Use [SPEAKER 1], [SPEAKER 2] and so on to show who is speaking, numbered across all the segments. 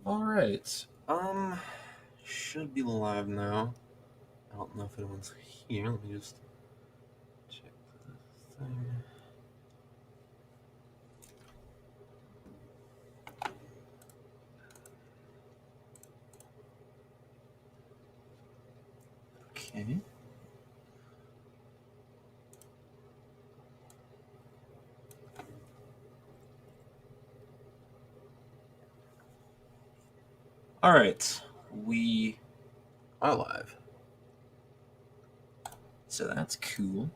[SPEAKER 1] Alright. Should be live now. I don't know if anyone's here. Let me just check the thing. Okay. Alright. We are live. So that's cool.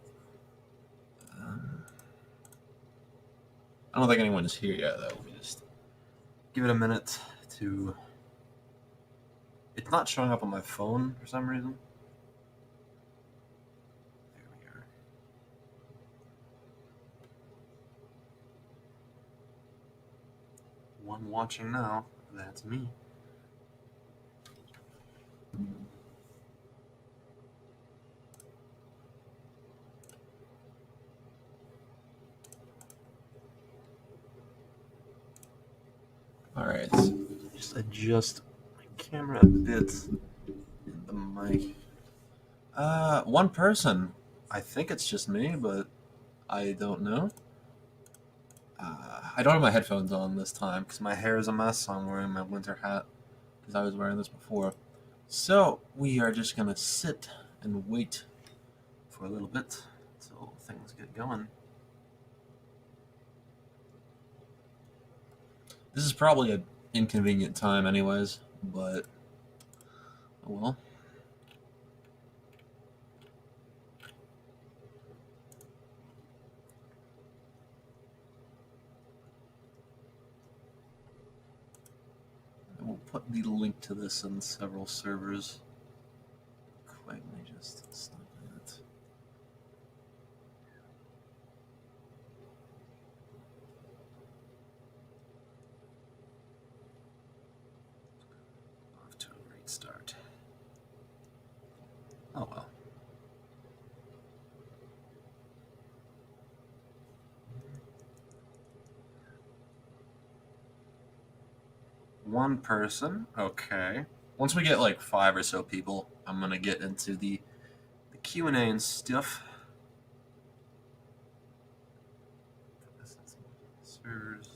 [SPEAKER 1] I don't think anyone is here yet, though. Let me just give it a minute to... It's not showing up on my phone for some reason. There we are. One watching now. That's me. Alright. Just adjust my camera a bit. And the mic. One person. I think it's just me, but I don't know. I don't have my headphones on this time because my hair is a mess, so I'm wearing my winter hat because I was wearing this before. So we are just going to sit and wait for a little bit until things get going. This is probably an inconvenient time anyways, but oh well. We'll put the link to this in several servers. Quickly just stop it. Off to a great start. Oh well. One person, okay. Once we get like 5 or so people, I'm gonna get into the Q&A and stuff. Servers.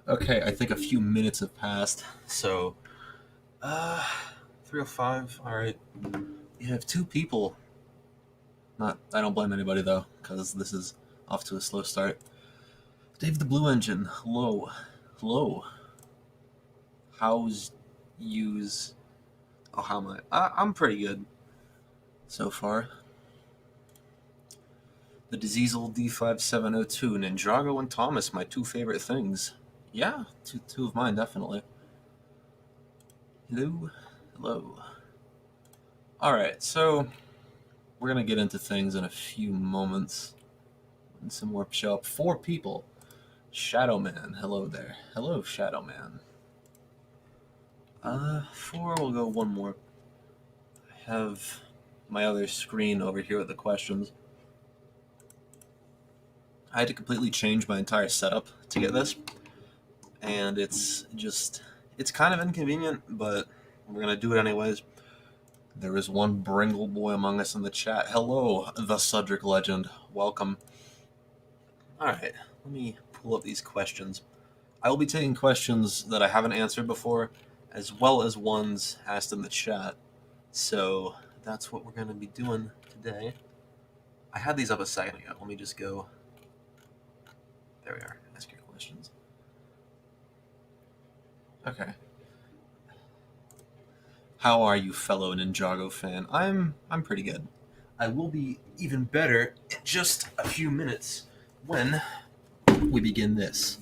[SPEAKER 1] Okay, I think a few minutes have passed. So, 3:05. All right. You have two people. Not. I don't blame anybody though, because this is off to a slow start. Dave the Blue Engine. Hello. Hello. How's yous? Oh, how am I? I'm pretty good so far. The Diesel D5702, Ninjago and Thomas, my two favorite things. Yeah, two of mine, definitely. Hello. Hello. Alright, so we're going to get into things in a few moments. And some more show up. 4 people. Shadow Man, hello there. Hello, Shadow Man. 4, we'll go one more. I have my other screen over here with the questions. I had to completely change my entire setup to get this. And it's kind of inconvenient, but we're going to do it anyways. There is one Bringle boy among us in the chat. Hello, the Cedric Legend. Welcome. Alright, let me pull up these questions. I will be taking questions that I haven't answered before, as well as ones asked in the chat. So that's what we're going to be doing today. I had these up a second ago. Let me just go. There we are. Ask your questions. Okay. How are you, fellow Ninjago fan? I'm pretty good. I will be even better in just a few minutes when we begin this.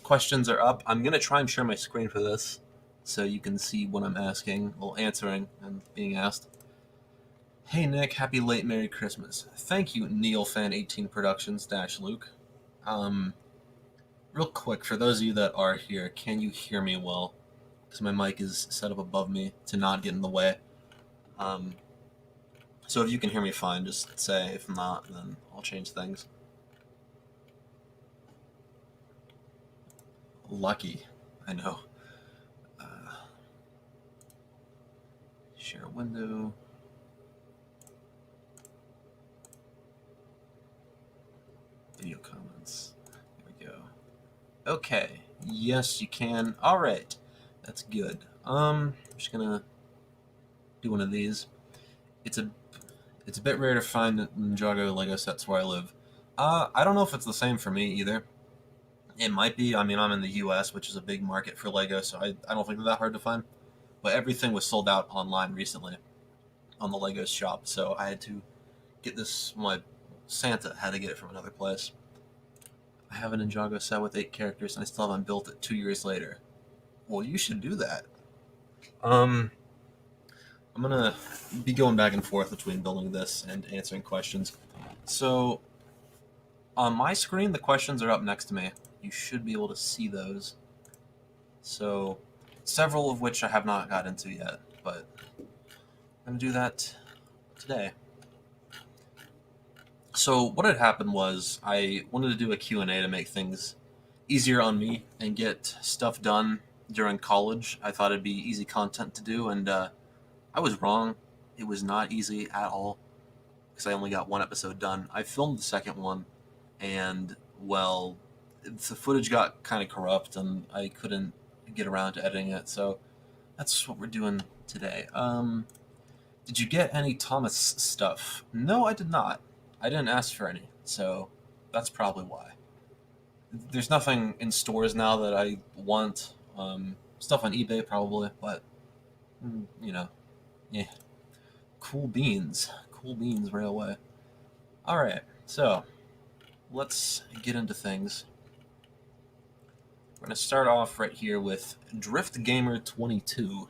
[SPEAKER 1] Questions are up. I'm going to try and share my screen for this so you can see what I'm asking, well, answering and being asked. Hey, Nick. Happy late Merry Christmas. Thank you, NeilFan18 Productions - Luke. Real quick, for those of you that are here, can you hear me well? Because my mic is set up above me to not get in the way. So if you can hear me fine, just say. If not, then I'll change things. Lucky, I know. Share window. Video comments. There we go. Okay. Yes, you can. All right. That's good. I'm just gonna do one of these. It's a bit rare to find Ninjago Lego sets where I live. I don't know if it's the same for me either. It might be. I mean, I'm in the U.S., which is a big market for Lego, so I don't think they're that hard to find. But everything was sold out online recently on the Lego shop, so I had to get this. My Santa had to get it from another place. I have a Ninjago set with 8 characters, and I still haven't built it 2 years later. Well, you should do that. I'm gonna be going back and forth between building this and answering questions. So, on my screen, the questions are up next to me. You should be able to see those. So, several of which I have not got into yet, but I'm gonna do that today. So, what had happened was I wanted to do a QnA to make things easier on me and get stuff done during college. I thought it'd be easy content to do, and I was wrong. It was not easy at all because I only got 1 episode done. I filmed the second one, and, well, the footage got kind of corrupt, and I couldn't get around to editing it, so that's what we're doing today. Did you get any Thomas stuff? No, I did not. I didn't ask for any, so that's probably why. There's nothing in stores now that I want. Stuff on eBay probably, but you know, yeah. Cool beans, railway. All right, so let's get into things. We're gonna start off right here with Drift Gamer 22.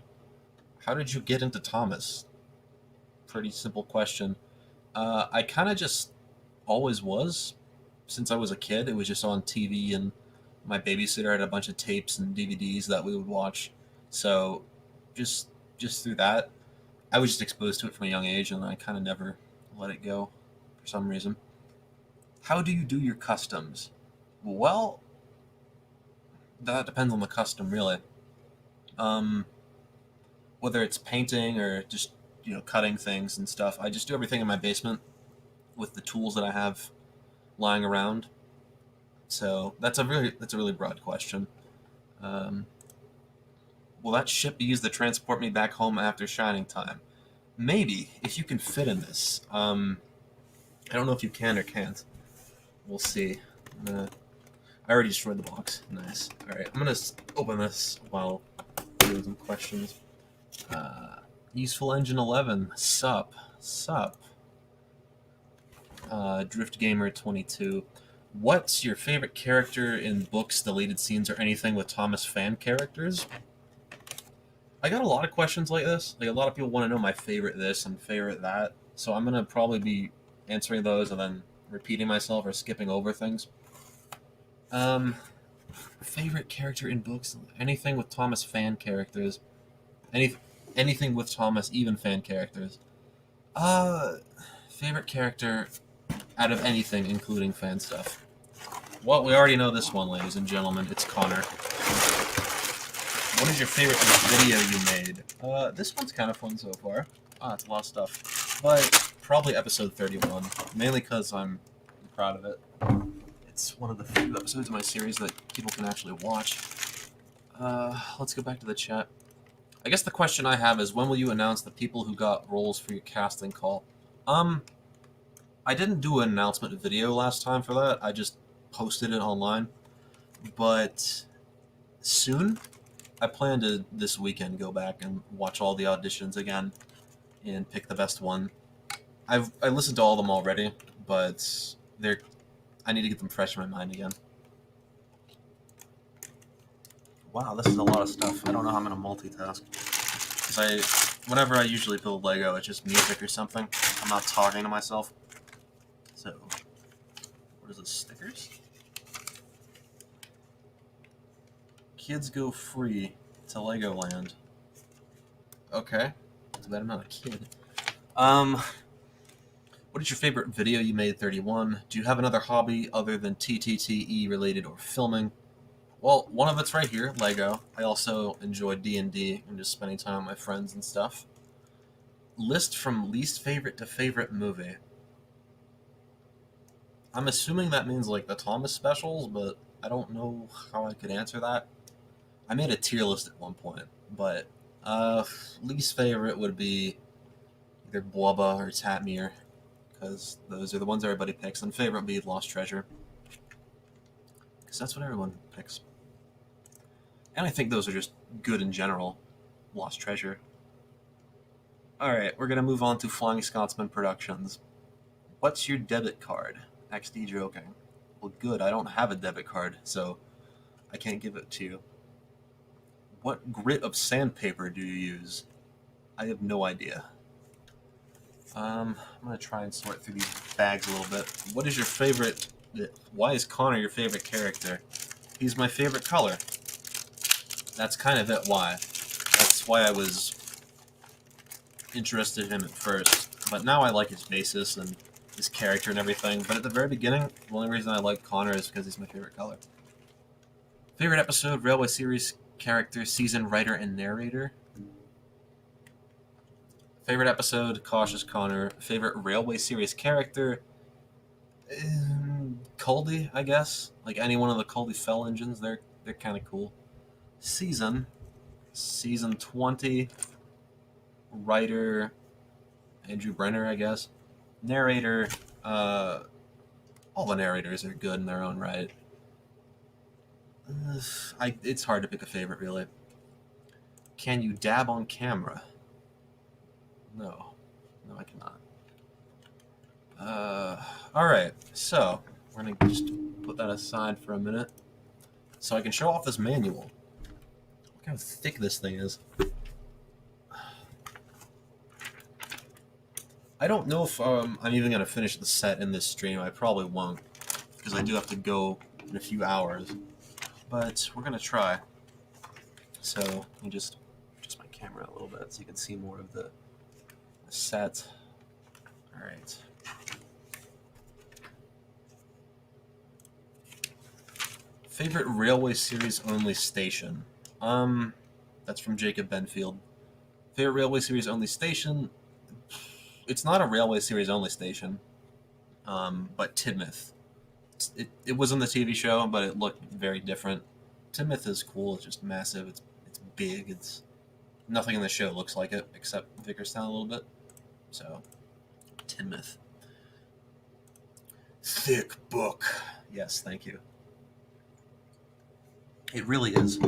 [SPEAKER 1] How did you get into Thomas? Pretty simple question. I kind of just always was. Since I was a kid, it was just on TV, and my babysitter had a bunch of tapes and DVDs that we would watch. So, just through that, I was just exposed to it from a young age, and I kind of never let it go for some reason. How do you do your customs? Well, that depends on the custom, really. Whether it's painting or just cutting things and stuff, I just do everything in my basement with the tools that I have lying around. So that's a really broad question. Um, will that ship be used to transport me back home after Shining Time? Maybe, if you can fit in this. I don't know if you can or can't. We'll see. I already destroyed the box. Nice. Alright, I'm gonna open this while doing some questions. Useful Engine 11. Sup. Sup. Drift Gamer 22. What's your favorite character in books, deleted scenes, or anything with Thomas fan characters? I got a lot of questions like this. Like, a lot of people want to know my favorite this and favorite that. So I'm gonna probably be answering those and then repeating myself or skipping over things. Favorite character in books, anything with Thomas fan characters, anything with Thomas, even fan characters. Favorite character out of anything, including fan stuff. Well, we already know this one, ladies and gentlemen. It's Connor. What is your favorite video you made? This one's kind of fun so far. It's a lot of stuff. But probably episode 31, mainly because I'm proud of it. It's one of the few episodes of my series that people can actually watch. Let's go back to the chat. I guess the question I have is, when will you announce the people who got roles for your casting call? I didn't do an announcement video last time for that. I just posted it online. But soon, I plan to this weekend go back and watch all the auditions again and pick the best one. I listened to all of them already, but I need to get them fresh in my mind again. Wow, this is a lot of stuff. I don't know how I'm gonna multitask. Because whenever I usually build Lego, it's just music or something. I'm not talking to myself. So, what is this? Stickers? Kids go free to Legoland. Okay, that's that I'm not a kid. What is your favorite video you made? 31. Do you have another hobby other than TTTE related or filming? Well, one of it's right here, Lego. I also enjoy D&D and just spending time with my friends and stuff. List from least favorite to favorite movie. I'm assuming that means like the Thomas specials, but I don't know how I could answer that. I made a tier list at one point, but least favorite would be either Blubba or Tatmir, because those are the ones everybody picks, and favorite would be Lost Treasure, because that's what everyone picks. And I think those are just good in general. Lost Treasure. Alright, we're going to move on to Flying Scotsman Productions. What's your debit card? XD joking. Well, good, I don't have a debit card, so I can't give it to you. What grit of sandpaper do you use? I have no idea. I'm going to try and sort through these bags a little bit. What is your favorite... Why is Connor your favorite character? He's my favorite color. That's kind of it why. That's why I was interested in him at first. But now I like his basis and his character and everything. But at the very beginning, the only reason I like Connor is because he's my favorite color. Favorite episode, Railway Series character, season, writer, and narrator. Favorite episode, Cautious Connor. Favorite Railway Series character, Culdee, I guess. Like any one of the Culdee Fell engines, they're kind of cool. Season 20. Writer, Andrew Brenner, I guess. Narrator, all the narrators are good in their own right. It's hard to pick a favorite, really. Can you dab on camera? No, I cannot. Alright, so we're gonna just put that aside for a minute so I can show off this manual. Look how thick this thing is. I don't know if I'm even gonna finish the set in this stream. I probably won't, because I do have to go in a few hours. But we're gonna try. So let me just adjust my camera a little bit so you can see more of the set. All right. Favorite Railway Series only station. That's from Jacob Benfield. Favorite Railway Series only station. It's not a Railway Series only station, but Tidmouth. It was in the TV show, but it looked very different. Timoth is cool. It's just massive. It's big. It's nothing in the show looks like it except Vickerstown a little bit. So, Timoth. Thick book. Yes, thank you. It really is.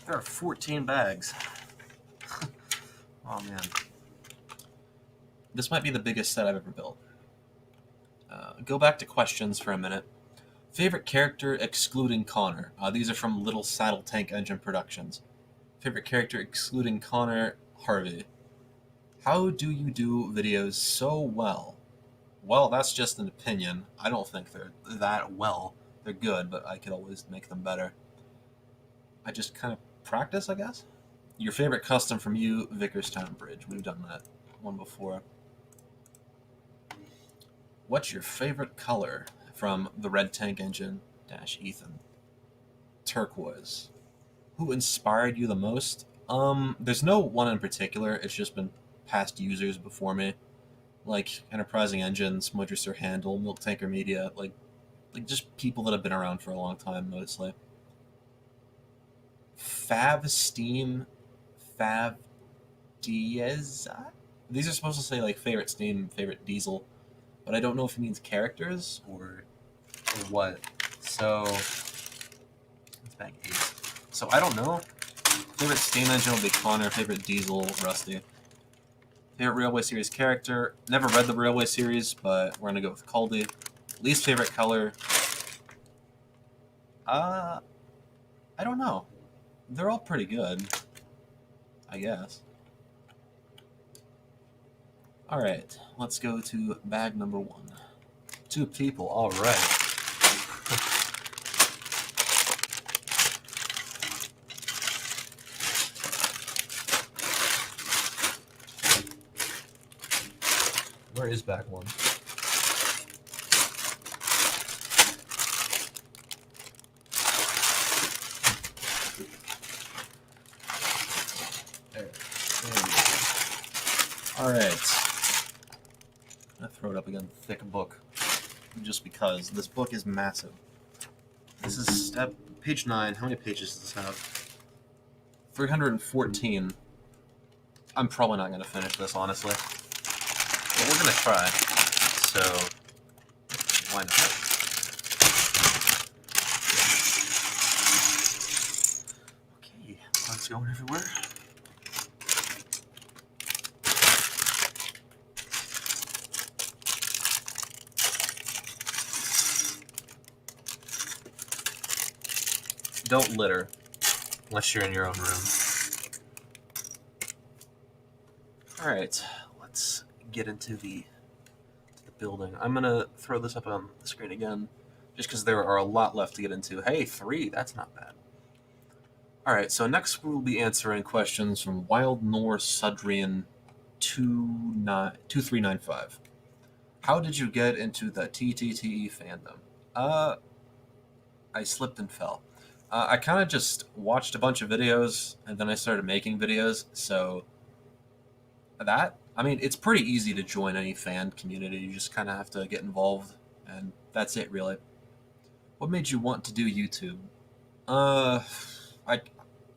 [SPEAKER 1] There are 14 bags. Oh man. This might be the biggest set I've ever built. Go back to questions for a minute. Favorite character excluding Connor. These are from Little Saddle Tank Engine Productions. Favorite character excluding Connor, Harvey. How do you do videos so well? Well, that's just an opinion. I don't think they're that well. They're good, but I could always make them better. I just kind of practice, I guess. Your favorite custom from you, Vickerstown Bridge. We've done that one before. What's your favorite color from the Red Tank Engine - Ethan? Turquoise. Who inspired you the most? There's no one in particular. It's just been past users before me, like Enterprising Engines, Mudrister Handle, Milk Tanker Media, like just people that have been around for a long time, mostly. Fav Steam, Fav Diaz. These are supposed to say like favorite Steam, favorite Diesel, but I don't know if it means characters or what. So it's bag 8. So I don't know. Favorite Steam engine will be Connor. Favorite Diesel, Rusty. Favorite Railway Series character. Never read the Railway Series, but we're gonna go with Caldy. Least favorite color. I don't know. They're all pretty good, I guess. Alright, let's go to bag number 1. 2 people, alright. Where is bag 1? There we go. Alright. I'm gonna throw it up again. Thick book. Just because. This book is massive. This is page 9. How many pages does this have? 314. I'm probably not gonna finish this, honestly. But we're gonna try. So, why not? Okay, let's go everywhere. Don't litter, unless you're in your own room. Alright, let's get into the building. I'm gonna throw this up on the screen again, just because there are a lot left to get into. Hey, 3, that's not bad. Alright, so next we'll be answering questions from Wild Norse Sudrian 2395. How did you get into the TTTE fandom? I slipped and fell. I kind of just watched a bunch of videos, and then I started making videos, so that, I mean, it's pretty easy to join any fan community. You just kind of have to get involved, and that's it, really. What made you want to do YouTube? I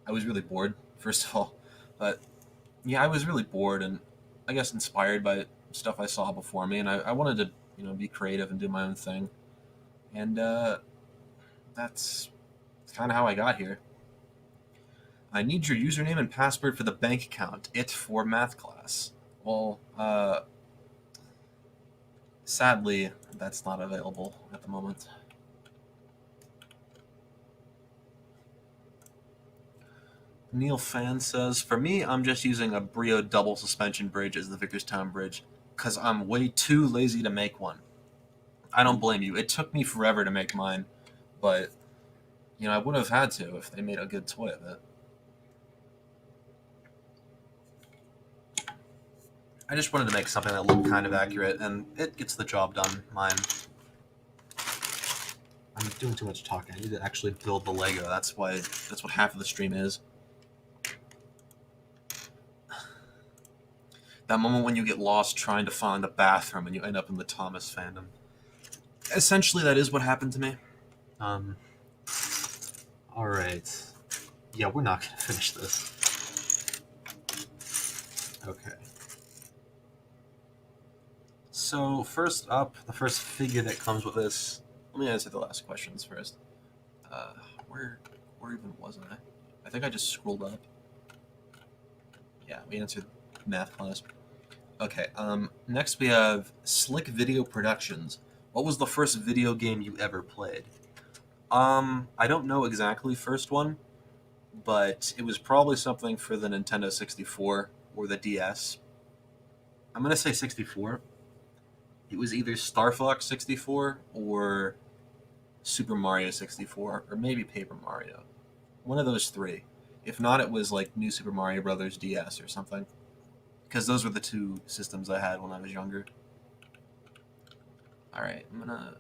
[SPEAKER 1] was really bored, first of all, but yeah, I was really bored, and I guess inspired by stuff I saw before me, and I wanted to, be creative and do my own thing, and that's kind of how I got here. I need your username and password for the bank account. It for math class. Well, sadly, that's not available at the moment. Neil Fan says, for me, I'm just using a Brio double suspension bridge as the Vickerstown bridge because I'm way too lazy to make one. I don't blame you. It took me forever to make mine, but, I would have had to if they made a good toy of it. I just wanted to make something that looked kind of accurate, and it gets the job done, mine. I'm doing too much talking. I need to actually build the Lego. That's what half of the stream is. That moment when you get lost trying to find a bathroom and you end up in the Thomas fandom. Essentially, that is what happened to me. Alright. Yeah, we're not going to finish this. Okay. So, first up, the first figure that comes with this... Let me answer the last questions first. Where even was I? I think I just scrolled up. Yeah, we answered math class. Okay, next we have Slick Video Productions. What was the first video game you ever played? I don't know exactly first one, but it was probably something for the Nintendo 64 or the DS. I'm going to say 64. It was either Star Fox 64 or Super Mario 64, or maybe Paper Mario. One of those three. If not, it was like New Super Mario Bros. DS or something. Because those were the two systems I had when I was younger. Alright, I'm going to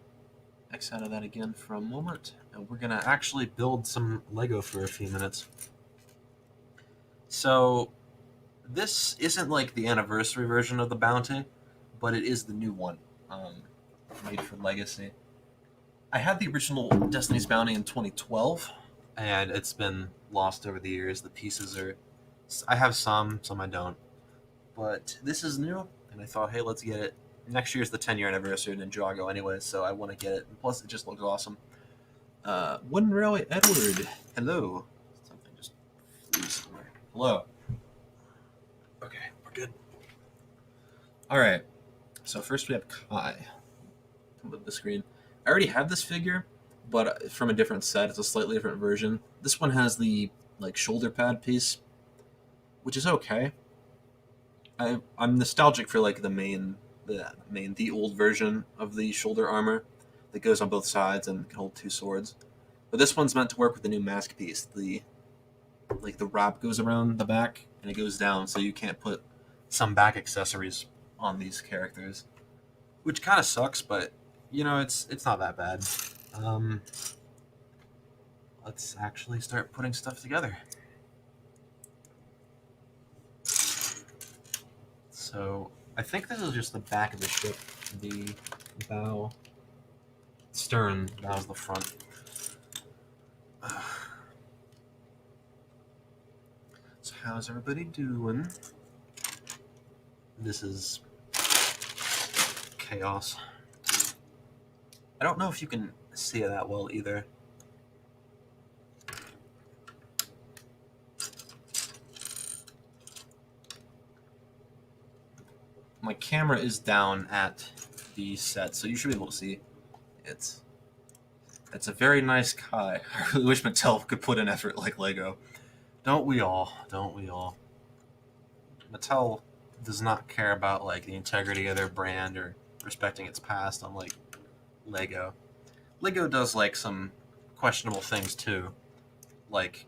[SPEAKER 1] X out of that again for a moment, and we're going to actually build some Lego for a few minutes. So, this isn't like the anniversary version of the Bounty, but it is the new one, made for Legacy. I had the original Destiny's Bounty in 2012, and it's been lost over the years. The pieces are... I have some I don't. But this is new, and I thought, hey, let's get it. Next year's the 10-year anniversary of Ninjago anyway, so I want to get it. And plus, it just looks awesome. Wooden Railway Edward. Hello. Something just flew somewhere. Hello. Okay, we're good. Alright. So first we have Kai. Move the screen. I already have this figure, but from a different set. It's a slightly different version. This one has the shoulder pad piece, which is okay. I'm nostalgic for the old version of the shoulder armor that goes on both sides and can hold two swords. But this one's meant to work with the new mask piece. The wrap goes around the back and it goes down, so you can't put some back accessories on these characters, which kind of sucks. But it's not that bad. Let's actually start putting stuff together. So I think this is just the back of the ship. The bow, stern, bow's the front. So how's everybody doing? This is chaos. I don't know if you can see it that well either. My camera is down at the set, so you should be able to see. It's a very nice Kai. I really wish Mattel could put in effort like Lego. Don't we all? Don't we all? Mattel does not care about the integrity of their brand or respecting its past, unlike Lego. Lego does some questionable things too, like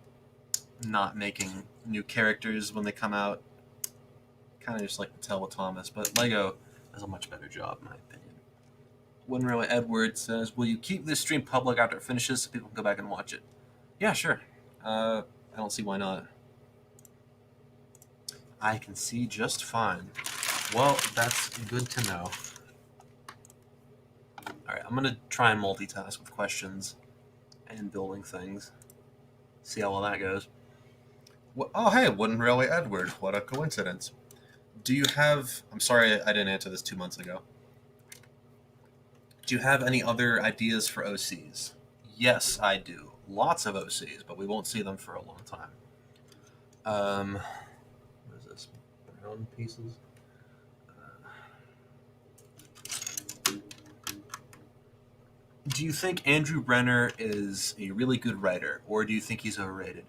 [SPEAKER 1] not making new characters when they come out. Kind of just like Mattel with Thomas, but Lego does a much better job, in my opinion. Wooden Railway Edward says, will you keep this stream public after it finishes so people can go back and watch it? Yeah, sure. I don't see why not. I can see just fine. Well, that's good to know. Alright, I'm going to try and multitask with questions and building things. See how well that goes. Oh, hey, Wooden Railway Edward. What a coincidence. Do you have... I'm sorry I didn't answer this 2 months ago. Do you have any other ideas for OCs? Yes, I do. Lots of OCs, but we won't see them for a long time. What is this? Brown pieces? Do you think Andrew Brenner is a really good writer, or do you think he's overrated?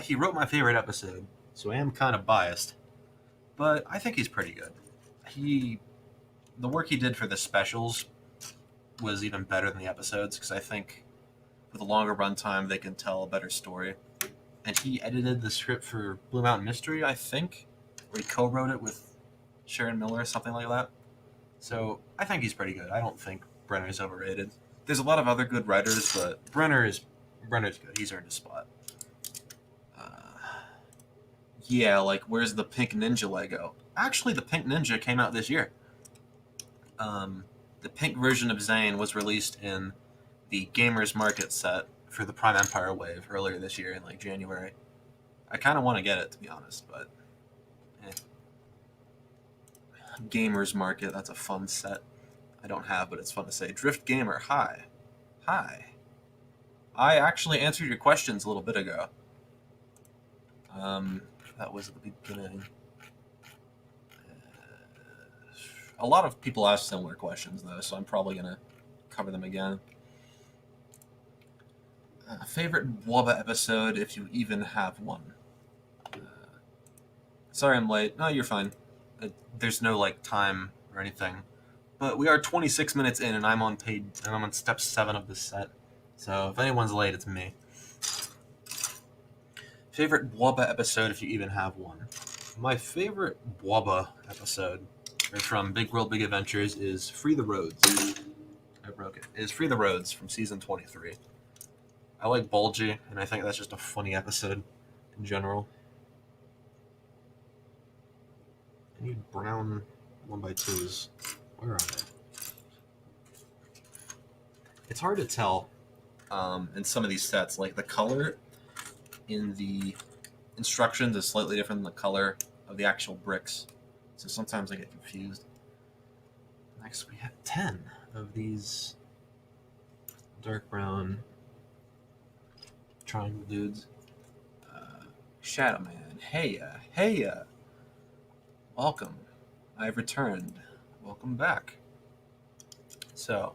[SPEAKER 1] He wrote my favorite episode, so I am kind of biased. But I think he's pretty good. The work he did for the specials was even better than the episodes, because I think with a longer runtime they can tell a better story. And he edited the script for Blue Mountain Mystery, I think, where he co-wrote it with Sharon Miller or something like that. So I think he's pretty good. I don't think Brenner's overrated. There's a lot of other good writers, but Brenner's good. He's earned his spot. Yeah, where's the pink ninja Lego? Actually, the Pink Ninja came out this year. The pink version of Zane was released in the Gamers Market set for the Prime Empire wave earlier this year in like January. I kind of want to get it, to be honest, but Gamers Market, that's a fun set. I don't have, but it's fun to say. Drift Gamer, hi. Hi. I actually answered your questions a little bit ago. That was at the beginning. A lot of people ask similar questions, though, so I'm probably going to cover them again. Favorite Wubba episode, if you even have one? Sorry I'm late. No, you're fine. There's no, like, time or anything. But we are 26 minutes in, and I'm on step 7 of this set. So if anyone's late, it's me. Favorite Wubba episode, if you even have one? My favorite Wubba episode from Big World Big Adventures is Free the Roads. I broke it. Is Free the Roads from season 23. I like Bulgy, and I think that's just a funny episode in general. I need brown 1x2s. Where are they? It's hard to tell in some of these sets. Like, the color in the instructions is slightly different than the color of the actual bricks. So sometimes I get confused. Next, we have 10 of these dark brown triangle dudes. Shadow Man, hey, welcome. I've returned. Welcome back. So,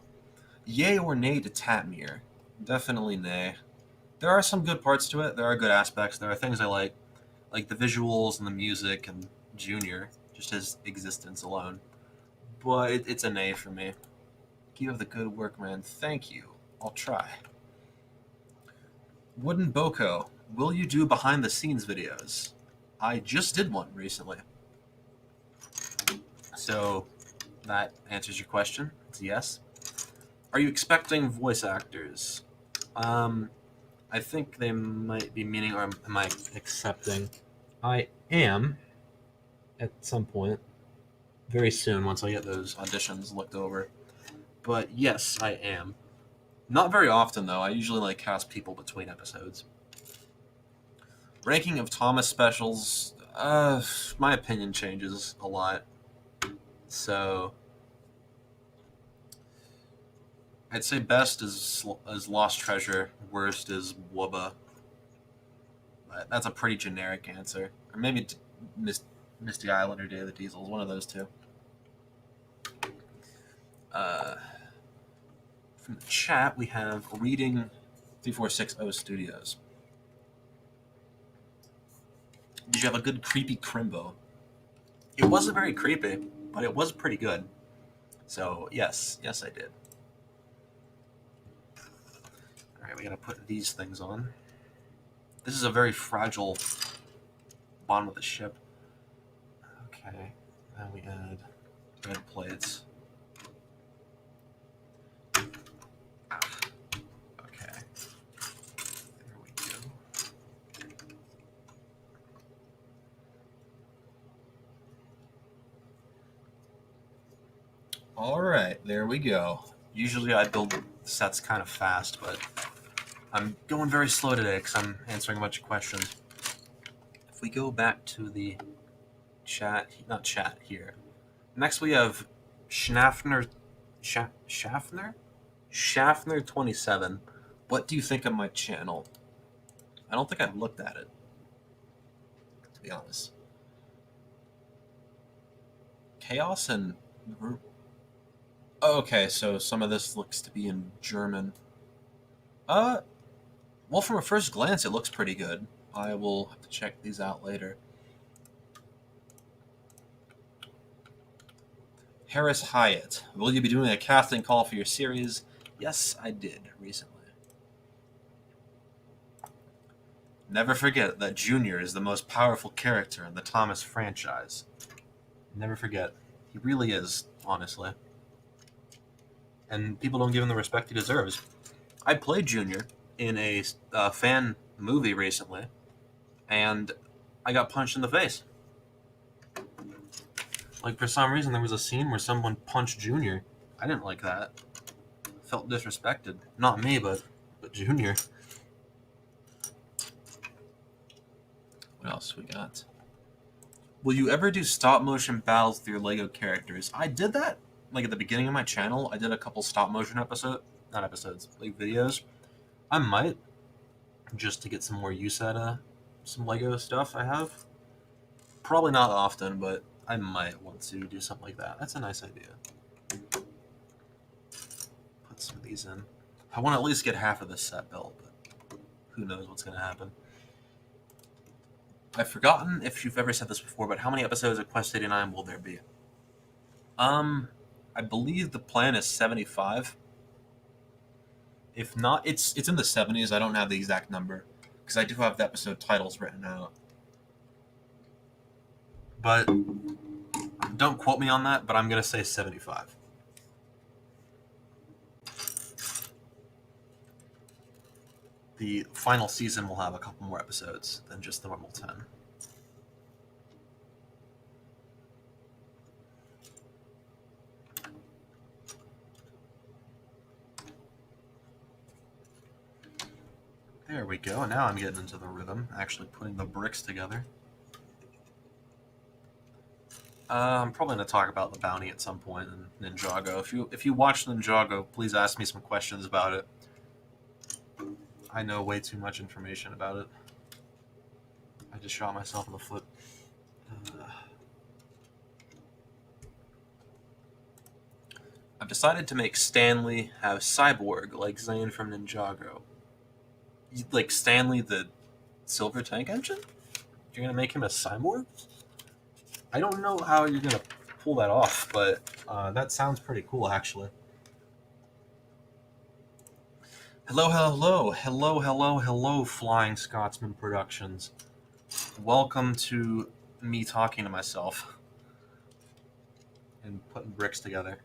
[SPEAKER 1] yay or nay to Tatmir? Definitely nay. There are some good parts to it. There are good aspects. There are things I like the visuals and the music and Junior, just his existence alone. But it's a nay for me. Keep up the good work, man. Thank you. I'll try. Wooden Boko, will you do behind-the-scenes videos? I just did one recently. So that answers your question. It's yes. Are you expecting voice actors? I think they might be meaning, or am I accepting? I am, at some point, very soon, once I get those auditions looked over. But yes, I am. Not very often, though. I usually cast people between episodes. Ranking of Thomas specials, my opinion changes a lot. So I'd say best is Lost Treasure, worst is Wubba. But that's a pretty generic answer. Or maybe Misty Island or Day of the Diesels, one of those two. From the chat, we have Reading 3460 Studios. Did you have a good creepy Crimbo? It wasn't very creepy, but it was pretty good. So, yes, I did. Alright, we gotta put these things on. This is a very fragile bottom of the ship. Okay, now we add red plates. Okay, there we go. Alright, there we go. Usually I build sets kind of fast, but I'm going very slow today because I'm answering a bunch of questions. If we go back to the chat, not chat here. Next we have Schaffner 27. What do you think of my channel? I don't think I've looked at it, to be honest. Chaos and group. Oh, okay, so some of this looks to be in German. Well, from a first glance, it looks pretty good. I will have to check these out later. Harris Hyatt, will you be doing a casting call for your series? Yes, I did recently. Never forget that Junior is the most powerful character in the Thomas franchise. Never forget. He really is, honestly. And people don't give him the respect he deserves. I played Junior in a fan movie recently, and I got punched in the face. Like, for some reason, there was a scene where someone punched Junior. I didn't like that. Felt disrespected. Not me, but Junior. What else we got? Will you ever do stop motion battles with your Lego characters? I did that like at the beginning of my channel. I did a couple stop motion videos. I might, just to get some more use out of some Lego stuff I have. Probably not often, but I might want to do something like that. That's a nice idea. Put some of these in. I want to at least get half of this set built, but who knows what's going to happen. I've forgotten if you've ever said this before, but how many episodes of Quest 89 will there be? I believe the plan is 75. If not, it's in the 70s. I don't have the exact number because I do have the episode titles written out. But don't quote me on that, but I'm going to say 75. The final season will have a couple more episodes than just the normal 10. There we go. Now I'm getting into the rhythm, actually putting the bricks together. I'm probably going to talk about the bounty at some point in Ninjago. If you watch Ninjago, please ask me some questions about it. I know way too much information about it. I just shot myself in the foot. I've decided to make Stanley have Cyborg, like Zane from Ninjago. Like Stanley the Silver Tank Engine? You're going to make him a cyborg? I don't know how you're going to pull that off, but that sounds pretty cool, actually. Hello, Flying Scotsman Productions. Welcome to me talking to myself and putting bricks together.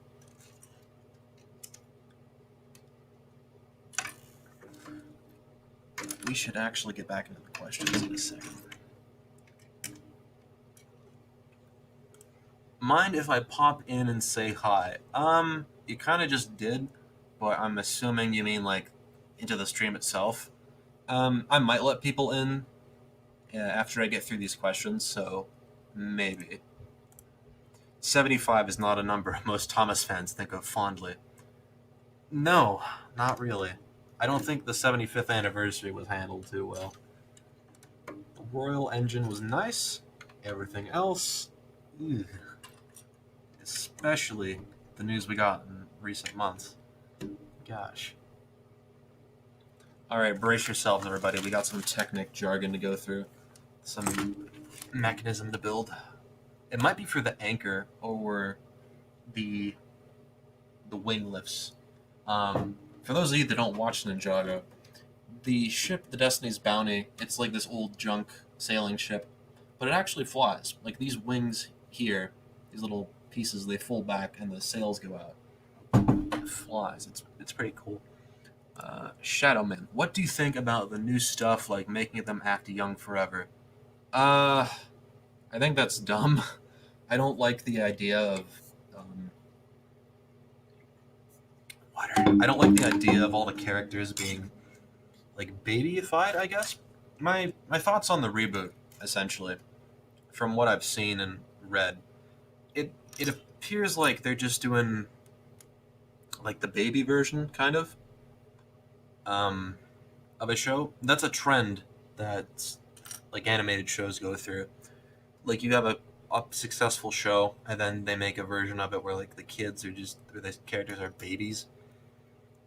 [SPEAKER 1] We should actually get back into the questions in a second. Mind if I pop in and say hi? You kind of just did, but I'm assuming you mean like into the stream itself. I might let people in after I get through these questions, so maybe. 75 is not a number most Thomas fans think of fondly. No, not really. I don't think the 75th anniversary was handled too well. The Royal engine was nice. Everything else, ugh. Especially the news we got in recent months. Gosh. Alright, brace yourselves, everybody. We got some Technic jargon to go through. Some mechanism to build. It might be for the anchor or the wing lifts. For those of you that don't watch Ninjago, the ship, the Destiny's Bounty, it's like this old junk sailing ship, but it actually flies. Like these wings here, these little pieces, they fold back and the sails go out. It flies. It's pretty cool. Shadowman, what do you think about the new stuff like making them act young forever? I think that's dumb. I don't like the idea of I don't like the idea of all the characters being like babyified, I guess. My thoughts on the reboot, essentially, from what I've seen and read, it appears like they're just doing like the baby version, kind of a show. That's a trend that like animated shows go through. Like you have a successful show, and then they make a version of it where like the kids are just, or the characters are babies,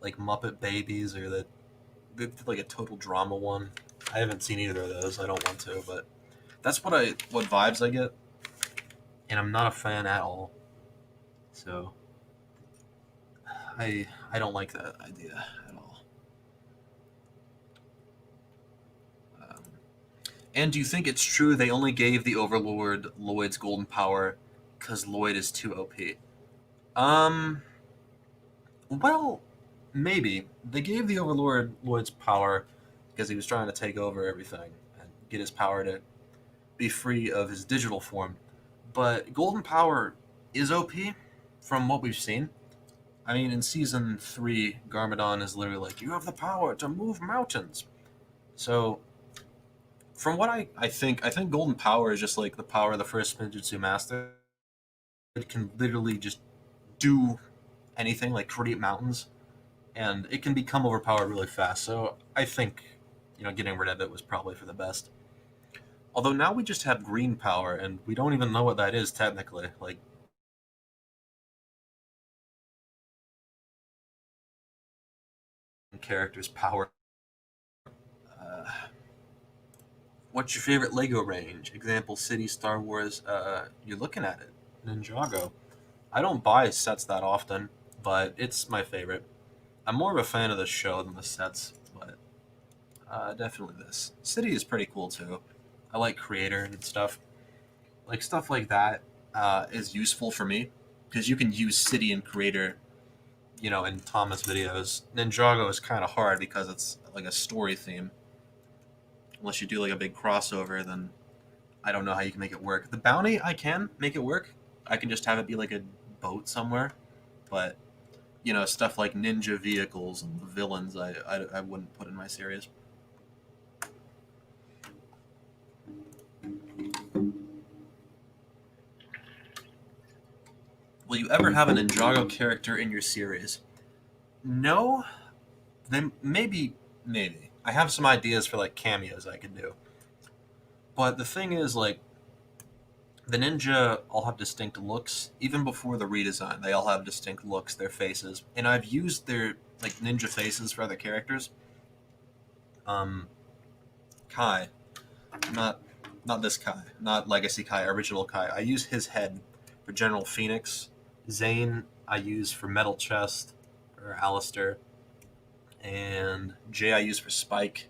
[SPEAKER 1] like Muppet Babies, or the like a total drama one. I haven't seen either of those. I don't want to, but that's what vibes I get, and I'm not a fan at all. So I don't like that idea at all. And do you think it's true they only gave the Overlord Lloyd's golden power because Lloyd is too OP? Well, maybe. They gave the Overlord Lloyd's power because he was trying to take over everything and get his power to be free of his digital form. But Golden Power is OP from what we've seen. I mean, in season 3, Garmadon is literally like, you have the power to move mountains. So, from what I think Golden Power is just like the power of the first Spinjitzu Master. It can literally just do anything, like create mountains, and it can become overpowered really fast. So, I think, getting rid of it was probably for the best. Although now we just have green power, and we don't even know what that is technically. Like, character's power. Uh, what's your favorite Lego range? Example: City, Star Wars. You're looking at it, Ninjago. I don't buy sets that often, but it's my favorite. I'm more of a fan of the show than the sets, but definitely this. City is pretty cool too. I like Creator and stuff. Like stuff like that is useful for me because you can use City and Creator, in Thomas videos. Ninjago is kind of hard because it's like a story theme. Unless you do like a big crossover, then I don't know how you can make it work. The bounty, I can make it work. I can just have it be like a boat somewhere, but stuff like ninja vehicles and the villains, I wouldn't put in my series. Will you ever have a Ninjago character in your series? No. Then maybe. I have some ideas for like cameos I could do. But the thing is, like, the ninja all have distinct looks. Even before the redesign, they all have distinct looks, their faces. And I've used their like ninja faces for other characters. Um, Kai, not not this Kai, not Legacy Kai, original Kai. I use his head for General Phoenix. Zane I use for Metal Chest or Alistair, and Jay I use for Spike.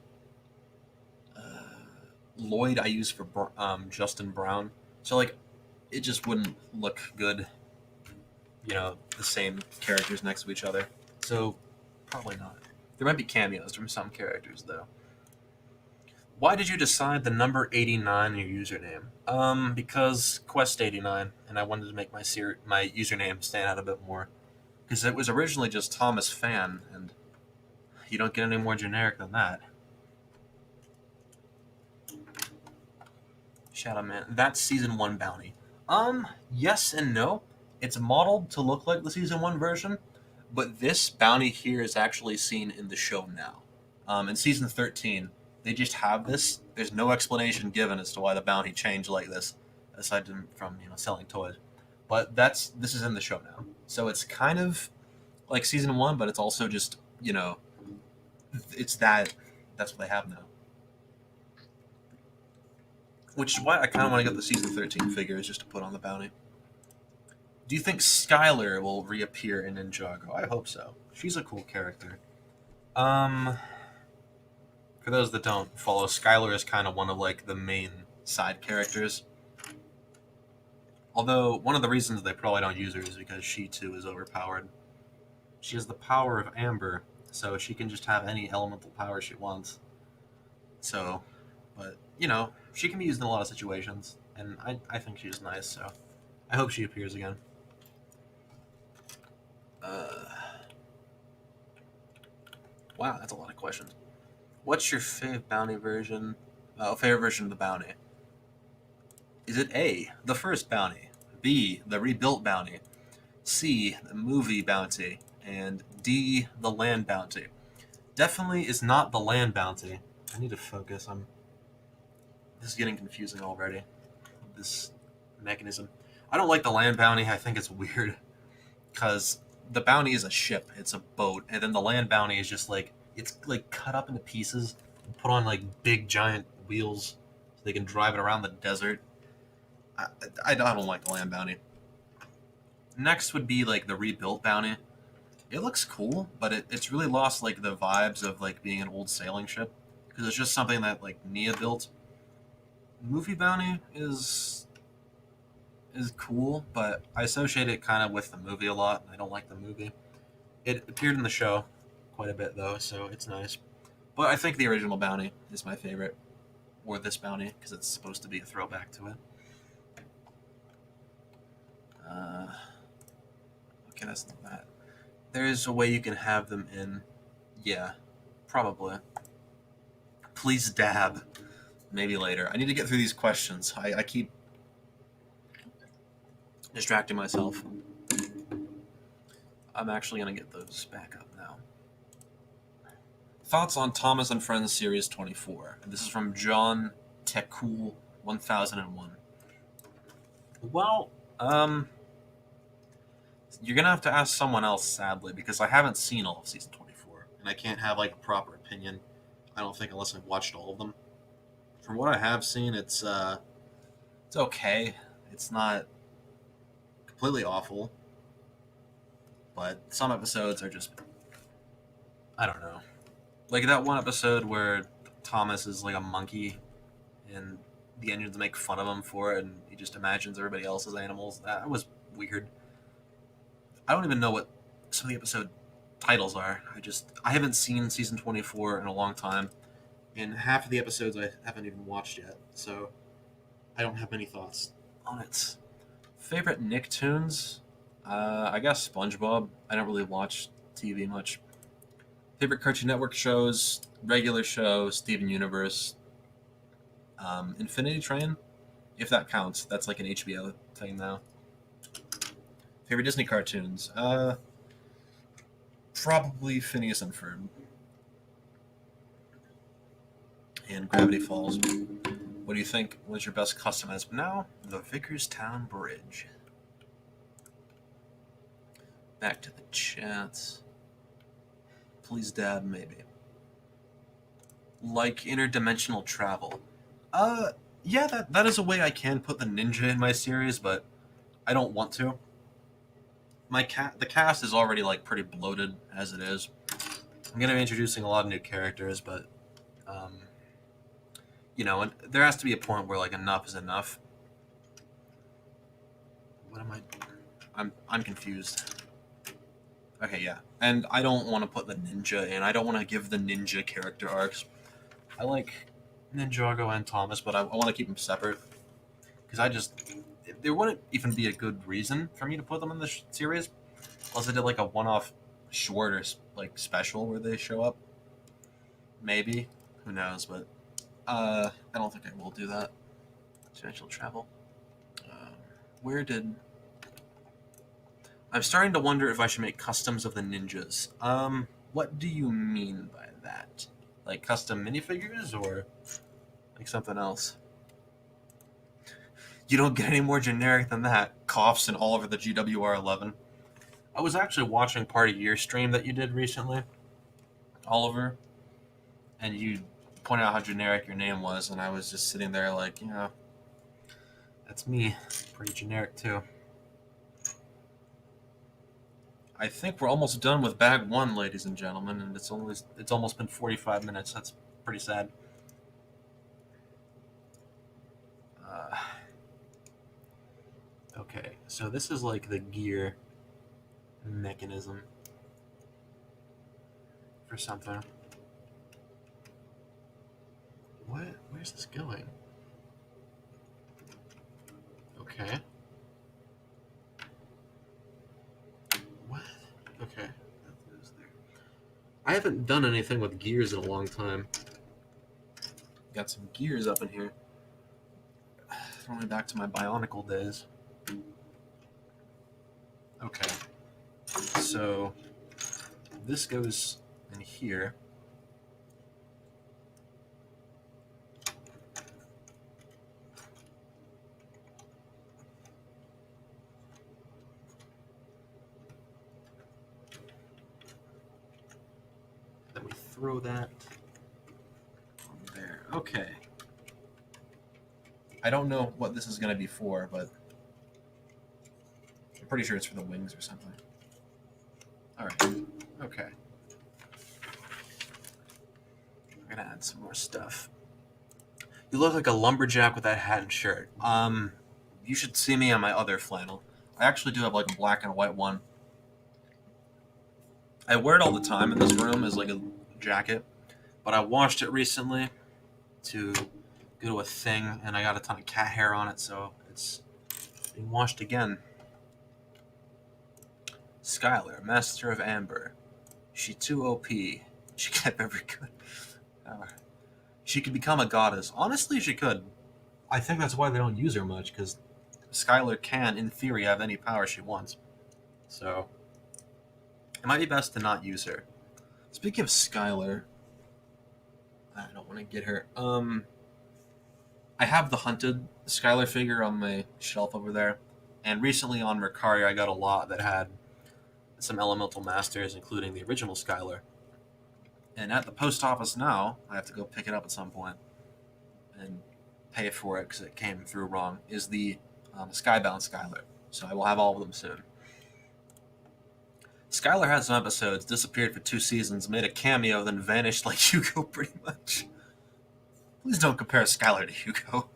[SPEAKER 1] Lloyd I use for Justin Brown. So like, it just wouldn't look good, the same characters next to each other. So probably not. There might be cameos from some characters though. Why did you decide the number 89 in your username? Because Quest 89, and I wanted to make my username stand out a bit more. Because it was originally just Thomas Fan, and you don't get any more generic than that. Shadow Man. That's season 1 bounty. Yes and no. It's modeled to look like the season 1 version, but this bounty here is actually seen in the show now. In season 13, they just have this. There's no explanation given as to why the bounty changed like this, aside from selling toys. But this is in the show now, so it's kind of like season 1, but it's also just it's that's what they have now. Which is why I kind of want to get the season 13 figures just to put on the bounty. Do you think Skylar will reappear in Ninjago? I hope so. She's a cool character. For those that don't follow, Skylar is kind of one of like the main side characters. Although one of the reasons they probably don't use her is because she too is overpowered. She has the power of Amber, so she can just have any elemental power she wants. So, but she can be used in a lot of situations, and I think she's nice, so I hope she appears again. Wow, that's a lot of questions. What's your favorite bounty version? Favorite version of the bounty? Is it A, the first bounty, B, the rebuilt bounty, C, the movie bounty, and D, the land bounty? Definitely is not the land bounty. I need to focus. This is getting confusing already. This mechanism. I don't like the land bounty. I think it's weird because the bounty is a ship. It's a boat, and then the land bounty is just like it's like cut up into pieces and put on like big giant wheels so they can drive it around the desert. I don't like the land bounty. Next would be like the rebuilt bounty. It looks cool, but it's really lost like the vibes of like being an old sailing ship because it's just something that like Nia built. Movie bounty is cool, but I associate it kind of with the movie a lot. I don't like the movie. It appeared in the show quite a bit though, so it's nice. But I think the original bounty is my favorite, or this bounty because it's supposed to be a throwback to it. Okay, that's not that. There's a way you can have them in. Yeah, probably. Please dab. Maybe later. I need to get through these questions. I keep distracting myself. I'm actually going to get those back up now. Thoughts on Thomas and Friends Series 24. And this is from John Tekul 1001. Well, you're going to have to ask someone else, sadly, because I haven't seen all of season 24. And I can't have, like, a proper opinion, I don't think, unless I've watched all of them. From what I have seen, it's okay. It's not completely awful. But some episodes are just, I don't know. Like that one episode where Thomas is like a monkey and the engines make fun of him for it and he just imagines everybody else as animals. That was weird. I don't even know what some of the episode titles are. I haven't seen season 24 in a long time. And half of the episodes I haven't even watched yet. So I don't have many thoughts on it. Favorite Nicktoons? I guess SpongeBob. I don't really watch TV much. Favorite Cartoon Network shows, regular show, Steven Universe, Infinity Train, if that counts. That's like an HBO thing now. Favorite Disney cartoons? Probably Phineas and Ferb. And Gravity Falls. What do you think was your best custom as of now? The Vickerstown Bridge. Back to the chats. Please dab, maybe. Like interdimensional travel. Yeah, that is a way I can put the ninja in my series, but I don't want to. The cast is already like pretty bloated as it is. I'm gonna be introducing a lot of new characters, but and there has to be a point where like enough is enough. What am I? I'm confused. Okay, yeah. And I don't want to put the ninja in. I don't want to give the ninja character arcs. I like Ninjago and Thomas, but I want to keep them separate. Because there wouldn't even be a good reason for me to put them in the series. Unless I did like a one-off short or like special where they show up. Maybe. Who knows, but I don't think I will do that. Dimensional travel. I'm starting to wonder if I should make customs of the ninjas. What do you mean by that? Like custom minifigures or like something else? You don't get any more generic than that. Coughs and all over the GWR11. I was actually watching part of your stream that you did recently, Oliver, and you pointed out how generic your name was, and I was just sitting there like, that's me. Pretty generic too. I think we're almost done with bag 1, ladies and gentlemen, and it's almost been 45 minutes. That's pretty sad. Okay, so this is like the gear mechanism for something. Where's this going? Okay. What? Okay. I haven't done anything with gears in a long time. Got some gears up in here. Throwing back to my Bionicle days. Okay. So this goes in here. Then we throw that on there. Okay. I don't know what this is going to be for, but I'm pretty sure it's for the wings or something. Alright. Okay. I'm going to add some more stuff. You look like a lumberjack with that hat and shirt. You should see me on my other flannel. I actually do have like a black and white one. I wear it all the time in this room as like a jacket, but I washed it recently to go to a thing, and I got a ton of cat hair on it, so it's being washed again. Skylar, Master of Amber. She too OP. She kept every good. She could become a goddess. Honestly, she could. I think that's why they don't use her much, because Skylar can, in theory, have any power she wants. So, it might be best to not use her. Speaking of Skylar, I don't want to get her. I have the hunted Skylar figure on my shelf over there, and recently on Mercari I got a lot that had some Elemental Masters, including the original Skylar. And at the post office now, I have to go pick it up at some point and pay for it because it came through wrong, is the Skybound Skylar. So I will have all of them soon. Skylar had some episodes, disappeared for 2 seasons, made a cameo, then vanished like Hugo pretty much. Please don't compare Skylar to Hugo.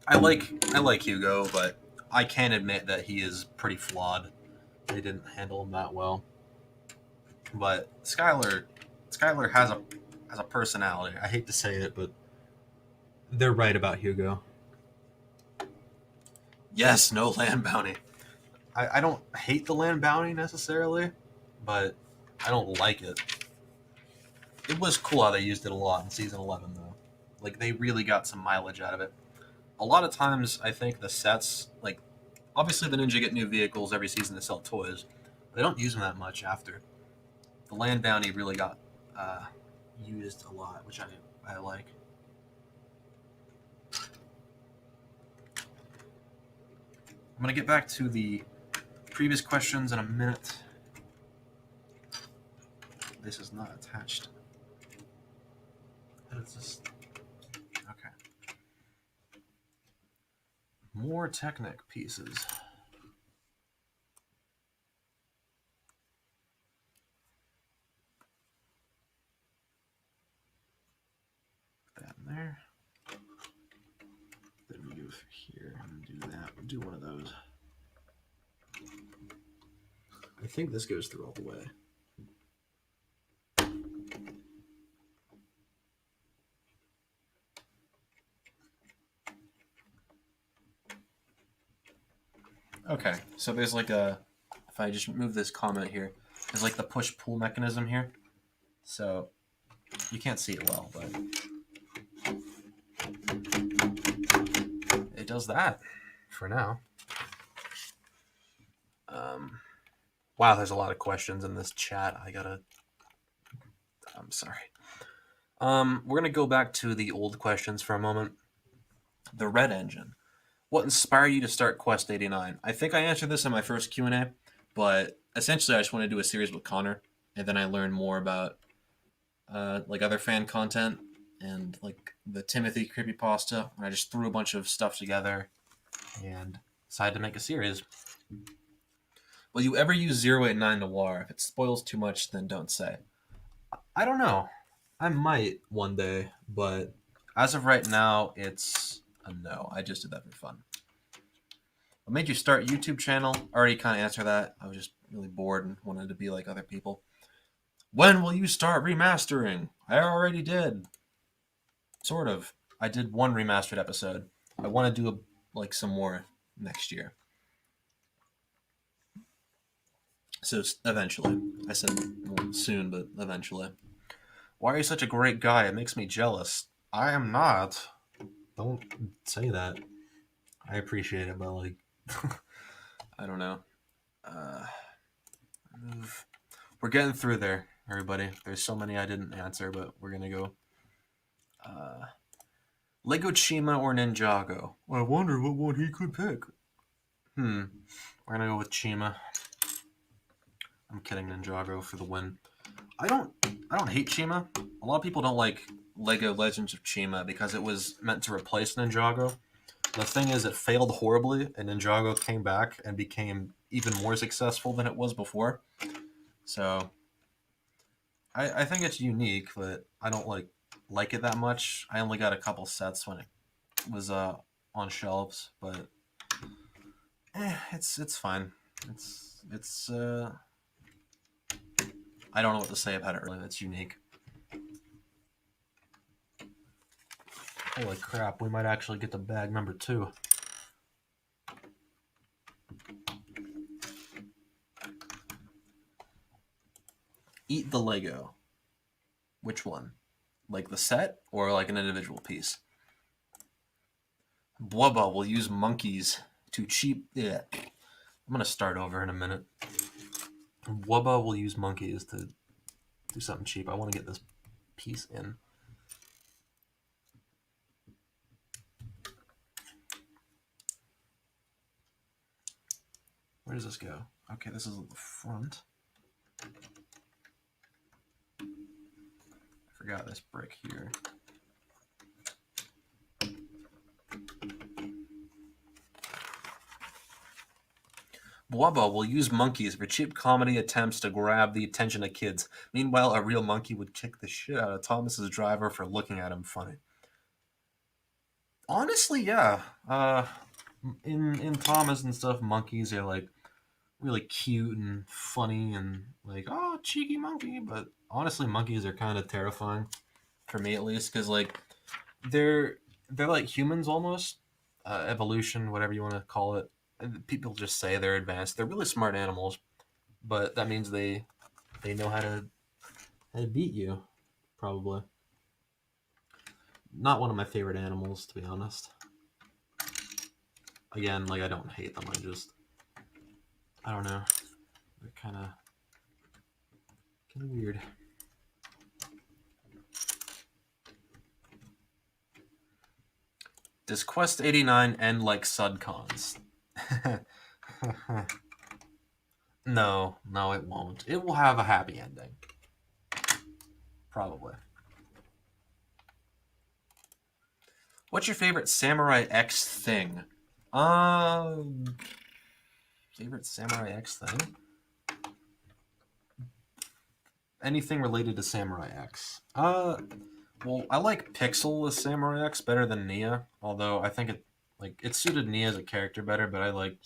[SPEAKER 1] I like Hugo, but I can admit that he is pretty flawed. They didn't handle him that well. But Skylar has a personality. I hate to say it, but they're right about Hugo. Yes, no land bounty. I don't hate the land bounty necessarily, but I don't like it. It was cool how they used it a lot in Season 11, though. Like, they really got some mileage out of it. A lot of times, I think the sets, like, obviously the Ninja get new vehicles every season to sell toys, but they don't use them that much after. The land bounty really got used a lot, which I like. I'm going to get back to the previous questions in a minute. This is not attached. What is this? Okay. More Technic pieces. Put that in there. Then we go through here and do that. We'll do one of those. I think this goes through all the way. Okay, so there's like a, if I just move this comment here, there's like the push-pull mechanism here. So you can't see it well, but it does that for now. Wow, there's a lot of questions in this chat. I'm sorry. We're going to go back to the old questions for a moment. The Red Engine. What inspired you to start Quest 89? I think I answered this in my first Q&A, but essentially I just want to do a series with Connor, and then I learned more about like other fan content and like the Timothy creepypasta, and I just threw a bunch of stuff together and decided to make a series. Will you ever use 089 Noir? If it spoils too much, then don't say. I don't know. I might one day, but as of right now, it's a no. I just did that for fun. What made you start a YouTube channel? I already kind of answered that. I was just really bored and wanted to be like other people. When will you start remastering? I already did. Sort of. I did one remastered episode. I want to do like some more next year. So eventually. I said soon, but eventually. Why are you such a great guy? It makes me jealous. I am not. Don't say that. I appreciate it, but like, I don't know. We're getting through there, everybody. There's so many I didn't answer, but we're gonna go. Lego Chima or Ninjago? I wonder what one he could pick. We're gonna go with Chima. I'm kidding, Ninjago for the win. I don't hate Chima. A lot of people don't like Lego Legends of Chima because it was meant to replace Ninjago. The thing is, it failed horribly, and Ninjago came back and became even more successful than it was before. So, I think it's unique, but I don't like it that much. I only got a couple sets when it was on shelves, but it's fine. It's I don't know what to say about it really. It's unique. Holy crap, we might actually get to bag number 2. eat the Lego. Which one? Like the set or like an individual piece? Bubba will use monkeys to cheap. Yeah. I'm gonna start over in a minute. Wubba will use monkeys to do something cheap. I want to get this piece in. Where does this go? Okay, this is at the front. I forgot this brick here. Bubba will use monkeys for cheap comedy attempts to grab the attention of kids. Meanwhile, a real monkey would kick the shit out of Thomas's driver for looking at him funny. Honestly, yeah. In Thomas and stuff, monkeys are like really cute and funny and like, oh, cheeky monkey. But honestly, monkeys are kind of terrifying, for me at least, because like they're like humans almost. Evolution, whatever you want to call it. People just say they're advanced. They're really smart animals, but that means they know how to beat you, probably. Not one of my favorite animals, to be honest. Again, like I don't hate them. I don't know. They're kind of weird. Does Quest 89 end like Sudcons? No, it won't. It will have a happy ending. Probably. What's your favorite Samurai X thing? Favorite Samurai X thing? Anything related to Samurai X. Well, I like Pixel as Samurai X better than Nia, although I think it suited Nia as a character better, but I like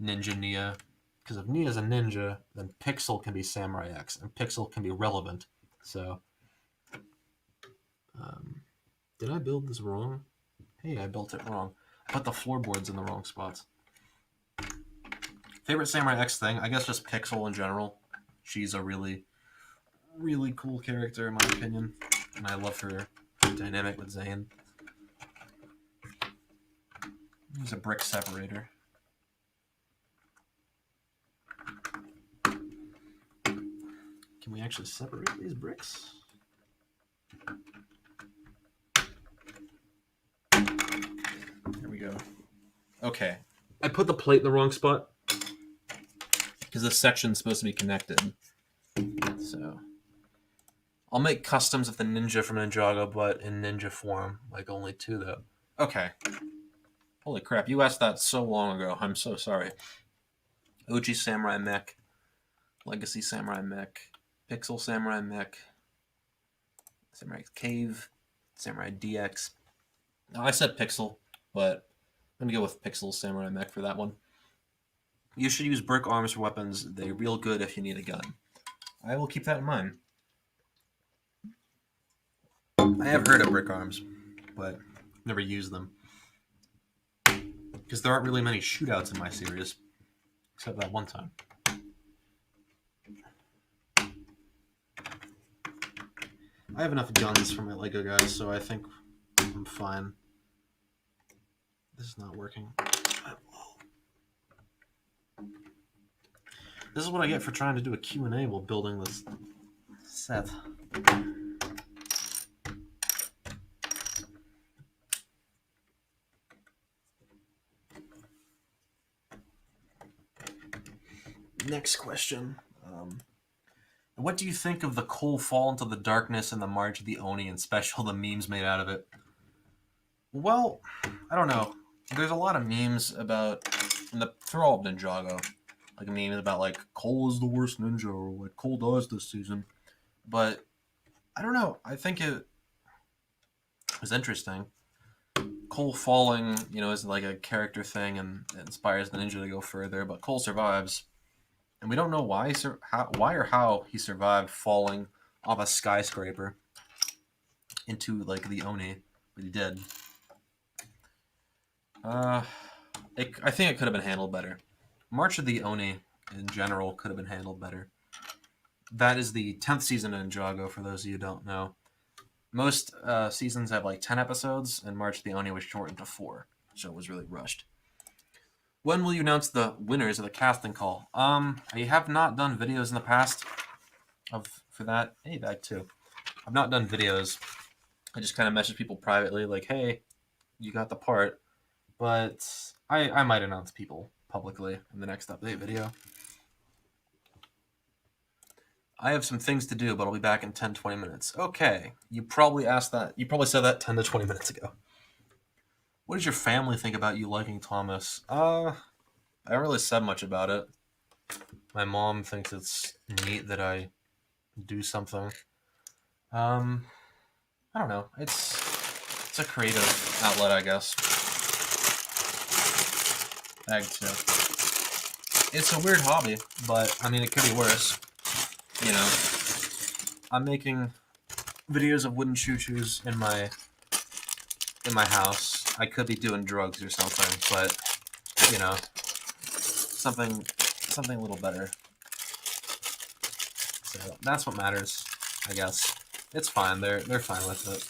[SPEAKER 1] Ninja Nia. Because if Nia's a ninja, then Pixel can be Samurai X, and Pixel can be relevant. So, did I build this wrong? Hey, I built it wrong. I put the floorboards in the wrong spots. Favorite Samurai X thing? I guess just Pixel in general. She's a really, really cool character in my opinion, and I love her dynamic with Zane. Use a brick separator. Can we actually separate these bricks? There we go. Okay. I put the plate in the wrong spot because this section's supposed to be connected. So I'll make customs of the ninja from Ninjago, but in ninja form. Like only 2 though. Okay. Holy crap, you asked that so long ago. I'm so sorry. OG Samurai Mech. Legacy Samurai Mech. Pixel Samurai Mech. Samurai Cave. Samurai DX. Now, I said Pixel, but I'm going to go with Pixel Samurai Mech for that one. You should use brick arms for weapons. They're real good if you need a gun. I will keep that in mind. I have heard of brick arms, but never used them. Because there aren't really many shootouts in my series, except that one time. I have enough guns for my Lego guys, so I think I'm fine. This is not working. This is what I get for trying to do a Q&A while building this set. Next question. What do you think of the coal fall into the darkness and the March of the Oni and special the memes made out of it? Well, I don't know. There's a lot of memes about, they're all Ninjago. Like memes about like Cole is the worst ninja or like Cole dies this season. But I don't know. I think it was interesting. Cole falling, is like a character thing and it inspires the ninja to go further. But Cole survives. And we don't know why or how he survived falling off a skyscraper into like the Oni, but he did. I think it could have been handled better. March of the Oni in general could have been handled better. That is the 10th season of Ninjago, for those of you who don't know. Most seasons have like 10 episodes, and March of the Oni was shortened to 4, so it was really rushed. When will you announce the winners of the casting call? I have not done videos in the past for that. Hey, that too. I've not done videos. I just kind of message people privately, like, hey, you got the part. But I might announce people publicly in the next update video. I have some things to do, but I'll be back in 10-20 minutes. Okay, you probably asked that. You probably said that 10 to 20 minutes ago. What does your family think about you liking Thomas? I haven't really said much about it. My mom thinks it's neat that I do something. I don't know. It's a creative outlet, I guess. Bag 2. It's a weird hobby, but I mean, it could be worse. You know, I'm making videos of wooden choo-choos in my house. I could be doing drugs or something, but you know, something a little better. So that's what matters, I guess. It's fine. They're fine with it.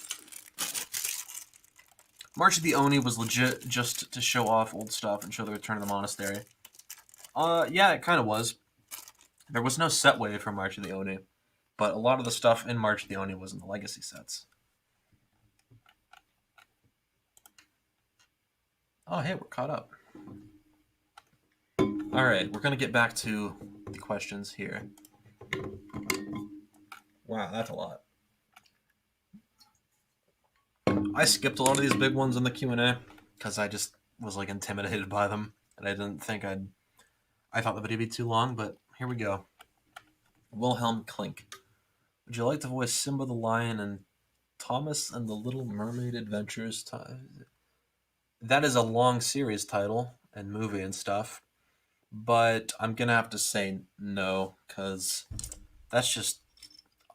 [SPEAKER 1] March of the Oni was legit just to show off old stuff and show the return of the monastery. Yeah, it kind of was. There was no set wave for March of the Oni, but a lot of the stuff in March of the Oni was in the Legacy sets. Oh, hey, we're caught up. All right, we're going to get back to the questions here. Wow, that's a lot. I skipped a lot of these big ones in the Q&A because I just was like intimidated by them, and I didn't think I thought the video would be too long, but here we go. Wilhelm Klink. Would you like to voice Simba the Lion and Thomas and the Little Mermaid Adventures? That is a long series title and movie and stuff, but I'm gonna have to say no because that's just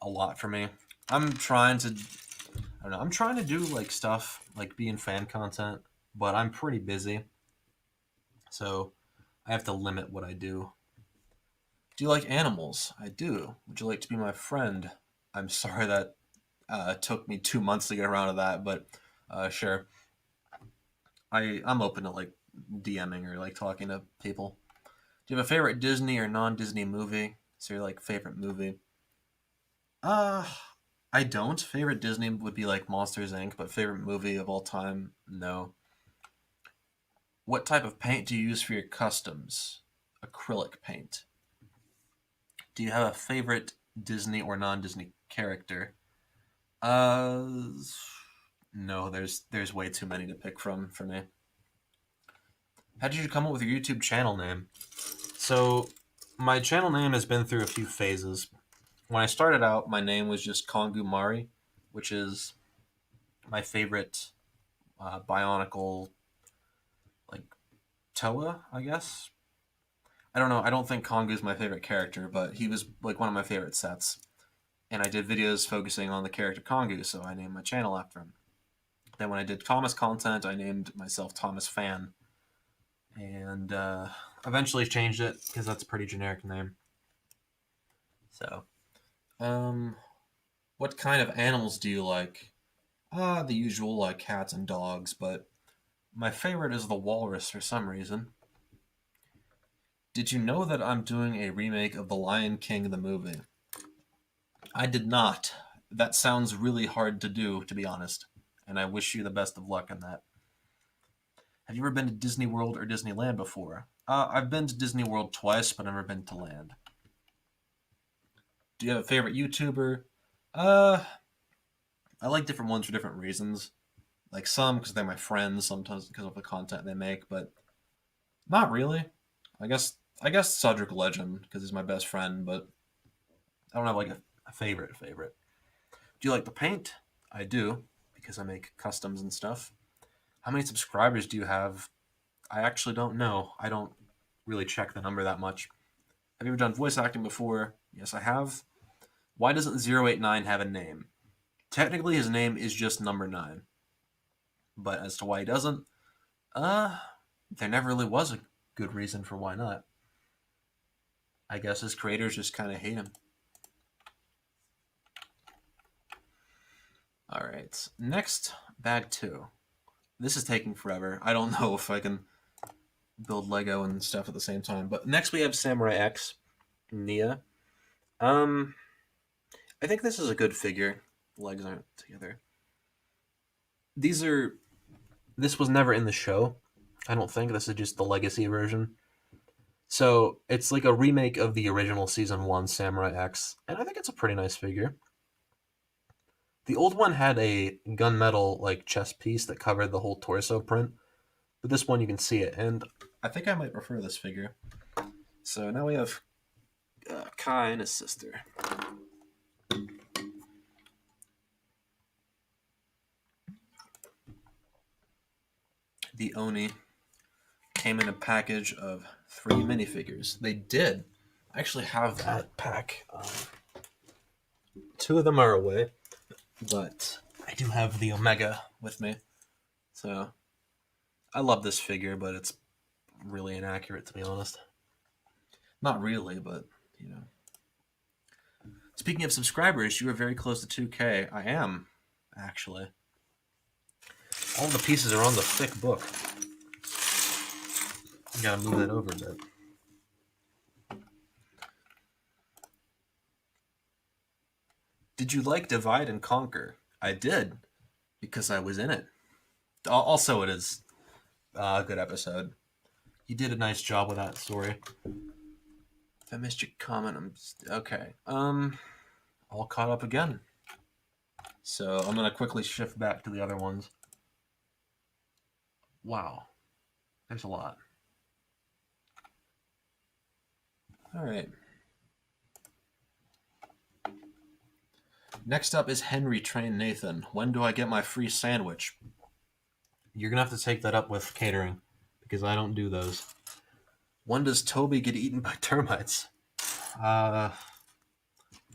[SPEAKER 1] a lot for me. I'm trying to do like stuff like being fan content, but I'm pretty busy, so I have to limit what I do. Do you like animals? I do. Would you like to be my friend? I'm sorry that took me 2 months to get around to that, but sure. I'm open to like DMing or like talking to people. Do you have a favorite Disney or non-Disney movie? Is there like favorite movie? Uh, I don't. Favorite Disney would be like Monsters Inc., but favorite movie of all time, no. What type of paint do you use for your customs? Acrylic paint. Do you have a favorite Disney or non-Disney character? Uh, no. There's way too many to pick from for me. How did you come up with your YouTube channel name? So, my channel name has been through a few phases. When I started out, my name was just Kongu Mari, which is my favorite Bionicle, like Toa, I guess. I don't know. I don't think Kongu's my favorite character, but he was like one of my favorite sets. And I did videos focusing on the character Kongu, so I named my channel after him. Then when I did Thomas content, I named myself Thomas Fan, and eventually changed it because that's a pretty generic name. So, what kind of animals do you like? The usual, like cats and dogs, but my favorite is the walrus for some reason. Did you know that I'm doing a remake of The Lion King the movie? I did not. That sounds really hard to do, to be honest, and I wish you the best of luck in that. Have you ever been to Disney World or Disneyland before? I've been to Disney World twice, but never been to land. Do you have a favorite YouTuber? I like different ones for different reasons. Like some because they're my friends, sometimes because of the content they make, but not really. I guess Cedric Legend because he's my best friend, but I don't have like a favorite favorite. Do you like the paint? I do because I make customs and stuff. How many subscribers do you have? I actually don't know. I don't really check the number that much. Have you ever done voice acting before? Yes, I have. Why doesn't 089 have a name? Technically, his name is just number 9. But as to why he doesn't, there never really was a good reason for why not. I guess his creators just kind of hate him. All right. Next, bag 2. This is taking forever. I don't know if I can build Lego and stuff at the same time. But next we have Samurai X, Nia. I think this is a good figure. Legs aren't together. This was never in the show. I don't think. This is just the Legacy version. So it's like a remake of the original Season 1 Samurai X, and I think it's a pretty nice figure. The old one had a gunmetal like chest piece that covered the whole torso print, but this one you can see it, and I think I might prefer this figure. So now we have Kai and his sister. The Oni came in a package of 3 minifigures. They did. I actually have that pack. 2 of them are away, but I do have the Omega with me. So I love this figure, but it's really inaccurate, to be honest. Not really, but, you know. Speaking of subscribers, you are very close to 2K. I am, actually. All the pieces are on the thick book. You gotta move that over a bit. Did you like Divide and Conquer? I did, because I was in it. Also, it is a good episode. You did a nice job with that story. If I missed your comment, I'm just, okay. All caught up again. So I'm gonna quickly shift back to the other ones. Wow, there's a lot. All right. Next up is Henry Train Nathan. When do I get my free sandwich? You're gonna have to take that up with catering, because I don't do those. When does Toby get eaten by termites?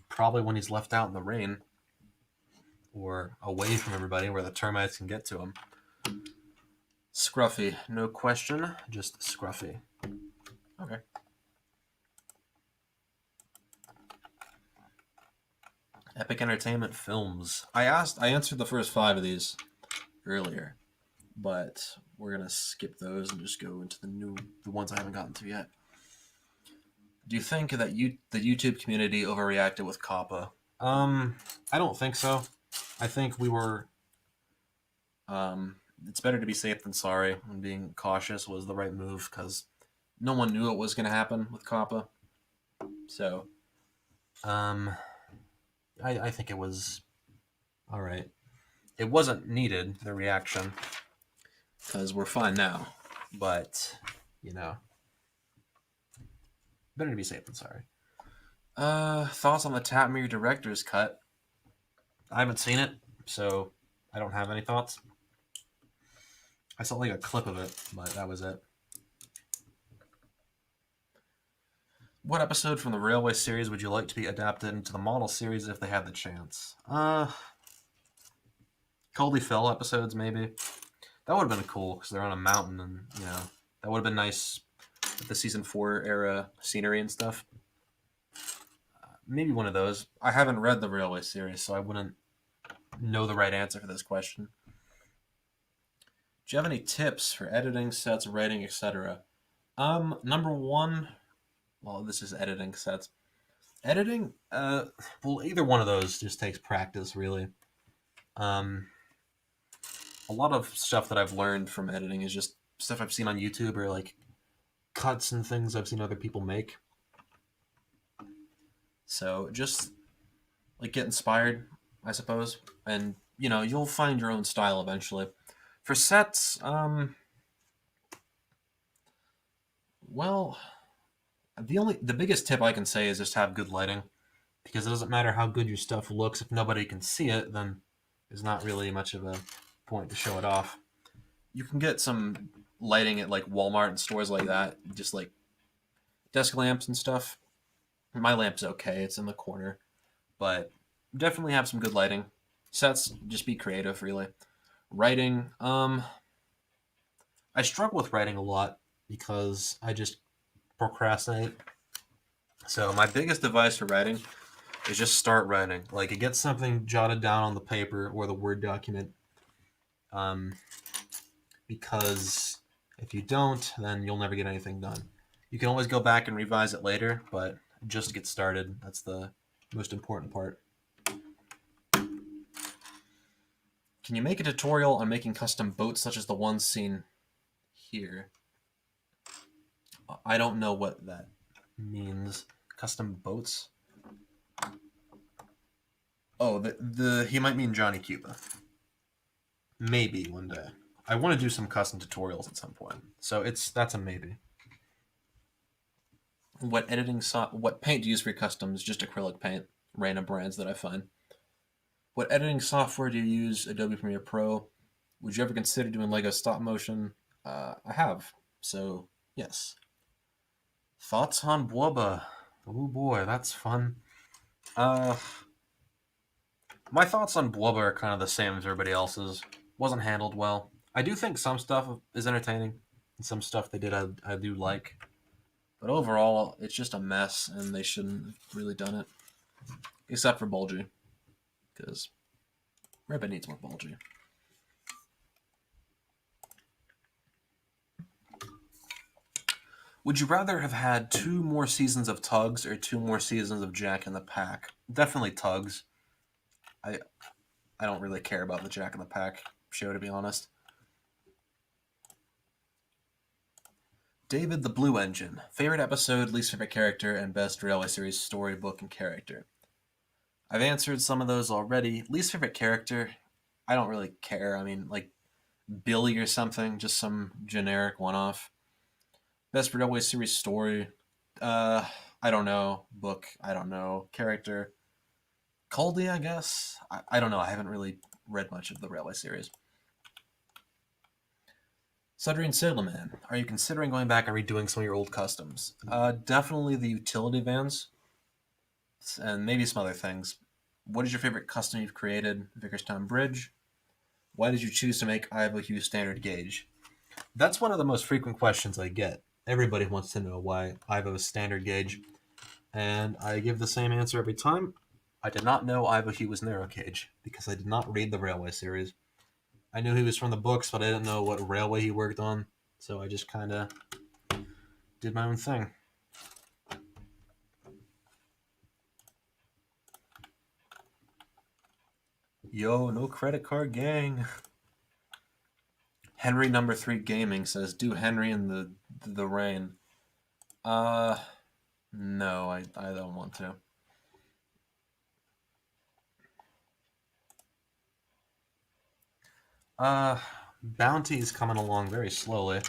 [SPEAKER 1] Probably when he's left out in the rain, or away from everybody where the termites can get to him. Scruffy, no question, just Scruffy. Okay. Epic Entertainment Films. I answered the first 5 of these earlier, but we're gonna skip those and just go into the ones I haven't gotten to yet. Do you think that the YouTube community overreacted with Kappa? I don't think so. I think we were. It's better to be safe than sorry, and being cautious was the right move because no one knew it was going to happen with Kappa. So, I think it was all right. It wasn't needed, the reaction, because we're fine now. But, you know, better to be safe than sorry. Thoughts on the Tatmir director's cut? I haven't seen it, so I don't have any thoughts. I saw like a clip of it, but that was it. What episode from the Railway series would you like to be adapted into the model series if they had the chance? Colby Fell episodes, maybe. That would have been cool, because they're on a mountain, and, you know, that would have been nice with the Season 4 era scenery and stuff. Maybe one of those. I haven't read the Railway series, so I wouldn't know the right answer for this question. Do you have any tips for editing, sets, writing, etc.? Number 1, well, this is editing sets. Editing, well, either one of those just takes practice, really. A lot of stuff that I've learned from editing is just stuff I've seen on YouTube or like cuts and things I've seen other people make. So just like get inspired, I suppose, and you know you'll find your own style eventually. For sets, well, the biggest tip I can say is just have good lighting, because it doesn't matter how good your stuff looks if nobody can see it, then there's not really much of a point to show it off. You can get some lighting at like Walmart and stores like that, just like desk lamps and stuff. My lamp's okay, it's in the corner, but definitely have some good lighting. Sets, just be creative, really. Writing, I struggle with writing a lot because I just procrastinate. So my biggest advice for writing, is just start writing. Like, get something jotted down on the paper or the Word document. Because if you don't, then you'll never get anything done. You can always go back and revise it later, but just get started. That's the most important part. Can you make a tutorial on making custom boats such as the ones seen here? I don't know what that means. Custom boats? Oh, he might mean Johnny Cuba. Maybe one day. I want to do some custom tutorials at some point. So that's a maybe. What paint do you use for your customs? Just acrylic paint. Random brands that I find. What editing software do you use? Adobe Premiere Pro. Would you ever consider doing Lego stop motion? I have. So, yes. Thoughts on Bwubba? Oh boy, that's fun. My thoughts on Bwubba are kind of the same as everybody else's. Wasn't handled well. I do think some stuff is entertaining, and some stuff they did I do like. But overall, it's just a mess, and they shouldn't have really done it. Except for Bulgy. Because Ribbit needs more Bulgy. Would you rather have had 2 more seasons of Tugs or 2 more seasons of Jack in the Pack? Definitely Tugs. I don't really care about the Jack in the Pack show, to be honest. David the Blue Engine. Favorite episode, least favorite character, and best Railway Series storybook and character. I've answered some of those already. Least favorite character, I don't really care. I mean, like Billy or something, just some generic one-off. Best Railway Series story, I don't know. Book, I don't know. Character, Caldy, I guess. I don't know. I haven't really read much of the Railway Series. Sudrian Sailorman, are you considering going back and redoing some of your old customs? Definitely the utility vans, and maybe some other things. What is your favorite custom you've created? Vicarstown Bridge. Why did you choose to make Iowa Hughes standard gauge? That's one of the most frequent questions I get. Everybody wants to know why Ivo is standard gauge, and I give the same answer every time. I did not know Ivo Hugh was narrow gauge because I did not read the Railway series. I knew he was from the books, but I didn't know what railway he worked on, so I just kind of did my own thing. Yo, no credit card gang. Henry number 3 Gaming says, do Henry in the rain. No, I don't want to. Bounty's coming along very slowly.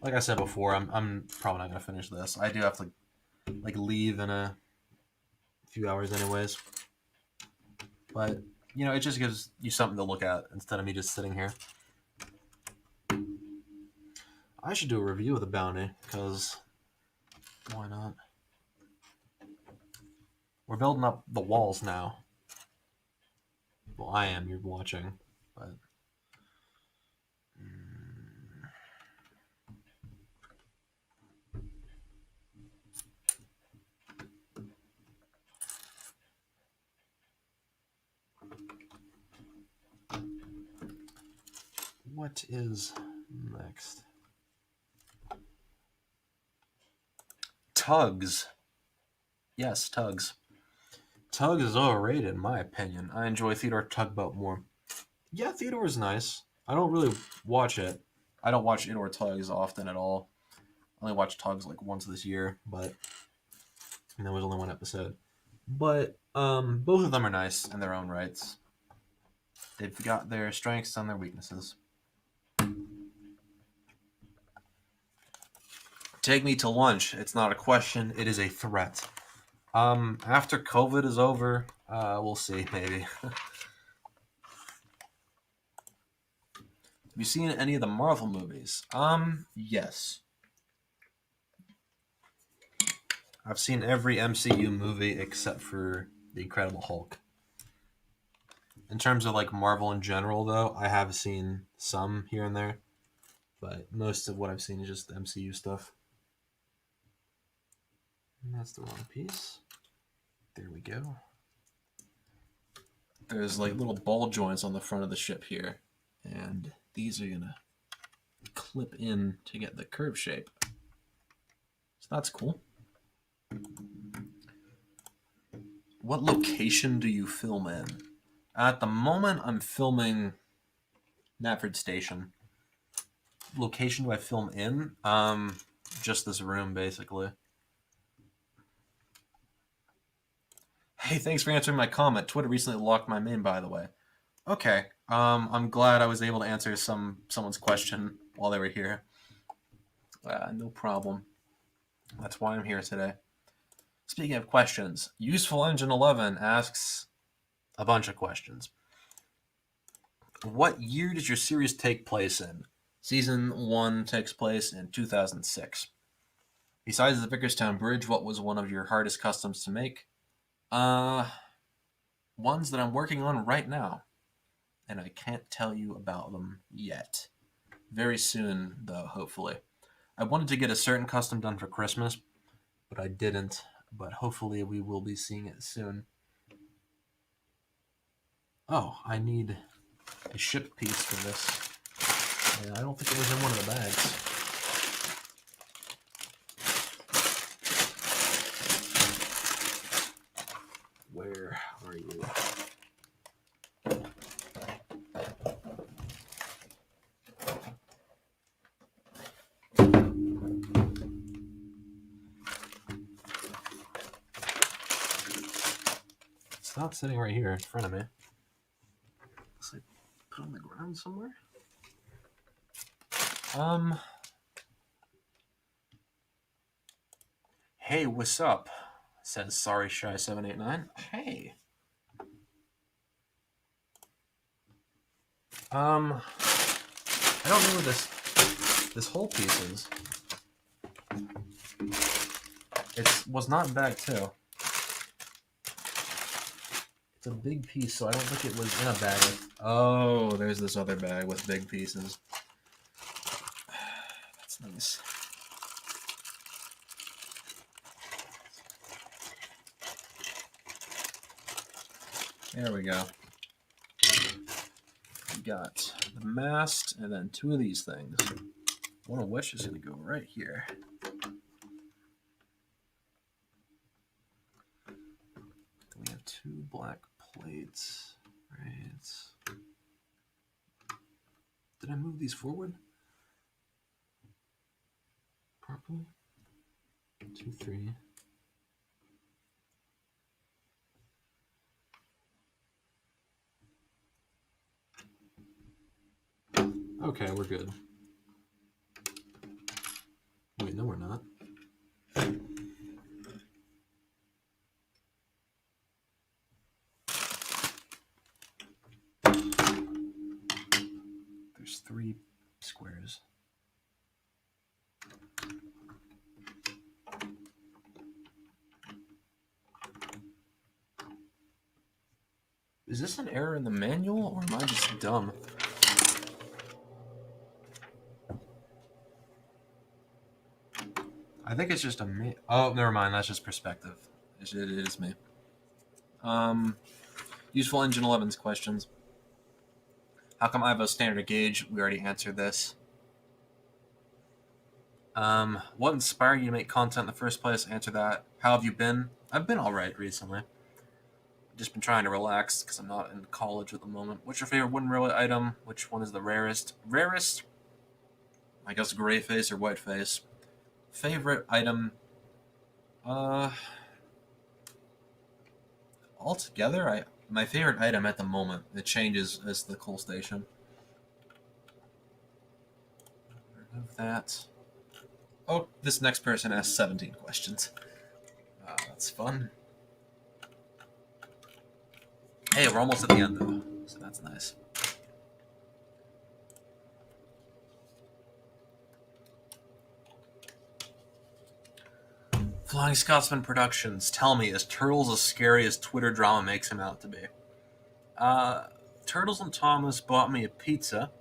[SPEAKER 1] Like I said before, I'm probably not gonna finish this. I do have to leave in a few hours anyways. But it just gives you something to look at instead of me just sitting here. I should do a review of the Bounty, because why not? We're building up the walls now. Well, I am. You're watching, but what is next? Tugs. Yes, Tugs. Tugs is overrated, in my opinion. I enjoy Theodore Tugboat more. Yeah, Theodore is nice. I don't really watch it. I don't watch it or Tugs often at all. I only watched Tugs like once this year, and there was only one episode. But both of them are nice in their own rights. They've got their strengths and their weaknesses. Take me to lunch. It's not a question. It is a threat. After COVID is over, we'll see, maybe. Have you seen any of the Marvel movies? Yes. I've seen every MCU movie except for The Incredible Hulk. In terms of Marvel in general, though, I have seen some here and there, but most of what I've seen is just the MCU stuff. And that's the wrong piece. There we go. there's like little ball joints on the front of the ship here, and these are gonna clip in to get the curve shape. So that's cool. What location do you film in? At the moment, I'm filming Knapford Station. Location do I film in? Just this room, basically. Hey, thanks for answering my comment. Twitter recently locked my main, by the way. Okay. I'm glad I was able to answer someone's question while they were here. No problem. That's why I'm here today. Speaking of questions, Useful Engine 11 asks a bunch of questions. What year does your series take place in? Season 1 takes place in 2006. Besides the Vickerstown Bridge, what was one of your hardest customs to make? Ones that I'm working on right now, and I can't tell you about them yet. Very soon, though, hopefully. I wanted to get a certain custom done for Christmas, but I didn't. But hopefully we will be seeing it soon. Oh, I need a ship piece for this. And I don't think it was in one of the bags. Where are you? It's not sitting right here in front of me. It's like put on the ground somewhere. Hey, what's up? Says Sorry Shy 789. Hey. I don't know where this whole piece is. It was not in bag 2. It's a big piece, so I don't think it was in a bag. Oh, there's this other bag with big pieces. That's nice. There we go. We got the mast and then 2 of these things. One of which is going to go right here. Then we have 2 black plates. Right. Did I move these forward properly? 2, 3. Okay, we're good. Wait, no, we're not. There's 3 squares. Is this an error in the manual, or am I just dumb? I think it's just a me. Oh, never mind. That's just perspective. It is me. Useful Engine 11's questions. How come I have a standard gauge? We already answered this. What inspired you to make content in the first place? Answer that. How have you been? I've been alright recently. Just been trying to relax because I'm not in college at the moment. What's your favorite wooden railway item? Which one is the rarest? Rarest? I guess gray face or white face. Favorite item? Altogether, my favorite item at the moment, it changes as the coal station. Remove that. Oh, this next person asked 17 questions. That's fun. Hey, we're almost at the end, though, so that's nice. Flying Scotsman Productions. Tell me, is Turtles as scary as Twitter drama makes him out to be? Turtles and Thomas bought me a pizza,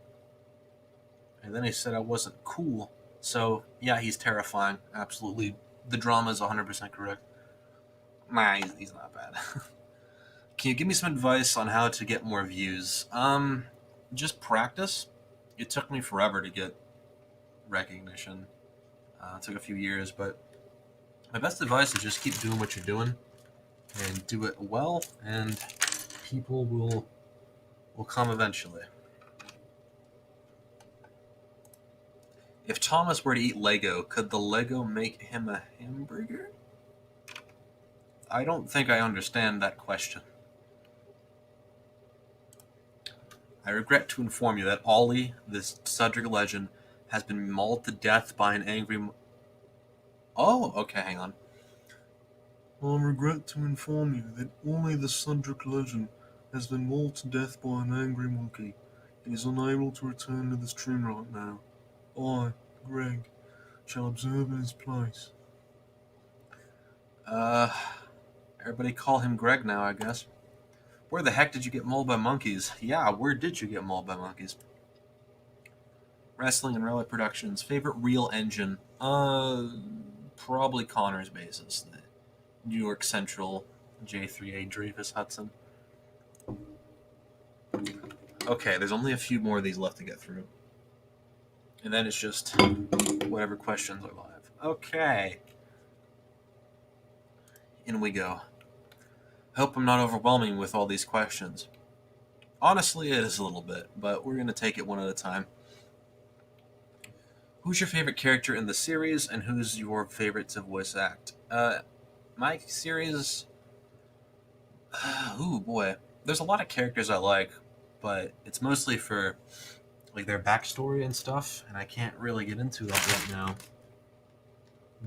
[SPEAKER 1] and then he said I wasn't cool. So, yeah, he's terrifying. Absolutely. The drama is 100% correct. Nah, he's not bad. Can you give me some advice on how to get more views? Just practice. It took me forever to get recognition. It took a few years, but my best advice is just keep doing what you're doing and do it well, and people will come eventually. If Thomas were to eat Lego, could the Lego make him a hamburger? I don't think I understand that question. I regret to inform you that Ollie, this Cedric legend, has been mauled to death by an angry... Oh, okay, hang on. I regret to inform you that Ollie, the Cedric legend, has been mauled to death by an angry monkey. He is unable to return to the stream right now. I, Greg, shall observe in his place. Everybody call him Greg now, I guess. Where the heck did you get mauled by monkeys? Yeah, where did you get mauled by monkeys? Wrestling and Railway Productions. Favorite real engine? Probably Connor's Basis. The New York Central J3A Dreyfus Hudson. Okay, there's only a few more of these left to get through. And then it's just whatever questions are live. Okay. In we go. Hope I'm not overwhelming with all these questions. Honestly, it is a little bit, but we're going to take it one at a time. Who's your favorite character in the series, and who's your favorite to voice act? My series... ooh, boy. There's a lot of characters I like, but it's mostly for like their backstory and stuff, and I can't really get into that right now.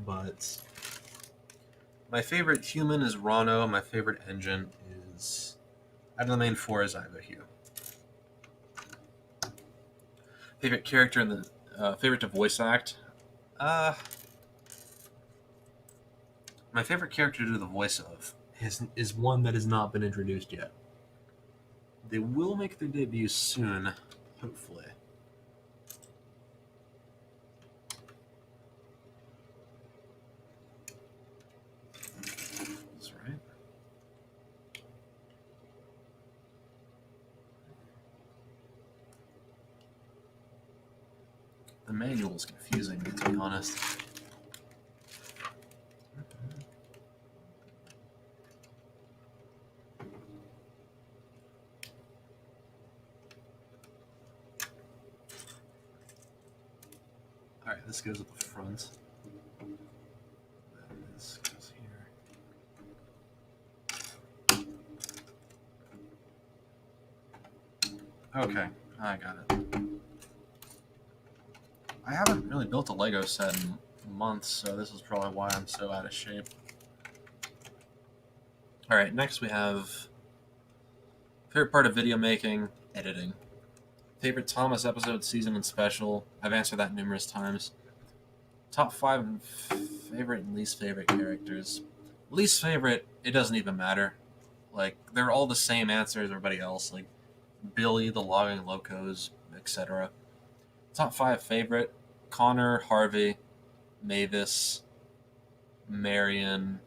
[SPEAKER 1] But my favorite human is Rano. My favorite engine is, out of the main four, is Ivo Hugh. Favorite character in the favorite to voice act. My favorite character to do the voice of is one that has not been introduced yet. They will make their debut soon, hopefully. That's right. The manual is confusing, to be honest. Alright, this goes at the front. Then this goes here. Okay, I got it. I haven't really built a Lego set in months, so this is probably why I'm so out of shape. Alright, next we have favorite part of video making, editing. Favorite Thomas episode, season, and special. I've answered that numerous times. Top 5 favorite and least favorite characters. Least favorite, it doesn't even matter. Like, they're all the same answer as everybody else. Like, Billy, the Logging Locos, etc. Top 5 favorite, Connor, Harvey, Mavis, Marion,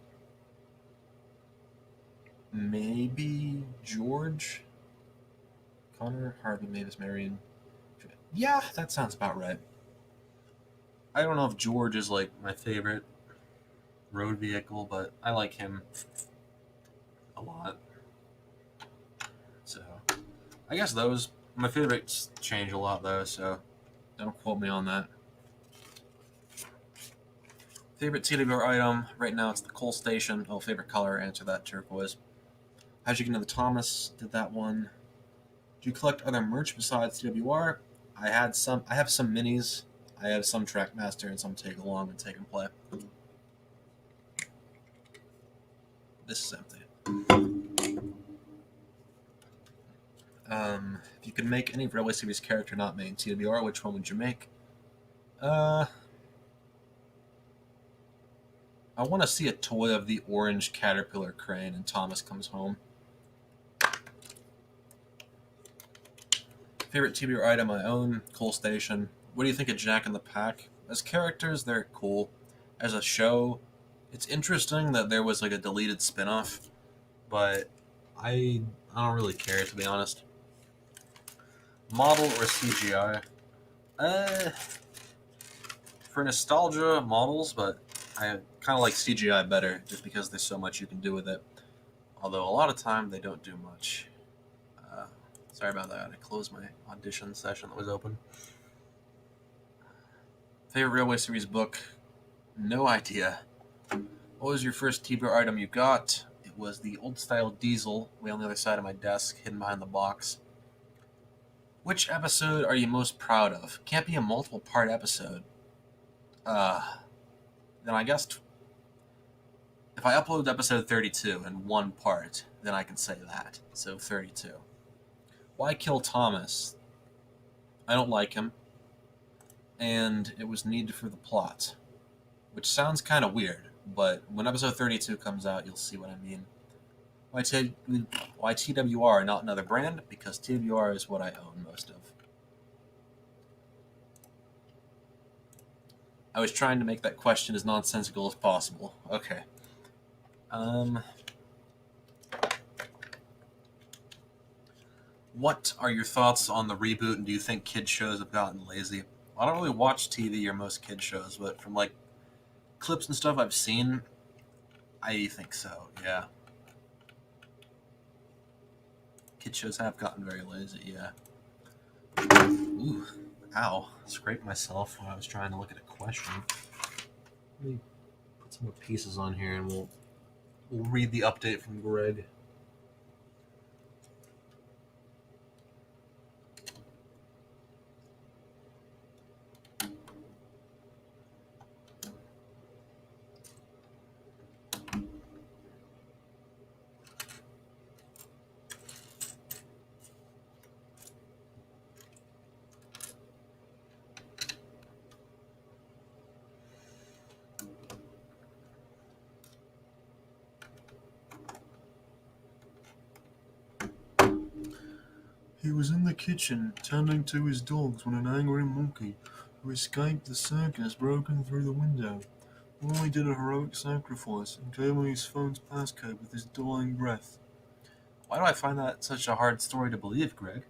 [SPEAKER 1] maybe George? Connor, Harvey, Mavis, Marion. Yeah, that sounds about right. I don't know if George is like my favorite road vehicle, but I like him a lot. So, I guess those. My favorites change a lot though, so don't quote me on that. Favorite TWR item? Right now it's the coal station. Oh, favorite color? Answer that, turquoise. How'd you get into the Thomas? Did that one. Do you collect other merch besides TWR? I have some minis. I have some Trackmaster and some Take Along and Take and Play. This is empty. If you could make any Railway Series character not main TWR, which one would you make? I want to see a toy of the orange caterpillar crane and Thomas Comes Home. Favorite TBR item I own, Coal Station. What do you think of Jack and the Pack? As characters, they're cool. As a show, it's interesting that there was like a deleted spin-off, but I don't really care, to be honest. Model or CGI? For nostalgia, models, but I kind of like CGI better, just because there's so much you can do with it. Although a lot of time they don't do much. Uh, Sorry about that. I closed my audition session that was open. Favorite Railway Series book? No idea. What was your first TBR item you got? It was the old style diesel, way on the other side of my desk, hidden behind the box. Which episode are you most proud of? Can't be a multiple part episode. Then I guess if I upload episode 32 in one part, then I can say that. So 32. Why kill Thomas? I don't like him. And it was needed for the plot. Which sounds kind of weird, but when episode 32 comes out, you'll see what I mean. Why TWR, not another brand? Because TWR is what I own most of. I was trying to make that question as nonsensical as possible. Okay. What are your thoughts on the reboot, and do you think kid shows have gotten lazy? I don't really watch TV or most kid shows, but from like clips and stuff I've seen, I think so, yeah. Kid shows have gotten very lazy, yeah. Ooh, ow. Scraped myself when I was trying to look at a question. Let me put some more pieces on here and we'll read the update from Greg. He was in the kitchen, tending to his dogs when an angry monkey, who escaped the circus, broke in through the window. Wally did a heroic sacrifice and gave me his phone's passcode with his dying breath. Why do I find that such a hard story to believe, Greg?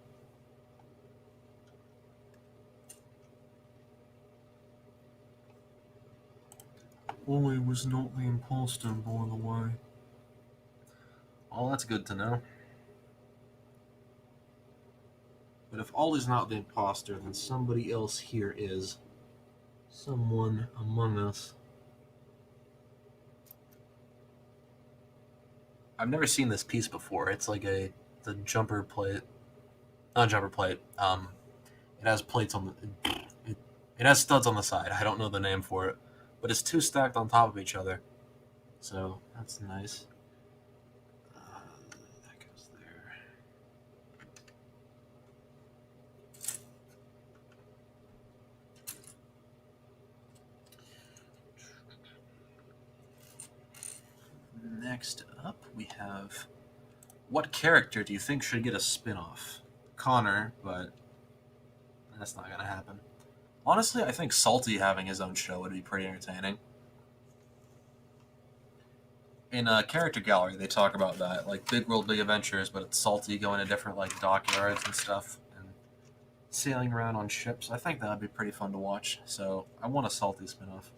[SPEAKER 1] Wally was not the imposter, by the way. Well, that's good to know. But if Ollie's not the imposter, then somebody else here is. Someone among us. I've never seen this piece before. It's like the jumper plate. Not jumper plate. It has plates on the. It has studs on the side. I don't know the name for it, but it's two stacked on top of each other. So that's nice. That goes there. Next up, we have, what character do you think should get a spin-off? Connor, but that's not gonna happen. Honestly, I think Salty having his own show would be pretty entertaining. In a character gallery, they talk about that, like Big World, Big Adventures, but it's Salty going to different like dockyards and stuff, and sailing around on ships. I think that would be pretty fun to watch. So I want a Salty spin-off.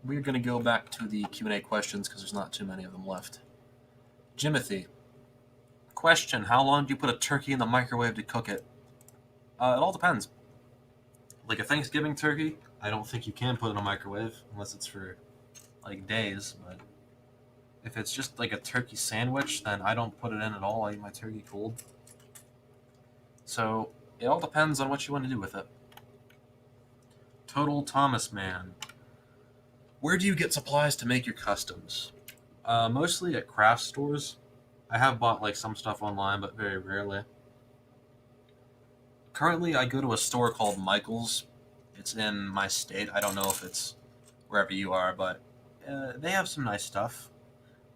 [SPEAKER 1] We're going to go back to the Q&A questions because there's not too many of them left. Jimothy. Question, how long do you put a turkey in the microwave to cook it? It all depends. Like a Thanksgiving turkey, I don't think you can put in a microwave unless it's for like days, but if it's just like a turkey sandwich, then I don't put it in at all. I eat my turkey cold. So it all depends on what you want to do with it. Total Thomas Man. Where do you get supplies to make your customs? Mostly at craft stores. I have bought like some stuff online, but very rarely. Currently, I go to a store called Michael's. It's in my state. I don't know if it's wherever you are, but they have some nice stuff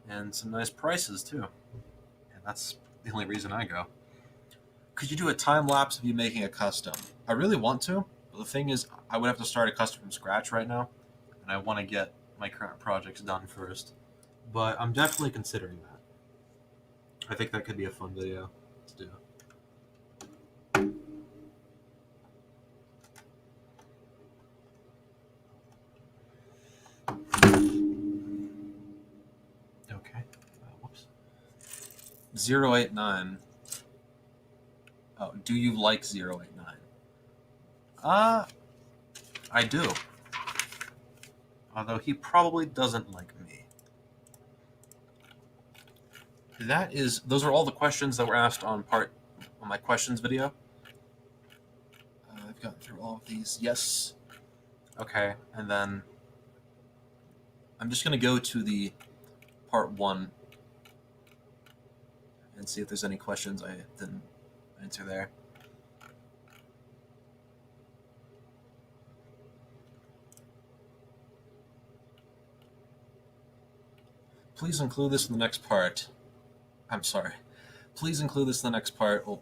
[SPEAKER 1] and some nice prices too. And that's the only reason I go. Could you do a time lapse of you making a custom? I really want to, but the thing is, I would have to start a custom from scratch right now, and I want to get my current projects done first. but I'm definitely considering that. I think that could be a fun video to do. Okay. Whoops. 089. Oh, do you like 089? I do. Although he probably doesn't like me. Those are all the questions that were asked on my questions video. I've gotten through all of these. Yes. Okay, and then I'm just gonna go to the part 1 and see if there's any questions I didn't answer there. Please include this in the next part. I'm sorry. Please include this in the next part. Oh,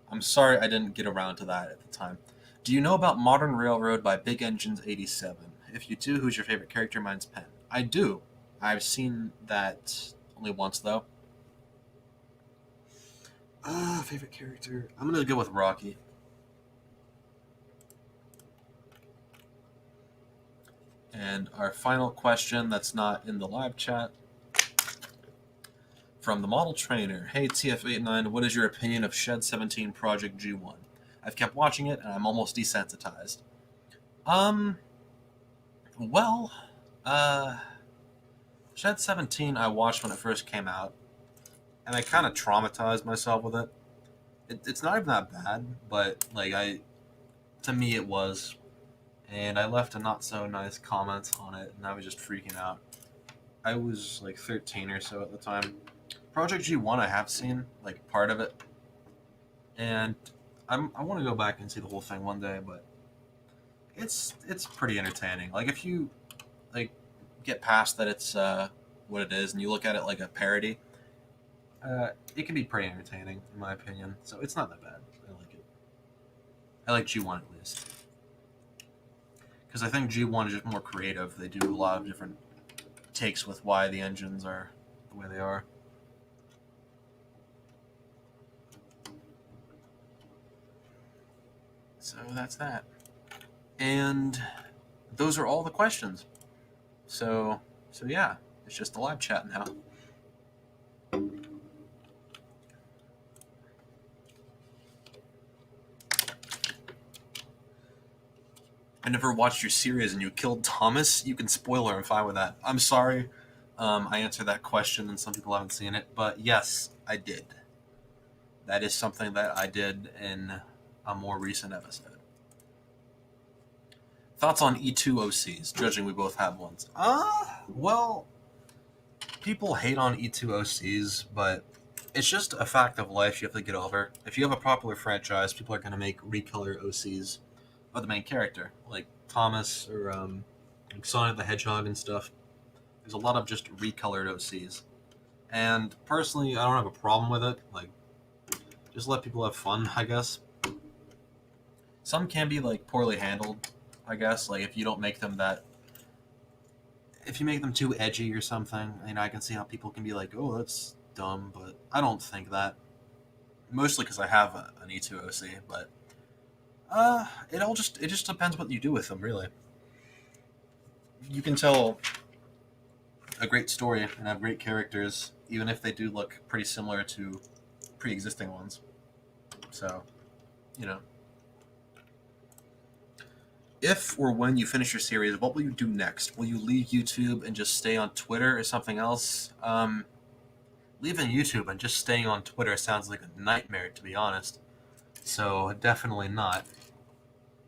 [SPEAKER 1] I'm sorry I didn't get around to that at the time. Do you know about Modern Railroad by Big Engines 87? If you do, who's your favorite character? Mine's Penn. I do. I've seen that only once, though. Favorite character? I'm going to go with Rocky. And our final question that's not in the live chat from the model trainer. Hey TF89, what is your opinion of Shed 17 Project G1? I've kept watching it and I'm almost desensitized. Well, Shed 17 I watched when it first came out, and I kind of traumatized myself with it. It's not even that bad, but to me it was, and I left a not so nice comment on it, and I was just freaking out. I was like 13 or so at the time. Project G1 I have seen, like, part of it, and I want to go back and see the whole thing one day, but it's pretty entertaining. Like, if you get past that it's what it is and you look at it like a parody, it can be pretty entertaining in my opinion. So it's not that bad. I like it. I like G1 at least, because I think G1 is just more creative. They do a lot of different takes with why the engines are the way they are. So that's that. And those are all the questions. So yeah, it's just a live chat now. I never watched your series and you killed Thomas. You can spoiler, I'm fine with that. I'm sorry I answered that question and some people haven't seen it, but yes, I did. That is something that I did in a more recent episode. Thoughts on E2 OCs, judging we both have ones. Well, people hate on E2 OCs, but it's just a fact of life you have to get over. If you have a popular franchise, people are going to make recolor OCs of the main character, like Thomas or like Sonic the Hedgehog and stuff. There's a lot of just recolored OCs. And personally, I don't have a problem with it. Like, just let people have fun, I guess. Some can be like poorly handled, I guess. Like, if you don't make them if you make them too edgy or something, I can see how people can be like, oh, that's dumb, but I don't think that. Mostly because I have an E2 OC, but it just depends what you do with them, really. You can tell a great story and have great characters, even if they do look pretty similar to pre-existing ones. So, If or when you finish your series, what will you do next? Will you leave YouTube and just stay on Twitter or something else? Leaving YouTube and just staying on Twitter sounds like a nightmare, to be honest. So definitely not.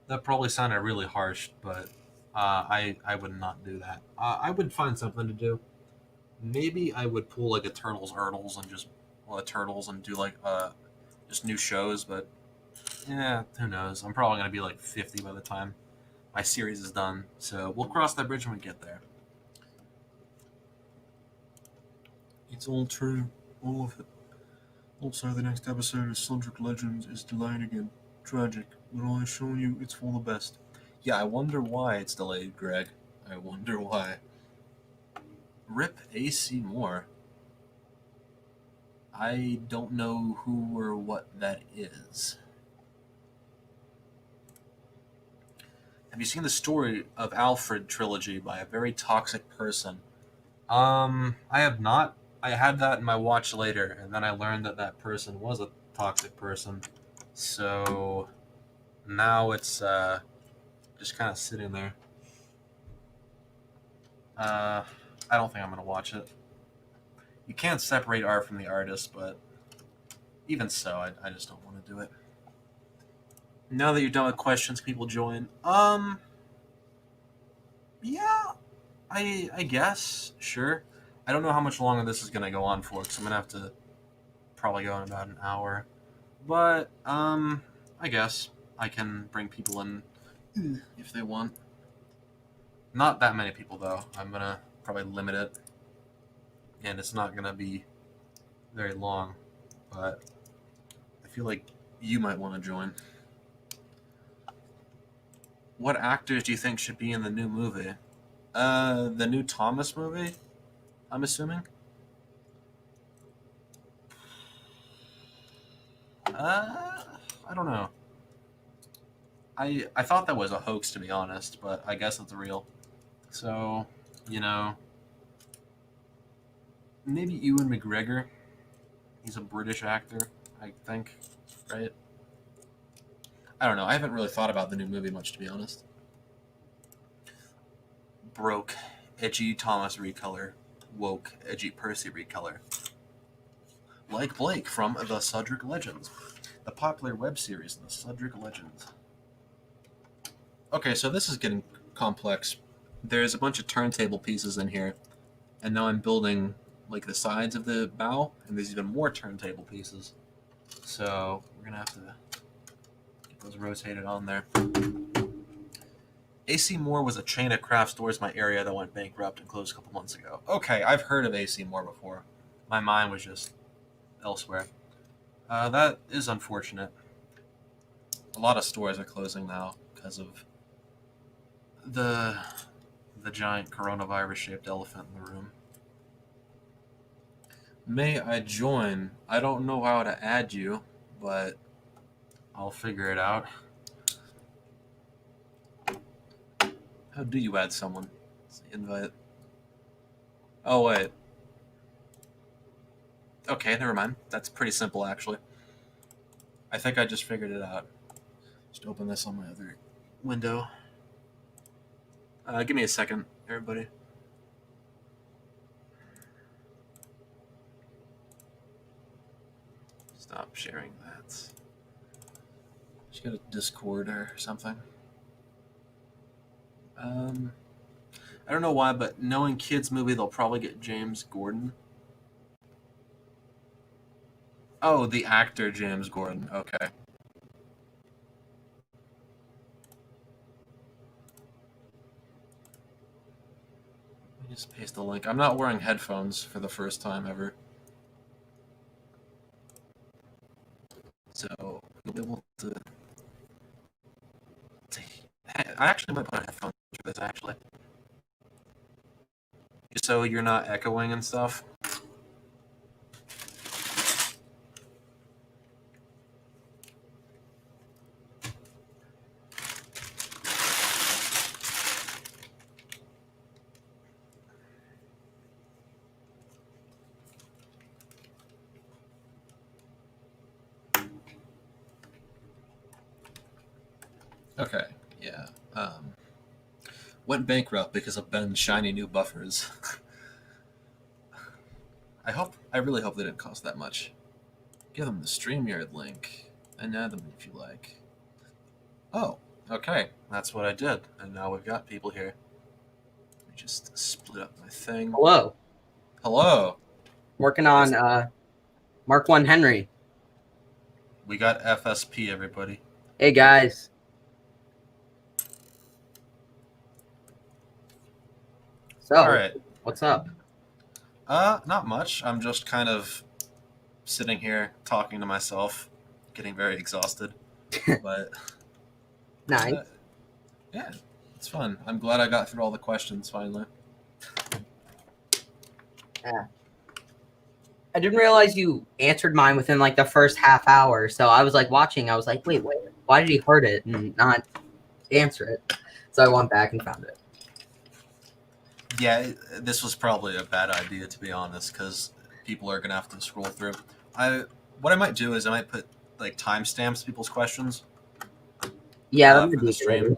[SPEAKER 1] That probably sounded really harsh, but I would not do that. I would find something to do. Maybe I would pull like a Turtles Erdles and just Turtles and do like just new shows, but yeah, who knows? I'm probably gonna be like 50 by the time my series is done, so we'll cross that bridge when we get there. It's all true, all of it. Also, the next episode of Sundrick Legends is delayed again. Tragic, but I assure you it's for the best. Yeah, I wonder why it's delayed, Greg. I wonder why. Rip AC Moore. I don't know who or what that is. Have you seen the story of Alfred trilogy by a very toxic person? I have not. I had that in my watch later, and then I learned that that person was a toxic person. So now it's just kind of sitting there. I don't think I'm gonna watch it. You can't separate art from the artist, but even so, I just don't want to do it. Now that you're done with questions, people join. Yeah, I guess sure. I don't know how much longer this is gonna go on for, because I'm gonna have to probably go in about an hour. But I guess I can bring people in if they want. Not that many people though. I'm gonna probably limit it, and it's not gonna be very long. But I feel like you might want to join. What actors do you think should be in the new movie? The new Thomas movie, I'm assuming. I don't know. I thought that was a hoax, to be honest, but I guess it's real. So, maybe Ewan McGregor. He's a British actor, I think, right? I don't know. I haven't really thought about the new movie much, to be honest. Broke, edgy Thomas recolor. Woke, edgy Percy recolor. Like Blake from The Sudrick Legends, the popular web series The Sudrick Legends. Okay, so this is getting complex. There's a bunch of turntable pieces in here, and now I'm building like the sides of the bow, and there's even more turntable pieces. So we're gonna have to get those rotated on there. AC Moore was a chain of craft stores in my area that went bankrupt and closed a couple months ago. Okay, I've heard of AC Moore before. My mind was just elsewhere. That is unfortunate. A lot of stores are closing now because of the giant coronavirus-shaped elephant in the room. May I join? I don't know how to add you, but I'll figure it out. How do you add someone? Let's invite. Oh, wait. Okay, never mind. That's pretty simple, actually. I think I just figured it out. Just open this on my other window. Give me a second, everybody. Stop sharing that. Just go to Discord or something. I don't know why, but knowing kids movie, they'll probably get James Gordon. Oh, the actor James Gordon. Okay. Let me just paste the link. I'm not wearing headphones for the first time ever, so you'll be able to. I actually might put on headphones for this, actually, so you're not echoing and stuff. Okay, yeah. Went bankrupt because of Ben's shiny new buffers. I really hope they didn't cost that much. Give them the StreamYard link and add them if you like. Oh, okay. That's what I did. And now we've got people here. Let me just split up my thing.
[SPEAKER 2] Hello.
[SPEAKER 1] Hello.
[SPEAKER 2] Working on Mark 1 Henry.
[SPEAKER 1] We got FSP, everybody.
[SPEAKER 2] Hey, guys. So,
[SPEAKER 1] all right.
[SPEAKER 2] What's up?
[SPEAKER 1] Not much. I'm just kind of sitting here talking to myself, getting very exhausted. But
[SPEAKER 2] Nice.
[SPEAKER 1] Yeah, it's fun. I'm glad I got through all the questions finally.
[SPEAKER 2] Yeah. I didn't realize you answered mine within like the first half hour. So I was like watching. I was like, wait, why did he heard it and not answer it? So I went back and found it.
[SPEAKER 1] Yeah, this was probably a bad idea, to be honest, because people are gonna have to scroll through. What I might do is I might put like timestamps to people's questions
[SPEAKER 2] Yeah, that might
[SPEAKER 1] for
[SPEAKER 2] be
[SPEAKER 1] the
[SPEAKER 2] a good
[SPEAKER 1] stream.
[SPEAKER 2] idea.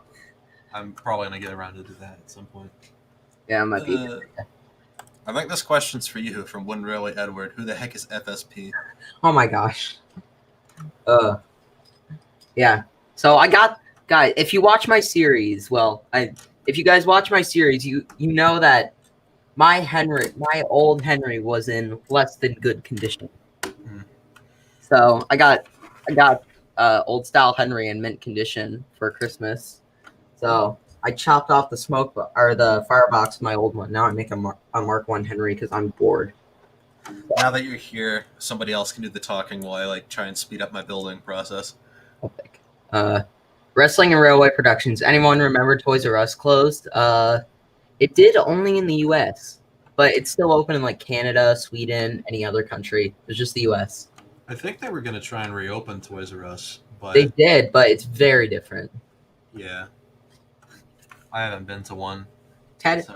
[SPEAKER 1] I'm probably gonna get around to do that at some point.
[SPEAKER 2] Yeah, it might be.
[SPEAKER 1] I think this question's for you from Wind Railway Edward. Who the heck is FSP?
[SPEAKER 2] Oh my gosh. Yeah. So I got guys. If you watch my series, if you guys watch my series, you know that my old Henry was in less than good condition. So I got old style Henry in mint condition for Christmas. So I chopped off the the firebox of my old one. Now I make a Mark 1 Henry because I'm bored.
[SPEAKER 1] Now that you're here, somebody else can do the talking while I like try and speed up my building process.
[SPEAKER 2] Epic. Wrestling and Railway Productions. Anyone remember Toys R Us closed? It did only in the U.S., but it's still open in like Canada, Sweden, any other country. It was just the U.S.
[SPEAKER 1] I think they were going to try and reopen Toys R Us, but
[SPEAKER 2] They did, but it's very different.
[SPEAKER 1] yeah, I haven't been to one.
[SPEAKER 2] Ted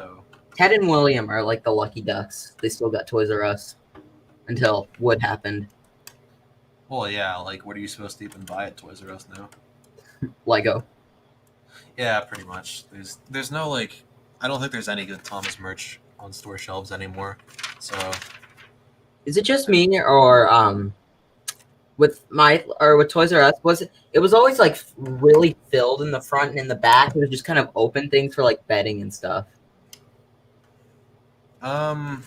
[SPEAKER 2] and William are like the lucky ducks. They still got Toys R Us until what happened.
[SPEAKER 1] Well, yeah, like what are you supposed to even buy at Toys R Us now?
[SPEAKER 2] Lego.
[SPEAKER 1] Yeah, pretty much. There's no like, I don't think there's any good Thomas merch on store shelves anymore. So
[SPEAKER 2] is it just me or with Toys R Us it was always like really filled in the front and in the back. It was just kind of open things for like bedding and stuff.
[SPEAKER 1] Mine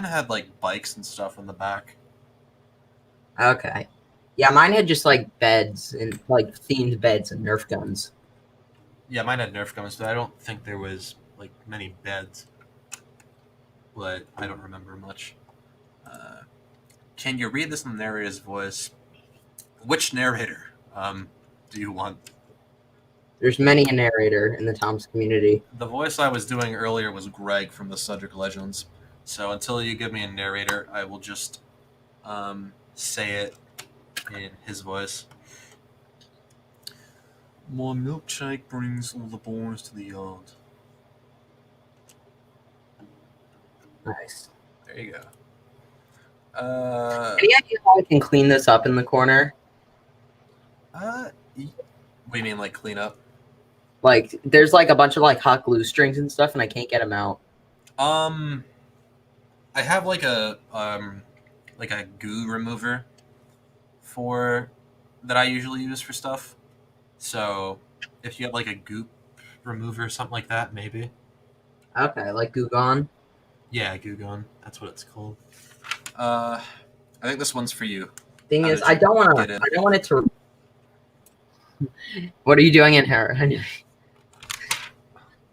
[SPEAKER 1] had like bikes and stuff in the back.
[SPEAKER 2] Okay. Yeah, mine had just like beds and like themed beds and Nerf guns.
[SPEAKER 1] Yeah, mine had Nerf guns, but I don't think there was like many beds. But I don't remember much. Can you read this in the narrator's voice? Which narrator do you want?
[SPEAKER 2] There's many a narrator in the Tom's community.
[SPEAKER 1] The voice I was doing earlier was Greg from the Subject Legends. So until you give me a narrator, I will just say it in his voice. My milkshake brings all the boys to the yard.
[SPEAKER 2] Nice.
[SPEAKER 1] There you go.
[SPEAKER 2] Any idea how I can clean this up in the corner?
[SPEAKER 1] What do you mean, like clean up?
[SPEAKER 2] Like, there's like a bunch of like hot glue strings and stuff, and I can't get them out.
[SPEAKER 1] I have like a goo remover that I usually use for stuff. So if you have like a goop remover or something like that, maybe.
[SPEAKER 2] Okay, like Goo Gone.
[SPEAKER 1] Yeah, Goo Gone. That's what it's called. I think this one's for you.
[SPEAKER 2] Thing is, I don't want it to. What are you doing in here?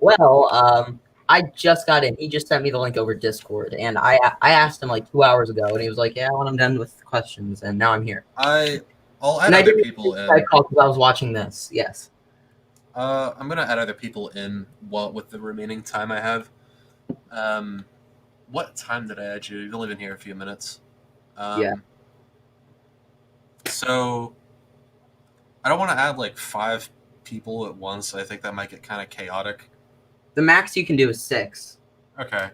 [SPEAKER 2] Well, I just got in. He just sent me the link over Discord, and I asked him like 2 hours ago, and he was like, "Yeah, when I'm done with questions," and now I'm here.
[SPEAKER 1] I'll add other people in.
[SPEAKER 2] I called because I was watching this. Yes.
[SPEAKER 1] I'm gonna add other people in with the remaining time I have. What time did I add you? You've only been here a few minutes.
[SPEAKER 2] Yeah.
[SPEAKER 1] So I don't want to add like 5 people at once. I think that might get kind of chaotic.
[SPEAKER 2] The max you can do is 6.
[SPEAKER 1] Okay.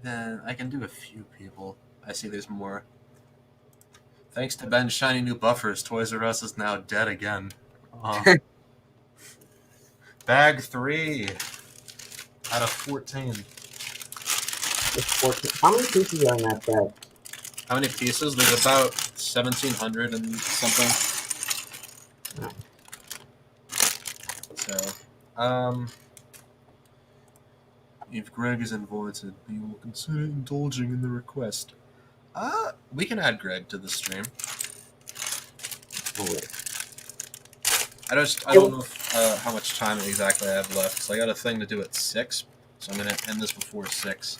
[SPEAKER 1] Then I can do a few people. I see there's more. Thanks to Ben's shiny new buffers, Toys R Us is now dead again. Bag 3 out of 14.
[SPEAKER 2] It's 14. How many pieces are in that bag?
[SPEAKER 1] How many pieces? There's about 1,700 and something. So, if Greg is invited, we will consider indulging in the request. We can add Greg to the stream. I don't know how much time exactly I have left, because I got a thing to do at 6, so I'm going to end this before 6.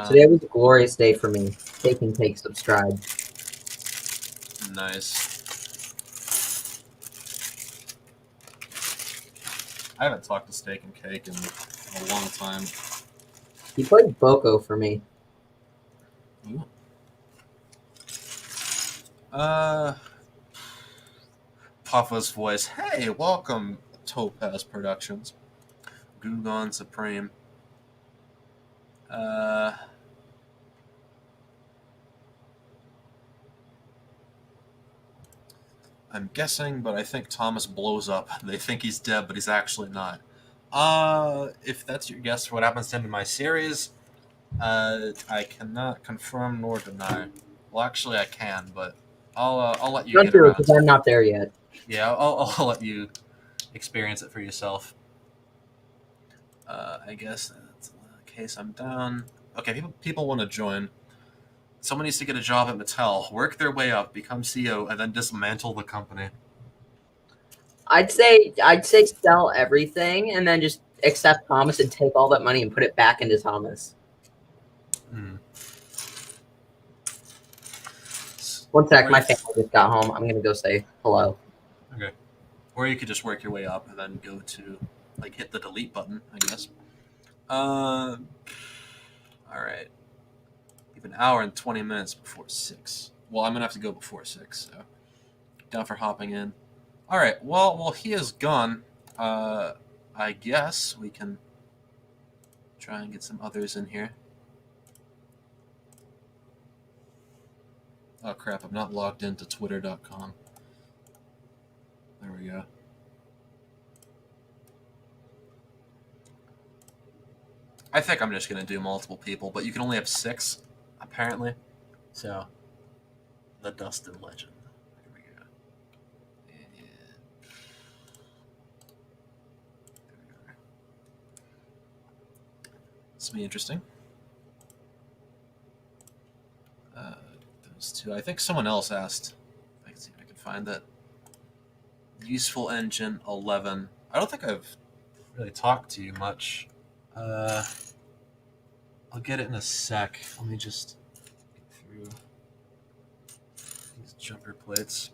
[SPEAKER 2] Today was a glorious day for me. Take and take, subscribe.
[SPEAKER 1] Nice. I haven't talked to Steak and Cake in a long time.
[SPEAKER 2] He played Boko for me.
[SPEAKER 1] Ooh. Puffa's voice. Hey, welcome, Topaz Productions. Gugon Supreme. I'm guessing, but I think Thomas blows up. They think he's dead, but he's actually not. If that's your guess for what happens to him in my series, I cannot confirm nor deny. Well, actually, I can, but I'll let you
[SPEAKER 2] Don't
[SPEAKER 1] get
[SPEAKER 2] do it
[SPEAKER 1] around
[SPEAKER 2] because
[SPEAKER 1] to
[SPEAKER 2] I'm
[SPEAKER 1] it.
[SPEAKER 2] not there yet.
[SPEAKER 1] Yeah, I'll let you experience it for yourself. I guess that's the case. I'm down. Okay, people want to join. Someone needs to get a job at Mattel, work their way up, become CEO, and then dismantle the company.
[SPEAKER 2] I'd say sell everything and then just accept Thomas and take all that money and put it back into Thomas. One sec, my family just got home. I'm gonna go say hello.
[SPEAKER 1] Okay. Or you could just work your way up and then go to, like, hit the delete button, I guess. All right. You have an hour and 20 minutes before 6. Well, I'm going to have to go before 6, so down for hopping in. All right. Well, he is gone. I guess we can try and get some others in here. Oh, crap. I'm not logged into twitter.com. There we go. I think I'm just going to do multiple people, but you can only have 6, apparently. So, the Dustin Legend. Here we go. And there we are. This will be interesting. Those two. I think someone else asked. I can see if I can find that. Useful Engine 11. I don't think I've really talked to you much. I'll get it in a sec. Let me just get through these jumper plates.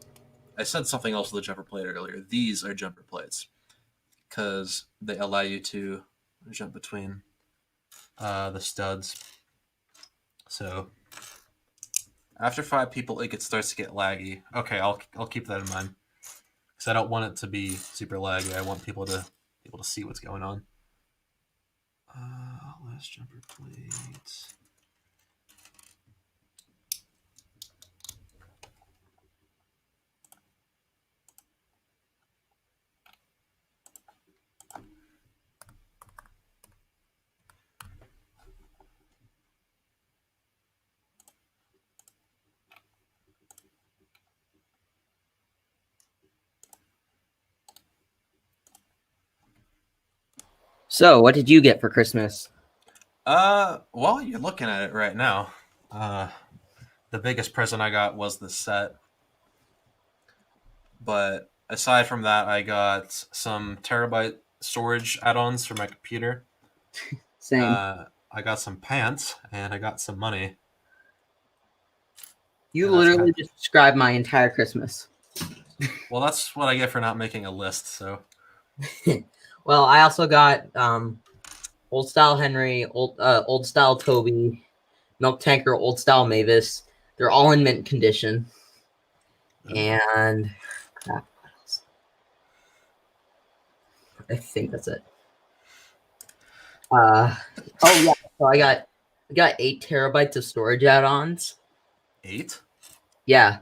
[SPEAKER 1] I said something else with the jumper plate earlier. These are jumper plates because they allow you to jump between the studs. So after 5 people, it starts to get laggy. Okay, I'll keep that in mind because I don't want it to be super laggy. I want people to be able to see what's going on. Last jumper plate.
[SPEAKER 2] So, what did you get for Christmas?
[SPEAKER 1] Well, you're looking at it right now. The biggest present I got was the set. But aside from that, I got some terabyte storage add-ons for my computer.
[SPEAKER 2] Same.
[SPEAKER 1] I got some pants and I got some money.
[SPEAKER 2] You literally just described my entire Christmas.
[SPEAKER 1] Well, that's what I get for not making a list. So.
[SPEAKER 2] Well, I also got old style Henry, old style Toby, milk tanker, old style Mavis. They're all in mint condition. And crap. I think that's it. Oh yeah, so I got 8 terabytes of storage add-ons.
[SPEAKER 1] 8?
[SPEAKER 2] Yeah.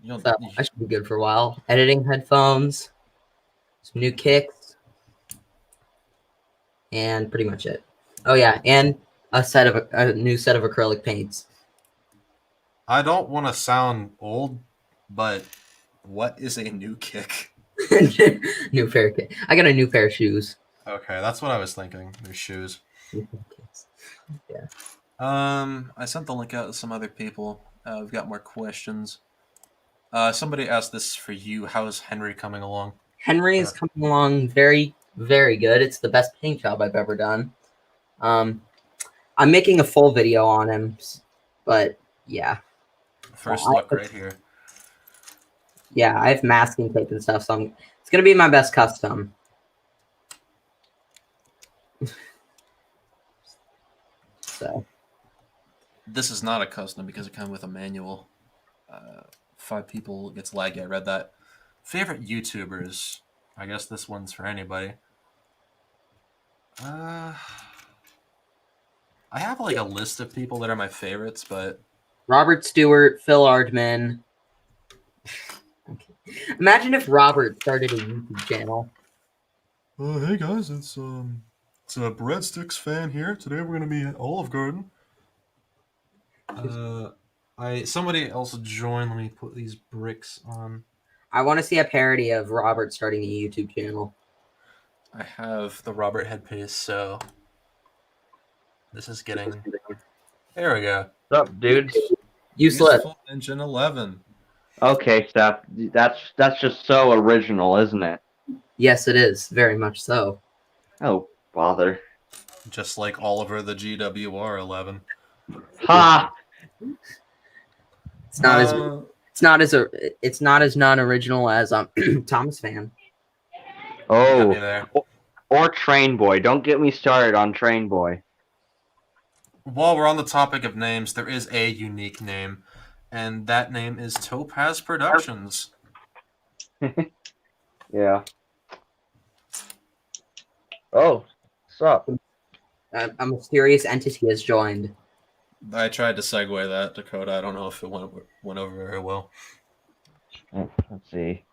[SPEAKER 1] So
[SPEAKER 2] I should be good for a while. Editing headphones, some new kicks, and pretty much it. Oh yeah, and a new set of acrylic paints.
[SPEAKER 1] I don't want to sound old, but what is a new kick?
[SPEAKER 2] New pair of kicks. I got a new pair of shoes.
[SPEAKER 1] Okay, that's what I was thinking. New shoes.
[SPEAKER 2] Yeah.
[SPEAKER 1] I sent the link out to some other people. We've got more questions. Somebody asked this for you. How is Henry coming along?
[SPEAKER 2] Henry is coming along very, very good. It's the best paint job I've ever done. I'm making a full video on him, but yeah.
[SPEAKER 1] First look right here.
[SPEAKER 2] Yeah, I have masking tape and stuff, so it's gonna be my best custom. So
[SPEAKER 1] This is not a custom because it comes with a manual. 5 people gets laggy. I read that. Favorite YouTubers. I guess this one's for anybody. I have like a list of people that are my favorites, but
[SPEAKER 2] Robert Stewart, Phil Ardman. Okay. Imagine if Robert started a YouTube channel.
[SPEAKER 1] hey guys, it's a breadsticks fan here. Today we're gonna be at Olive Garden. Somebody else join. Let me put these bricks on.
[SPEAKER 2] I want to see a parody of Robert starting a YouTube channel.
[SPEAKER 1] I have the Robert headpiece, so this is getting. There we go.
[SPEAKER 3] What's up, dudes?
[SPEAKER 2] Useless.
[SPEAKER 1] Useful Engine 11.
[SPEAKER 3] Okay, Steph, that's just so original, isn't it?
[SPEAKER 2] Yes, it is. Very much so.
[SPEAKER 3] Oh, bother.
[SPEAKER 1] Just like Oliver the GWR 11.
[SPEAKER 3] Ha!
[SPEAKER 2] It's not it's not as non-original as Thomas Fan.
[SPEAKER 1] Got me
[SPEAKER 3] Oh,
[SPEAKER 1] there.
[SPEAKER 3] or Train Boy. Don't get me started on Train Boy.
[SPEAKER 1] While we're on the topic of names, there is a unique name, and that name is Topaz Productions.
[SPEAKER 3] Yeah. Oh, what's up?
[SPEAKER 2] A mysterious entity has joined.
[SPEAKER 1] I tried to segue that, Dakota. I don't know if it went over very well.
[SPEAKER 3] Let's see.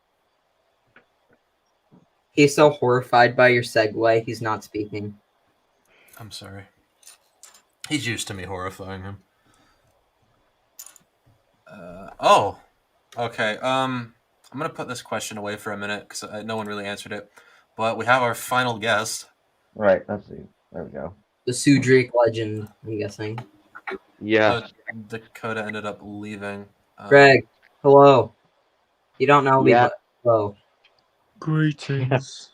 [SPEAKER 2] He's so horrified by your segue, he's not speaking.
[SPEAKER 1] I'm sorry. He's used to me horrifying him. Oh, okay. I'm gonna put this question away for a minute because no one really answered it. But we have our final guest.
[SPEAKER 3] Right, let's see. There we go.
[SPEAKER 2] The Sudric legend, I'm guessing.
[SPEAKER 3] Yes.
[SPEAKER 1] Dakota ended up leaving.
[SPEAKER 2] Greg, hello. You don't know me,
[SPEAKER 3] Yeah.
[SPEAKER 2] but hello.
[SPEAKER 4] Greetings.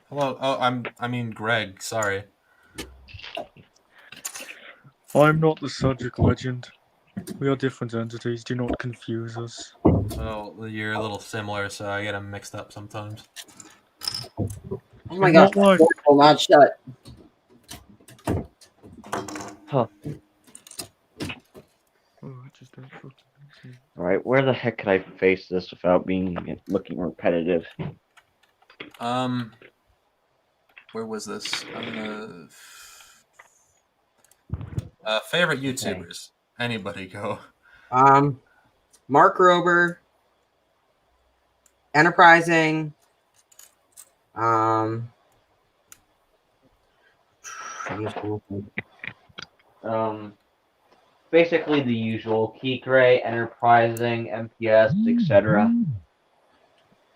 [SPEAKER 1] Hello. Oh, I mean Greg. Sorry.
[SPEAKER 4] I'm not the Cedric legend. We are different entities. Do not confuse us.
[SPEAKER 1] Well, you're a little similar, so I get them mixed up sometimes.
[SPEAKER 2] Oh my
[SPEAKER 4] In
[SPEAKER 2] gosh,
[SPEAKER 4] what way?
[SPEAKER 2] will not shut.
[SPEAKER 3] Huh.
[SPEAKER 4] Oh, I just don't fucking see.
[SPEAKER 3] All right, where the heck could I face this without looking repetitive?
[SPEAKER 1] Where was this? Favorite YouTubers. Anybody go?
[SPEAKER 2] Mark Rober, Enterprising, I'm just gonna think.
[SPEAKER 3] Basically the usual: QnA, Enterprising, MPS, etc.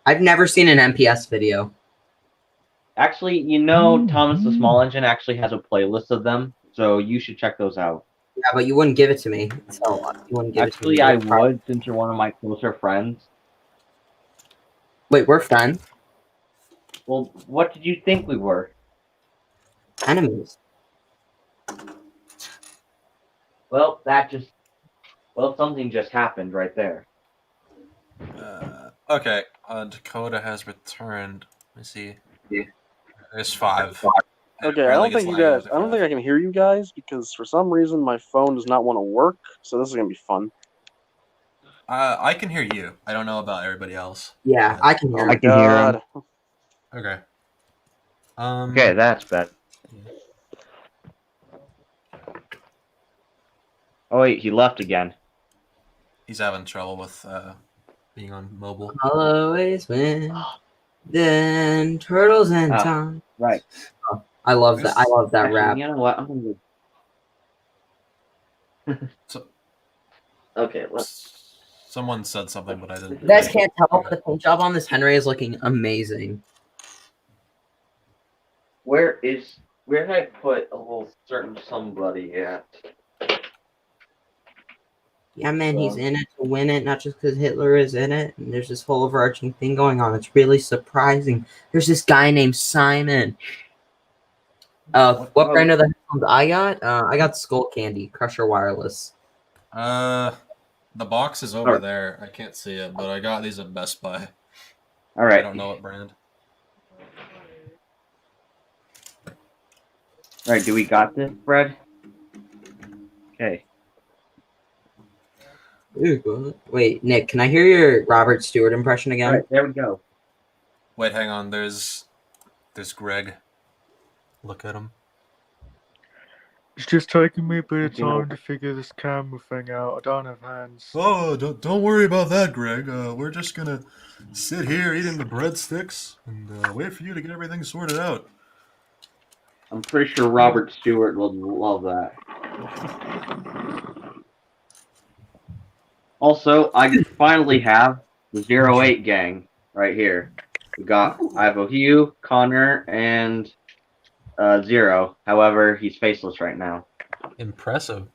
[SPEAKER 2] I've never seen an MPS video.
[SPEAKER 3] Actually, Thomas the Small Engine actually has a playlist of them, so you should check those out.
[SPEAKER 2] Yeah, but you wouldn't give it to me. So you wouldn't give
[SPEAKER 3] Actually,
[SPEAKER 2] it to me.
[SPEAKER 3] I would, since you're one of my closer friends.
[SPEAKER 2] Wait, we're friends?
[SPEAKER 3] Well, what did you think we were?
[SPEAKER 2] Enemies.
[SPEAKER 3] Well, something just happened right there.
[SPEAKER 1] Okay. Dakota has returned. Let me see. There's 5.
[SPEAKER 5] Okay, I don't think I can hear you guys because for some reason my phone does not want to work. So this is gonna be fun.
[SPEAKER 1] I can hear you. I don't know about everybody else.
[SPEAKER 2] Yeah, I can hear
[SPEAKER 3] I
[SPEAKER 2] it.
[SPEAKER 3] can hear him.
[SPEAKER 1] Okay.
[SPEAKER 3] Okay, that's bad. Oh wait, he left again.
[SPEAKER 1] He's having trouble with being on mobile.
[SPEAKER 2] I'll always win. Then turtles and time.
[SPEAKER 3] Right.
[SPEAKER 2] I love that. I love that
[SPEAKER 3] Actually,
[SPEAKER 2] rap.
[SPEAKER 3] you know what? I'm gonna...
[SPEAKER 1] So,
[SPEAKER 3] Okay, let's...
[SPEAKER 1] someone said something, but I didn't.
[SPEAKER 2] You guys can't tell, but the paint job on this Henry is looking amazing.
[SPEAKER 3] Where did I put a little certain somebody at?
[SPEAKER 2] Yeah, man, he's in it to win it, not just because Hitler is in it. And there's this whole overarching thing going on. It's really surprising. There's this guy named Simon. What brand of the headphones I got? I got Skull Candy, Crusher Wireless.
[SPEAKER 1] The box is over there. I can't see it, but I got these at Best Buy.
[SPEAKER 3] All right.
[SPEAKER 1] I don't know what brand.
[SPEAKER 3] All right, do we got this, Fred? Okay.
[SPEAKER 2] Wait, Nick, can I hear your Robert Stewart impression again?
[SPEAKER 3] All right, there we go.
[SPEAKER 1] Wait, hang on. There's Greg. Look at him.
[SPEAKER 4] It's just taking me a bit of
[SPEAKER 3] You know-
[SPEAKER 4] time to figure this camera thing out. I don't have hands.
[SPEAKER 1] Oh, don't worry about that, Greg. We're just gonna sit here eating the breadsticks and wait for you to get everything sorted out.
[SPEAKER 3] I'm pretty sure Robert Stewart will love that. Also, I finally have the 08 gang right here. We got Ivo Hugh, Connor, and Zero. However, he's faceless right now.
[SPEAKER 1] Impressive.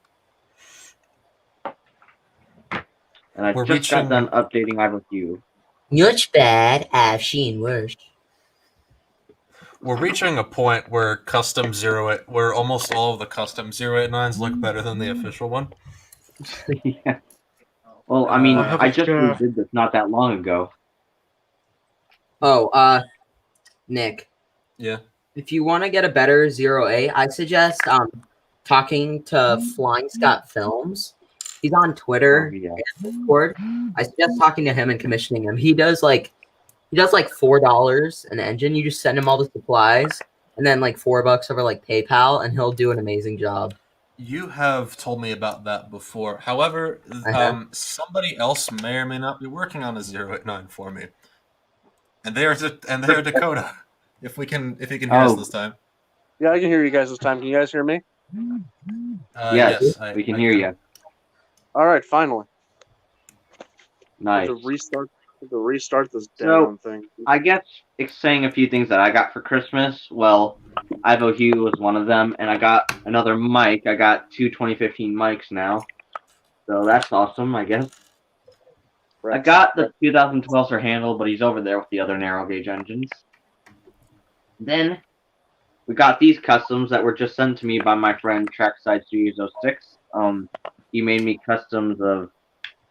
[SPEAKER 3] And I
[SPEAKER 1] We're
[SPEAKER 3] just got
[SPEAKER 1] reaching-
[SPEAKER 3] done updating Ivo Hugh.
[SPEAKER 2] Not bad. I've seen worse.
[SPEAKER 1] We're reaching a point where where almost all of the custom 089s look better than the official one.
[SPEAKER 3] Yeah. Well, I mean,
[SPEAKER 1] I
[SPEAKER 3] I just did this not that long ago.
[SPEAKER 2] Oh, Nick,
[SPEAKER 1] Yeah.
[SPEAKER 2] if you want to get a better 08, I suggest talking to Flying Scott Films. He's on Twitter
[SPEAKER 3] Oh, yeah.
[SPEAKER 2] and Discord. I suggest talking to him and commissioning him. He does like $4 an engine. You just send him all the supplies and then like $4 over like PayPal, and he'll do an amazing job.
[SPEAKER 1] You have told me about that before. However, somebody else may or may not be working on a 089 for me, and they are Dakota. If he can hear us this time.
[SPEAKER 5] Yeah, I can hear you guys this time. Can you guys hear me?
[SPEAKER 3] Yes, we can hear you.
[SPEAKER 5] All right, finally.
[SPEAKER 3] Nice.
[SPEAKER 5] To restart this
[SPEAKER 3] So-
[SPEAKER 5] damn thing.
[SPEAKER 3] I guess it's saying a few things that I got for Christmas. Well, Ivo Hugh was one of them, and I got another mic. I got two 2015 mics now. So that's awesome, I guess. I got the 2012 Sir Handle, but he's over there with the other narrow gauge engines. Then we got these customs that were just sent to me by my friend Trackside Studios 06. He made me customs of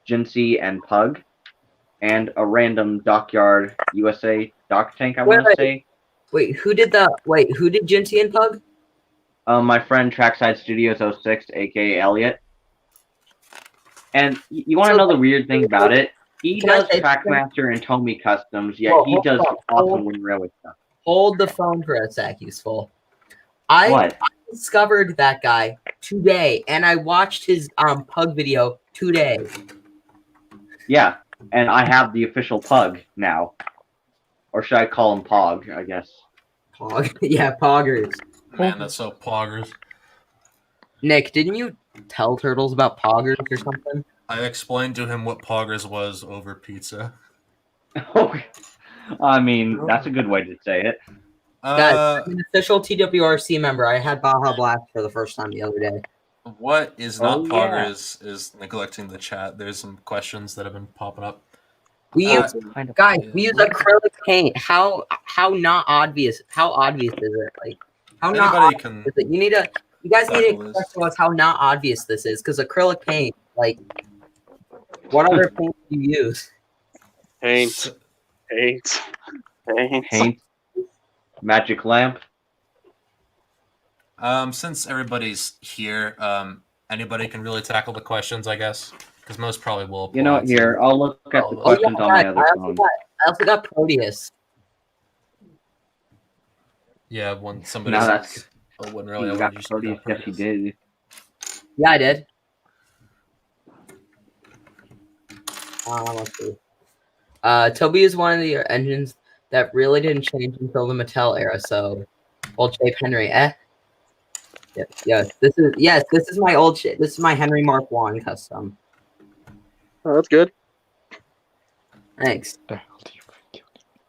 [SPEAKER 3] Jinsey and Pug, and a random Dockyard USA dock tank, I want to say.
[SPEAKER 2] Wait, who did Jinty and Pug?
[SPEAKER 3] My friend Trackside Studios 06, aka Elliot. And you want to know the weird thing about it? He does Trackmaster and Tomy customs, yet he does awesome Wind Railway stuff.
[SPEAKER 2] Hold the phone for a sec, useful. I discovered that guy today, and I watched his Pug video today.
[SPEAKER 3] Yeah, and I have the official Pug now. Or should I call him Pog, I guess.
[SPEAKER 2] Pog. Yeah, Poggers.
[SPEAKER 1] Man, that's so poggers.
[SPEAKER 2] Nick, didn't you tell Turtles about Poggers or something?
[SPEAKER 1] I explained to him what poggers was over pizza.
[SPEAKER 3] I mean, that's a good way to say it.
[SPEAKER 2] Guys, I'm an official TWRC member. I had Baja Blast for the first time the other day.
[SPEAKER 1] What is not
[SPEAKER 3] Oh,
[SPEAKER 1] poggers is neglecting the chat. There's some questions that have been popping up.
[SPEAKER 2] We use we use acrylic paint. How not obvious? How obvious is it? Like how not
[SPEAKER 1] Anybody
[SPEAKER 2] obvious
[SPEAKER 1] can
[SPEAKER 2] is it? You guys need to
[SPEAKER 1] tackle this.
[SPEAKER 2] express to us how not obvious this is, because acrylic paint, like what other paint do you use?
[SPEAKER 5] Paint.
[SPEAKER 3] Magic lamp.
[SPEAKER 1] Since everybody's here, anybody can really tackle the questions, I guess, because most probably will.
[SPEAKER 3] You know what? Here, I'll look at the questions on my other phone.
[SPEAKER 2] I also got Proteus.
[SPEAKER 1] Yeah, when somebody
[SPEAKER 3] No,
[SPEAKER 1] says, "Oh, wouldn't really."
[SPEAKER 3] You got Proteus, yes, you did.
[SPEAKER 2] Yeah, I did. Let's see. Toby is one of the engines that really didn't change until the Mattel era. So, old shape Henry, Yes, this is my old shit. This is my Henry Mark 1 custom.
[SPEAKER 5] Oh, that's good.
[SPEAKER 2] Thanks.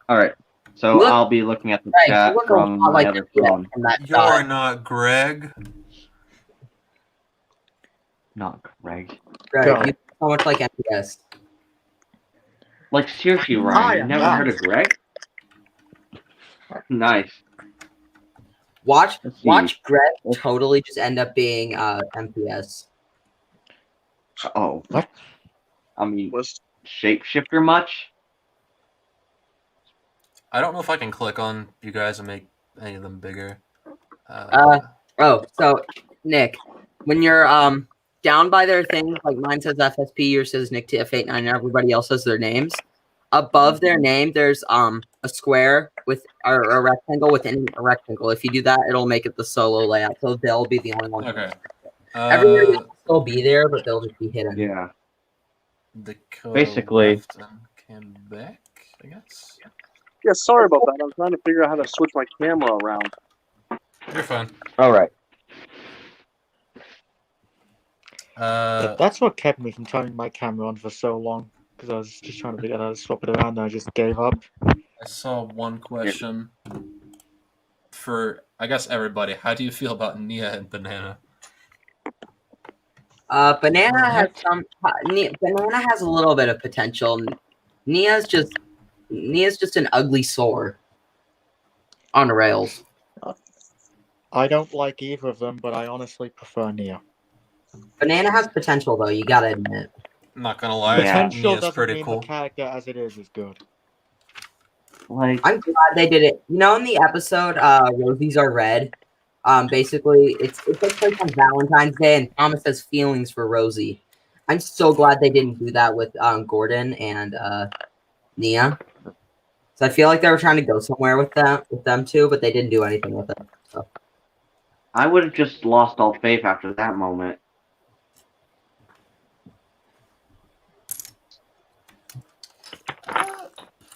[SPEAKER 3] All right, so I'll be looking at the chat from my other phone.
[SPEAKER 1] You're not Greg.
[SPEAKER 3] Not Greg.
[SPEAKER 2] Greg, you look so much like MPS.
[SPEAKER 3] Like seriously, Ryan, you never heard of Greg? Nice.
[SPEAKER 2] Watch Greg totally just end up being MPS.
[SPEAKER 3] Oh, what? I mean, shapeshifter much?
[SPEAKER 1] I don't know if I can click on you guys and make any of them bigger.
[SPEAKER 2] So Nick, when you're down by their things, like mine says FSP, yours says Nick TF89, and everybody else has their names. Above their name, there's a square with or a rectangle within a rectangle. If you do that, it'll make it the solo layout, so they'll be the only one.
[SPEAKER 1] Okay.
[SPEAKER 2] Everybody will still be there, but they'll just be hidden.
[SPEAKER 3] Yeah.
[SPEAKER 1] Dakota
[SPEAKER 3] Basically-
[SPEAKER 1] left and came back, I guess.
[SPEAKER 5] Yeah, sorry about that. I'm trying to figure out how to switch my camera around.
[SPEAKER 1] You're fine.
[SPEAKER 3] All right.
[SPEAKER 6] Yeah, that's what kept me from turning my camera on for so long, because I was just trying to figure out how to swap it around, and I just gave up.
[SPEAKER 1] I saw one question for, I guess, everybody. How do you feel about Nia and Banana?
[SPEAKER 2] Banana has Banana has a little bit of potential. Nia's just an ugly sore on the rails.
[SPEAKER 6] I don't like either of them, but I honestly prefer Nia.
[SPEAKER 2] Banana has potential though, you gotta admit.
[SPEAKER 1] I'm not gonna lie,
[SPEAKER 3] Yeah.
[SPEAKER 6] Potential
[SPEAKER 1] Nia's
[SPEAKER 6] doesn't
[SPEAKER 1] pretty
[SPEAKER 6] mean
[SPEAKER 1] cool.
[SPEAKER 6] the character as it is good.
[SPEAKER 3] Like,
[SPEAKER 2] I'm glad they did it. You know, in the episode, Rosies Are Red. Basically, it takes place on Valentine's Day, and Thomas has feelings for Rosie. I'm so glad they didn't do that with Gordon and Nia. So I feel like they were trying to go somewhere with them too, but they didn't do anything with it. So.
[SPEAKER 3] I would have just lost all faith after that moment.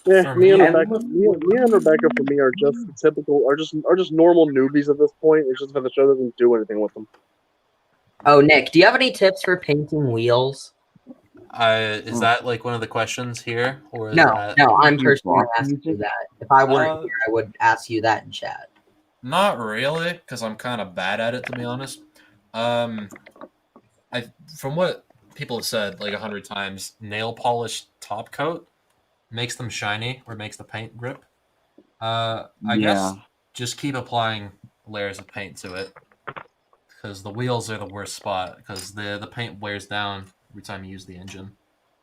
[SPEAKER 5] Yeah,
[SPEAKER 1] For
[SPEAKER 5] me and
[SPEAKER 1] me-
[SPEAKER 5] Rebecca, me and Rebecca for me are just typical, are just normal newbies at this point. It's just that the show doesn't do anything with them.
[SPEAKER 2] Oh, Nick, do you have any tips for painting wheels?
[SPEAKER 1] Is that like one of the questions here, or is
[SPEAKER 2] No,
[SPEAKER 1] that...
[SPEAKER 2] no, I'm
[SPEAKER 3] you
[SPEAKER 2] personally
[SPEAKER 3] block
[SPEAKER 2] asking you
[SPEAKER 3] music?
[SPEAKER 2] that. If I weren't
[SPEAKER 1] Uh,
[SPEAKER 2] here, I would ask you that in chat.
[SPEAKER 1] Not really, because I'm kind of bad at it, to be honest. From what people have said like 100 times, nail polish top coat makes them shiny or makes the paint grip. I guess just keep applying layers of paint to it, because the wheels are the worst spot, because the paint wears down every time you use the engine.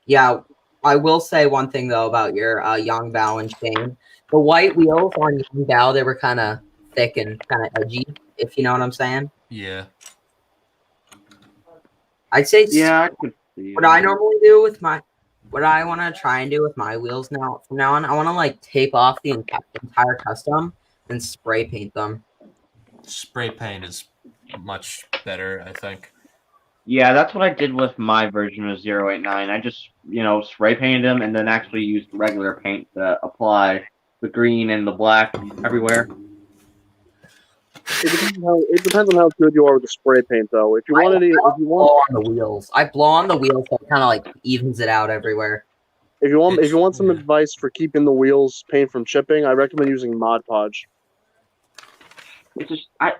[SPEAKER 2] Yeah, I will say one thing though about your Yang Bao and Shane. The white wheels on Yang Bao, they were kind of thick and kind of edgy, if you know what I'm saying.
[SPEAKER 1] Yeah.
[SPEAKER 2] I'd say
[SPEAKER 3] Yeah, I could see
[SPEAKER 2] what I normally do with what I want to try and do with my wheels now from now on, I want to like tape off the entire custom and spray paint them.
[SPEAKER 1] Spray paint is much better, I think.
[SPEAKER 3] Yeah, that's what I did with my version of 089. I just, spray painted them and then actually used regular paint to apply the green and the black everywhere.
[SPEAKER 5] It depends on how good you are with the spray paint, though. If you
[SPEAKER 2] Blow
[SPEAKER 5] want,
[SPEAKER 2] on the wheels. I blow on the wheels so it kind of like evens it out everywhere.
[SPEAKER 5] if you want some advice for keeping the wheels paint from chipping, I recommend using Mod Podge.
[SPEAKER 3] It's just, I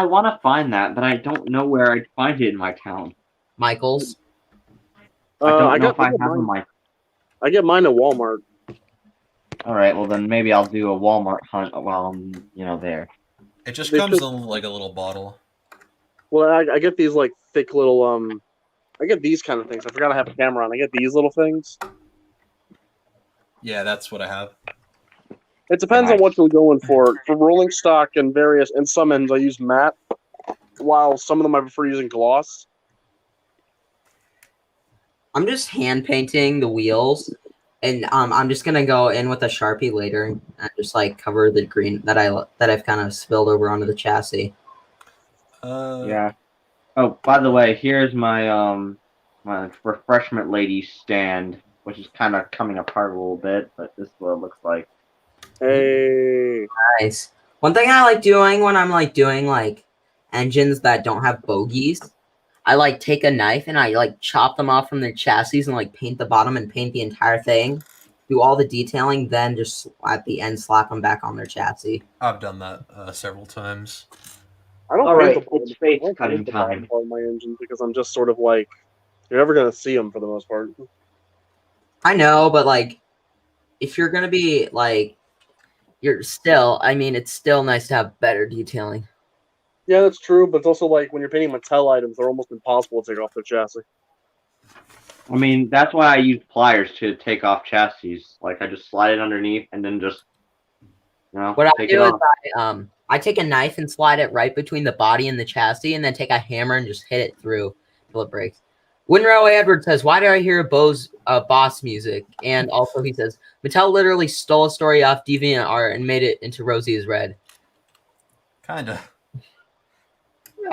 [SPEAKER 3] want to find that, but I don't know where I'd find it in my town.
[SPEAKER 2] Michaels.
[SPEAKER 3] I don't know
[SPEAKER 5] got-
[SPEAKER 3] if I
[SPEAKER 5] get
[SPEAKER 3] have
[SPEAKER 5] mine.
[SPEAKER 3] my.
[SPEAKER 5] I get mine at Walmart.
[SPEAKER 3] All right, well then maybe I'll do a Walmart hunt while I'm, there.
[SPEAKER 1] It just
[SPEAKER 5] They
[SPEAKER 1] comes
[SPEAKER 5] should-
[SPEAKER 1] in like a little bottle.
[SPEAKER 5] Well, I get these like thick little I get these kind of things. I forgot I have a camera on. I get these little things.
[SPEAKER 1] Yeah, that's what I have.
[SPEAKER 5] It depends on
[SPEAKER 3] Nice.
[SPEAKER 5] what you're going for. For rolling stock and some ends, I use matte, while some of them I prefer using gloss.
[SPEAKER 2] I'm just hand painting the wheels, and I'm just gonna go in with a Sharpie later and just like cover the green that I've kind of spilled over onto the chassis.
[SPEAKER 3] Yeah. Oh, by the way, here's my my refreshment lady stand, which is kind of coming apart a little bit, but this is what it looks like.
[SPEAKER 5] Hey,
[SPEAKER 2] Nice. One thing I like doing when I'm like doing like engines that don't have bogies, I like take a knife and I like chop them off from their chassis and like paint the bottom and paint the entire thing, do all the detailing, then just at the end slap them back on their chassis.
[SPEAKER 1] I've done that several times.
[SPEAKER 5] I don't
[SPEAKER 3] All
[SPEAKER 5] paint
[SPEAKER 3] right,
[SPEAKER 5] the bottom-
[SPEAKER 3] it's face
[SPEAKER 5] I don't
[SPEAKER 3] cutting
[SPEAKER 5] paint the bottom
[SPEAKER 3] time.
[SPEAKER 5] part of my engine because I'm just sort of like you're never gonna see them for the most part.
[SPEAKER 2] I know, but like if you're gonna be like it's still nice to have better detailing.
[SPEAKER 5] Yeah, that's true, but it's also like when you're painting Mattel items, they're almost impossible to take off their chassis.
[SPEAKER 3] I mean, that's why I use pliers to take off chassis. Like, I just slide it underneath and then just,
[SPEAKER 2] What I
[SPEAKER 3] take it
[SPEAKER 2] do is
[SPEAKER 3] off.
[SPEAKER 2] I take a knife and slide it right between the body and the chassis, and then take a hammer and just hit it through. Philip breaks. Winrow Edward says, "Why do I hear boss music?" And also he says, "Mattel literally stole a story off DeviantArt and made it into Rosie is Red."
[SPEAKER 1] Kinda.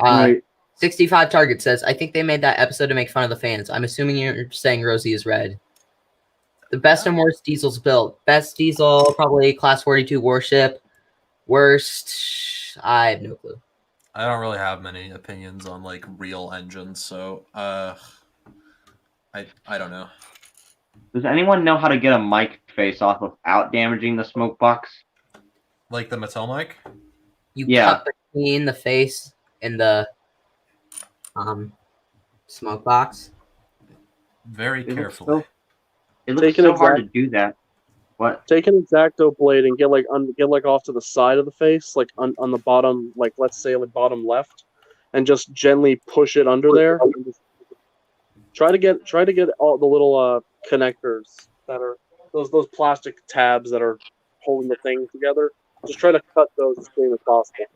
[SPEAKER 3] Right.
[SPEAKER 2] 65 Target says, "I think they made that episode to make fun of the fans. I'm assuming you're saying Rosie is Red." The best and worst diesels built. Best diesel, probably Class 42 Warship. Worst, I have no clue.
[SPEAKER 1] I don't really have many opinions on like real engines, so I don't know.
[SPEAKER 3] Does anyone know how to get a mic face off without damaging the smoke box?
[SPEAKER 1] Like the Mattel mic?
[SPEAKER 2] You
[SPEAKER 3] Yeah.
[SPEAKER 2] cut between the face and the smoke box.
[SPEAKER 1] Very
[SPEAKER 3] It looks
[SPEAKER 1] carefully.
[SPEAKER 3] It looks
[SPEAKER 5] Take an
[SPEAKER 3] so hard to do that. What?
[SPEAKER 5] Take an X-Acto blade and get like off to the side of the face, like on the bottom, like let's say like bottom left, and just gently push it under there. And just try to get all the little connectors that are those plastic tabs that are holding the thing together. Just try to cut those as clean as possible.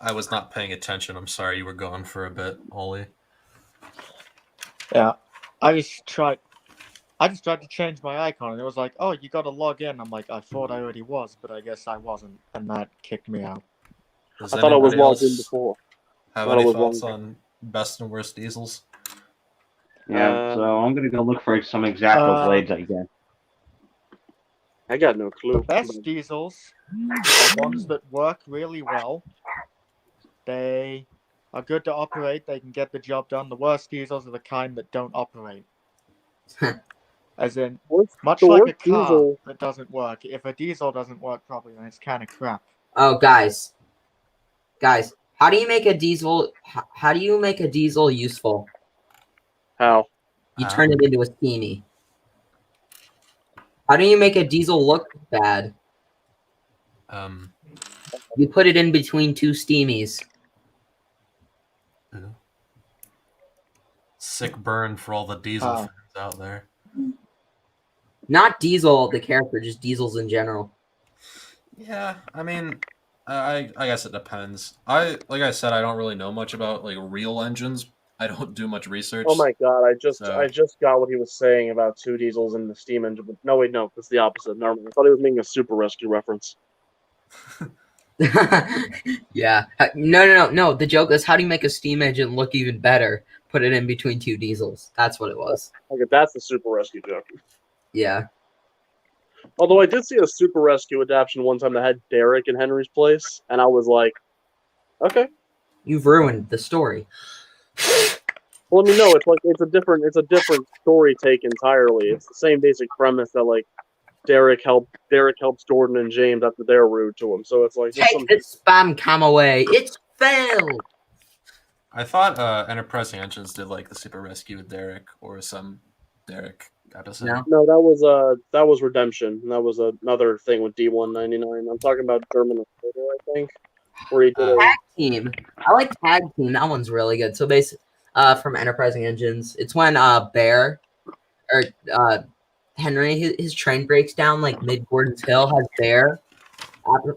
[SPEAKER 1] I was not paying attention. I'm sorry, you were gone for a bit, Ollie.
[SPEAKER 6] Yeah, I just tried to change my icon, and it was like, "Oh, you got to log in." I'm like, "I thought I already was, but I guess I wasn't," and that kicked me out.
[SPEAKER 1] Does
[SPEAKER 5] I thought I was
[SPEAKER 1] anybody
[SPEAKER 5] logged in
[SPEAKER 1] else
[SPEAKER 5] before.
[SPEAKER 1] have
[SPEAKER 5] I thought
[SPEAKER 1] any
[SPEAKER 5] I was
[SPEAKER 1] thoughts
[SPEAKER 5] logged
[SPEAKER 1] on best and worst diesels?
[SPEAKER 3] Yeah, so I'm gonna go look for some X-Acto blades, I guess.
[SPEAKER 5] I got no clue.
[SPEAKER 6] The best diesels are ones that work really well. They are good to operate. They can get the job done. The worst diesels are the kind that don't operate. As in, much
[SPEAKER 5] the
[SPEAKER 6] like a
[SPEAKER 5] worst
[SPEAKER 6] car
[SPEAKER 5] diesel-
[SPEAKER 6] that doesn't work. If a diesel doesn't work properly, then it's kind of crap.
[SPEAKER 2] Oh, guys, how do you make a diesel? How do you make a diesel useful?
[SPEAKER 5] How?
[SPEAKER 2] You turn it into a steamy. How do you make a diesel look bad? You put it in between two steamies.
[SPEAKER 1] Sick burn for all the diesel fans out there.
[SPEAKER 2] Not Diesel, the character, just diesels in general.
[SPEAKER 1] Yeah, I mean, I guess it depends. Like I said, I don't really know much about like real engines. I don't do much research.
[SPEAKER 5] Oh my god! I just
[SPEAKER 1] so-
[SPEAKER 5] got what he was saying about two diesels in the steam engine. But no, wait, no, it's the opposite. Never mind. I thought he was making a Super Rescue reference.
[SPEAKER 2] Yeah. No. The joke is, how do you make a steam engine look even better? Put it in between two diesels. That's what it was.
[SPEAKER 5] Okay, that's the Super Rescue joke.
[SPEAKER 2] Yeah.
[SPEAKER 5] Although I did see a Super Rescue adaptation one time that had Derek in Henry's place, and I was like, okay.
[SPEAKER 2] You've ruined the story.
[SPEAKER 5] Well, I mean, no, it's a different story take entirely. It's the same basic premise that like Derek helps Jordan and James after they're rude to him. So it's like
[SPEAKER 2] Take the spam cam away. It's failed.
[SPEAKER 1] I thought Enterprising Engines did like the Super Rescue with Derek or some Derek episode.
[SPEAKER 5] No, that was Redemption. That was another thing with D199. I'm talking about German Reporter, I think, where he did
[SPEAKER 2] Tag Team. I like Tag Team. That one's really good. So basically, from Enterprising Engines, it's when Bear or Henry, his train breaks down like mid Gordon's Hill, has Bear,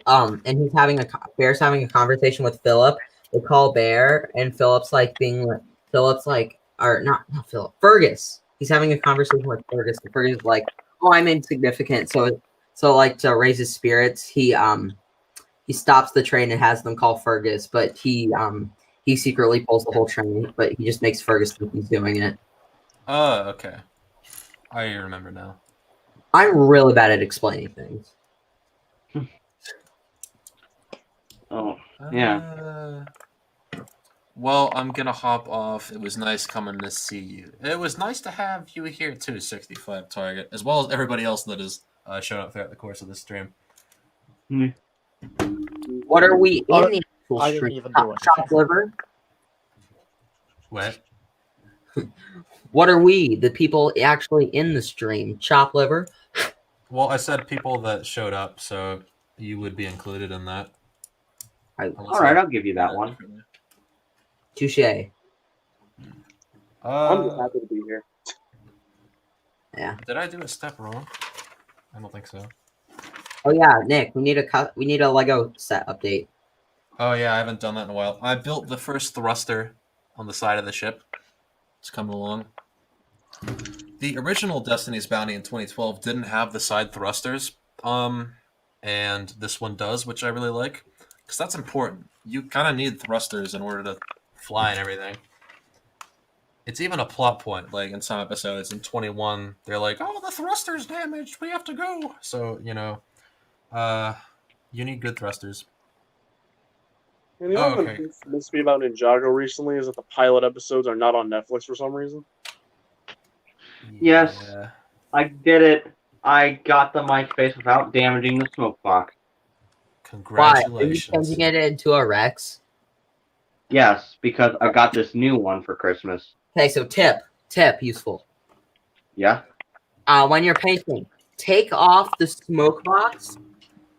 [SPEAKER 2] and Bear's having a conversation with Philip. They call Bear, and Philip's like not Philip, Fergus. He's having a conversation with Fergus, and Fergus is like, "Oh, I'm insignificant." So like to raise his spirits, he stops the train and has them call Fergus, but he secretly pulls the whole train, but he just makes Fergus think he's doing it.
[SPEAKER 1] Oh, okay. I remember now.
[SPEAKER 2] I'm really bad at explaining things.
[SPEAKER 3] Oh, yeah.
[SPEAKER 1] Well, I'm gonna hop off. It was nice coming to see you. It was nice to have you here too, 65 Target, as well as everybody else that has shown up throughout the course of this stream.
[SPEAKER 2] What are we in the actual
[SPEAKER 6] I didn't
[SPEAKER 2] stream?
[SPEAKER 6] even do it.
[SPEAKER 2] Chopped liver?
[SPEAKER 1] What?
[SPEAKER 2] What are we, the people actually in the stream? Chop liver?
[SPEAKER 1] Well, I said people that showed up, so you would be included in that.
[SPEAKER 3] All right, I'll give you that one.
[SPEAKER 2] Touche.
[SPEAKER 5] I'm just happy to be here.
[SPEAKER 2] Yeah.
[SPEAKER 1] Did I do a step wrong? I don't think so.
[SPEAKER 2] Oh yeah, Nick, we need a Lego set update.
[SPEAKER 1] Oh yeah, I haven't done that in a while. I built the first thruster on the side of the ship. It's coming along. The original Destiny's Bounty in 2012 didn't have the side thrusters, and this one does, which I really like, because that's important. You kind of need thrusters in order to fly and everything. It's even a plot point, like in some episodes. In 21, they're like, "Oh, the thruster's damaged. We have to go." So you need good thrusters.
[SPEAKER 5] And the
[SPEAKER 1] Oh,
[SPEAKER 5] only
[SPEAKER 1] okay.
[SPEAKER 5] thing that missed me about Ninjago recently is that the pilot episodes are not on Netflix for some reason.
[SPEAKER 3] Yes.
[SPEAKER 1] Yeah.
[SPEAKER 3] I did it. I got the mic face without damaging the smoke box.
[SPEAKER 2] Why? Are you
[SPEAKER 1] Congratulations.
[SPEAKER 2] changing it into a Rex?
[SPEAKER 3] Yes, because I got this new one for Christmas.
[SPEAKER 2] Okay, so tip, useful.
[SPEAKER 3] Yeah?
[SPEAKER 2] When you're painting, take off the smoke box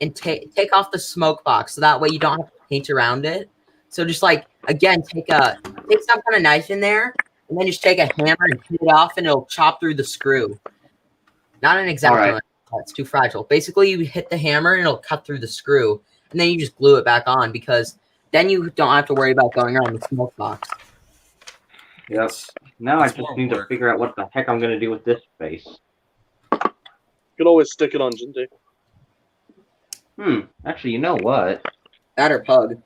[SPEAKER 2] and take off the smoke box, so that way you don't have to paint around it. So just like again, take some kind of knife in there, and then just take a hammer and hit it off, and it'll chop through the screw. Not an exact
[SPEAKER 3] Alright.
[SPEAKER 2] knife, that's too fragile. Basically, you hit the hammer and it'll cut through the screw, and then you just glue it back on because then you don't have to worry about going around the smoke box.
[SPEAKER 3] Yep.
[SPEAKER 1] It's-
[SPEAKER 3] Now I
[SPEAKER 1] it's
[SPEAKER 3] just
[SPEAKER 1] more
[SPEAKER 3] need to
[SPEAKER 1] work.
[SPEAKER 3] figure out what the heck I'm going to do with this face.
[SPEAKER 5] You could always stick it on Jinty.
[SPEAKER 3] Actually, you know what?
[SPEAKER 2] That or pug.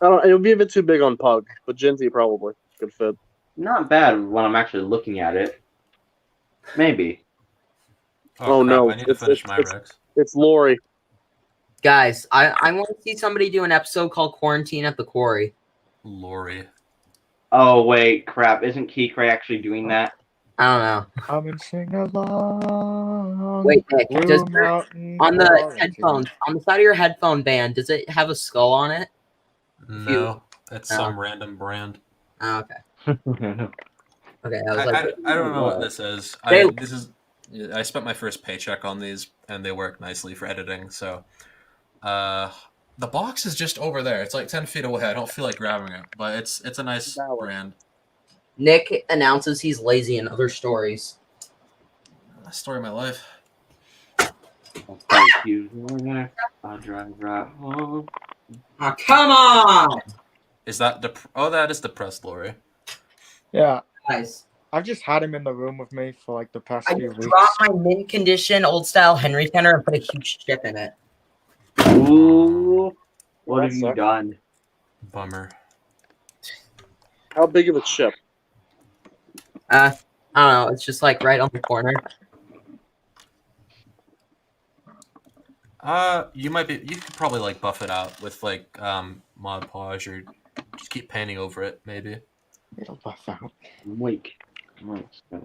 [SPEAKER 5] I don't. It would be a bit too big on Pug, but Jinty probably could fit.
[SPEAKER 3] Not bad when I'm actually looking at it. Maybe.
[SPEAKER 5] Oh,
[SPEAKER 1] crap,
[SPEAKER 5] no,
[SPEAKER 1] I need to
[SPEAKER 5] it's-
[SPEAKER 1] finish
[SPEAKER 5] it's-
[SPEAKER 1] my
[SPEAKER 5] it's-
[SPEAKER 1] Rex.
[SPEAKER 5] It's Lori.
[SPEAKER 2] Guys, I want to see somebody do an episode called Quarantine at the Quarry.
[SPEAKER 1] Lori.
[SPEAKER 3] Oh, wait, crap. Isn't Keycray actually doing that?
[SPEAKER 2] I don't know.
[SPEAKER 6] Come and sing along.
[SPEAKER 2] Wait, Nick,
[SPEAKER 6] Blue
[SPEAKER 2] does
[SPEAKER 6] Mountain
[SPEAKER 2] on the
[SPEAKER 6] Quality.
[SPEAKER 2] headphones, on the side of your headphone band, does it have a skull on it?
[SPEAKER 1] No, it's
[SPEAKER 2] No.
[SPEAKER 1] some random brand.
[SPEAKER 2] Oh, okay. Okay, I was
[SPEAKER 1] I,
[SPEAKER 2] like,
[SPEAKER 1] I don't know what this is.
[SPEAKER 2] They-
[SPEAKER 1] I spent my first paycheck on these, and they work nicely for editing. So, the box is just over there. It's like 10 feet away. I don't feel like grabbing it, but it's a nice
[SPEAKER 5] Valid.
[SPEAKER 1] brand.
[SPEAKER 2] Nick announces he's lazy in other stories.
[SPEAKER 1] Story of my life.
[SPEAKER 3] Thank you. I'll drive right home.
[SPEAKER 2] Oh, come on!
[SPEAKER 1] Is that that is depressed Lori.
[SPEAKER 6] Yeah,
[SPEAKER 2] Guys,
[SPEAKER 6] I've just had him in the room with me for like the past
[SPEAKER 2] I
[SPEAKER 6] few
[SPEAKER 2] just
[SPEAKER 6] weeks.
[SPEAKER 2] dropped my mint condition old style Henry tenor and put a huge chip in it.
[SPEAKER 3] Ooh. What
[SPEAKER 5] That
[SPEAKER 3] have you
[SPEAKER 5] sucks.
[SPEAKER 3] done?
[SPEAKER 1] Bummer.
[SPEAKER 5] How big of a chip?
[SPEAKER 2] I don't know, it's just like right on the corner.
[SPEAKER 1] You could probably like buff it out with like Mod Podge or just keep painting over it maybe.
[SPEAKER 6] It'll buff out.
[SPEAKER 3] Weak.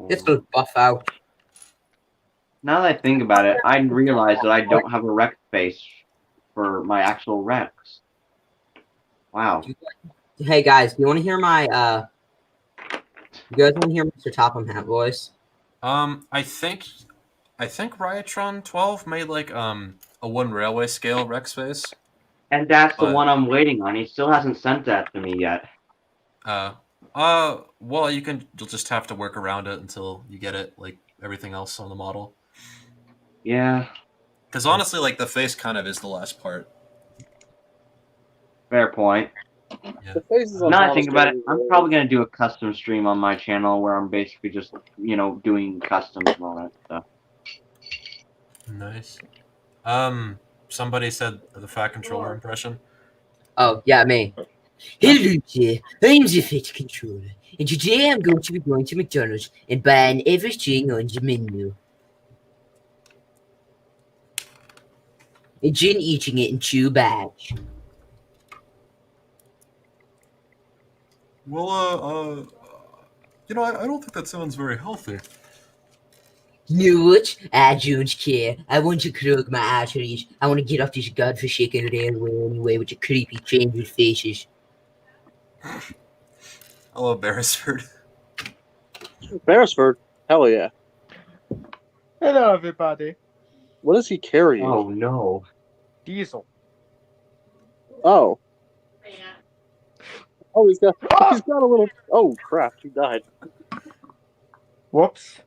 [SPEAKER 2] This will buff out.
[SPEAKER 3] Now that I think about it, I realize that I don't have a Rex face for my actual Rex. Wow.
[SPEAKER 2] Hey guys, do you want to hear my you guys want to hear Mr. Topham Hat voice?
[SPEAKER 1] I think Ryotron 12 made like a one railway scale Rex face.
[SPEAKER 3] And that's the
[SPEAKER 1] But-
[SPEAKER 3] one I'm waiting on. He still hasn't sent that to me yet.
[SPEAKER 1] Well, you'll just have to work around it until you get it, like everything else on the model.
[SPEAKER 3] Yeah,
[SPEAKER 1] Because honestly, like the face kind of is the last part.
[SPEAKER 3] fair point.
[SPEAKER 5] The faces on
[SPEAKER 3] Now I
[SPEAKER 5] Thomas
[SPEAKER 3] think about it,
[SPEAKER 5] Jefferson
[SPEAKER 3] I'm
[SPEAKER 5] are-
[SPEAKER 3] probably gonna do a custom stream on my channel where I'm basically just, doing customs and all that stuff.
[SPEAKER 1] Nice. Somebody said the Fat Controller impression.
[SPEAKER 2] Oh, yeah, me. Hello there, I'm the Fat Controller, and today I'm going to be going to McDonald's and buying everything on the menu. And then eating it in 2 bags.
[SPEAKER 1] Well, I don't think that sounds very healthy.
[SPEAKER 2] You know what? I don't care. I want to clog my arteries. I want to get off this godforsaken railway anyway with the creepy changeless faces.
[SPEAKER 1] Hello, Beresford.
[SPEAKER 5] Beresford? Hell yeah.
[SPEAKER 6] Hello, everybody.
[SPEAKER 5] What is he carrying?
[SPEAKER 3] Oh no.
[SPEAKER 6] Diesel.
[SPEAKER 5] Oh. Oh, he's got a little. Oh crap! He died.
[SPEAKER 6] Whoops.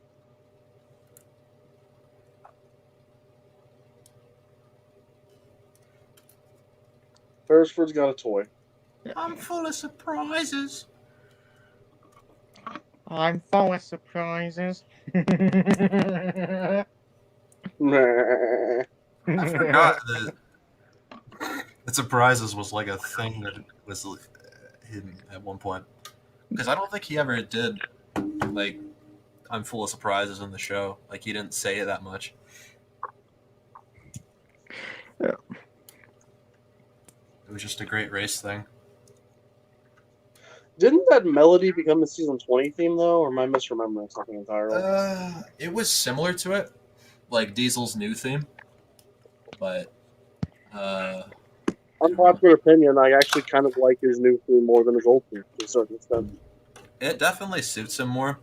[SPEAKER 5] Beresford's got a toy.
[SPEAKER 1] I'm full of surprises.
[SPEAKER 6] I'm full of surprises.
[SPEAKER 5] Nah.
[SPEAKER 1] I forgot that surprises was like a thing that was hidden at one point. Because I don't think he ever did, like, I'm full of surprises in the show. Like, he didn't say it that much.
[SPEAKER 6] Yeah.
[SPEAKER 1] It was just a great race thing.
[SPEAKER 5] Didn't that melody become the season 20 theme though, or am I misremembering something entirely?
[SPEAKER 1] It was similar to it, like Diesel's new theme, but
[SPEAKER 5] Unpopular opinion, I actually kind of like his new theme more than his old theme to a certain extent.
[SPEAKER 1] it definitely suits him more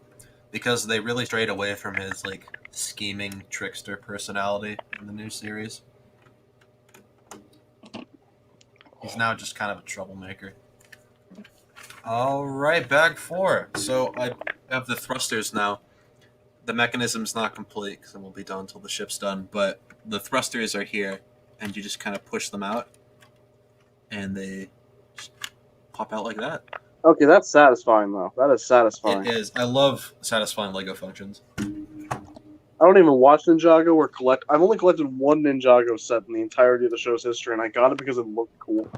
[SPEAKER 1] because they really strayed away from his like scheming trickster personality in the new series. He's now just kind of a troublemaker. All right, bag 4. So I have the thrusters now. The mechanism's not complete because it won't be done until the ship's done, but the thrusters are here, and you just kind of push them out, and they just pop out like that.
[SPEAKER 5] Okay, that's satisfying though. That is satisfying.
[SPEAKER 1] It is. I love satisfying Lego functions.
[SPEAKER 5] I don't even watch Ninjago or collect. I've only collected one Ninjago set in the entirety of the show's history, and I got it because it looked cool.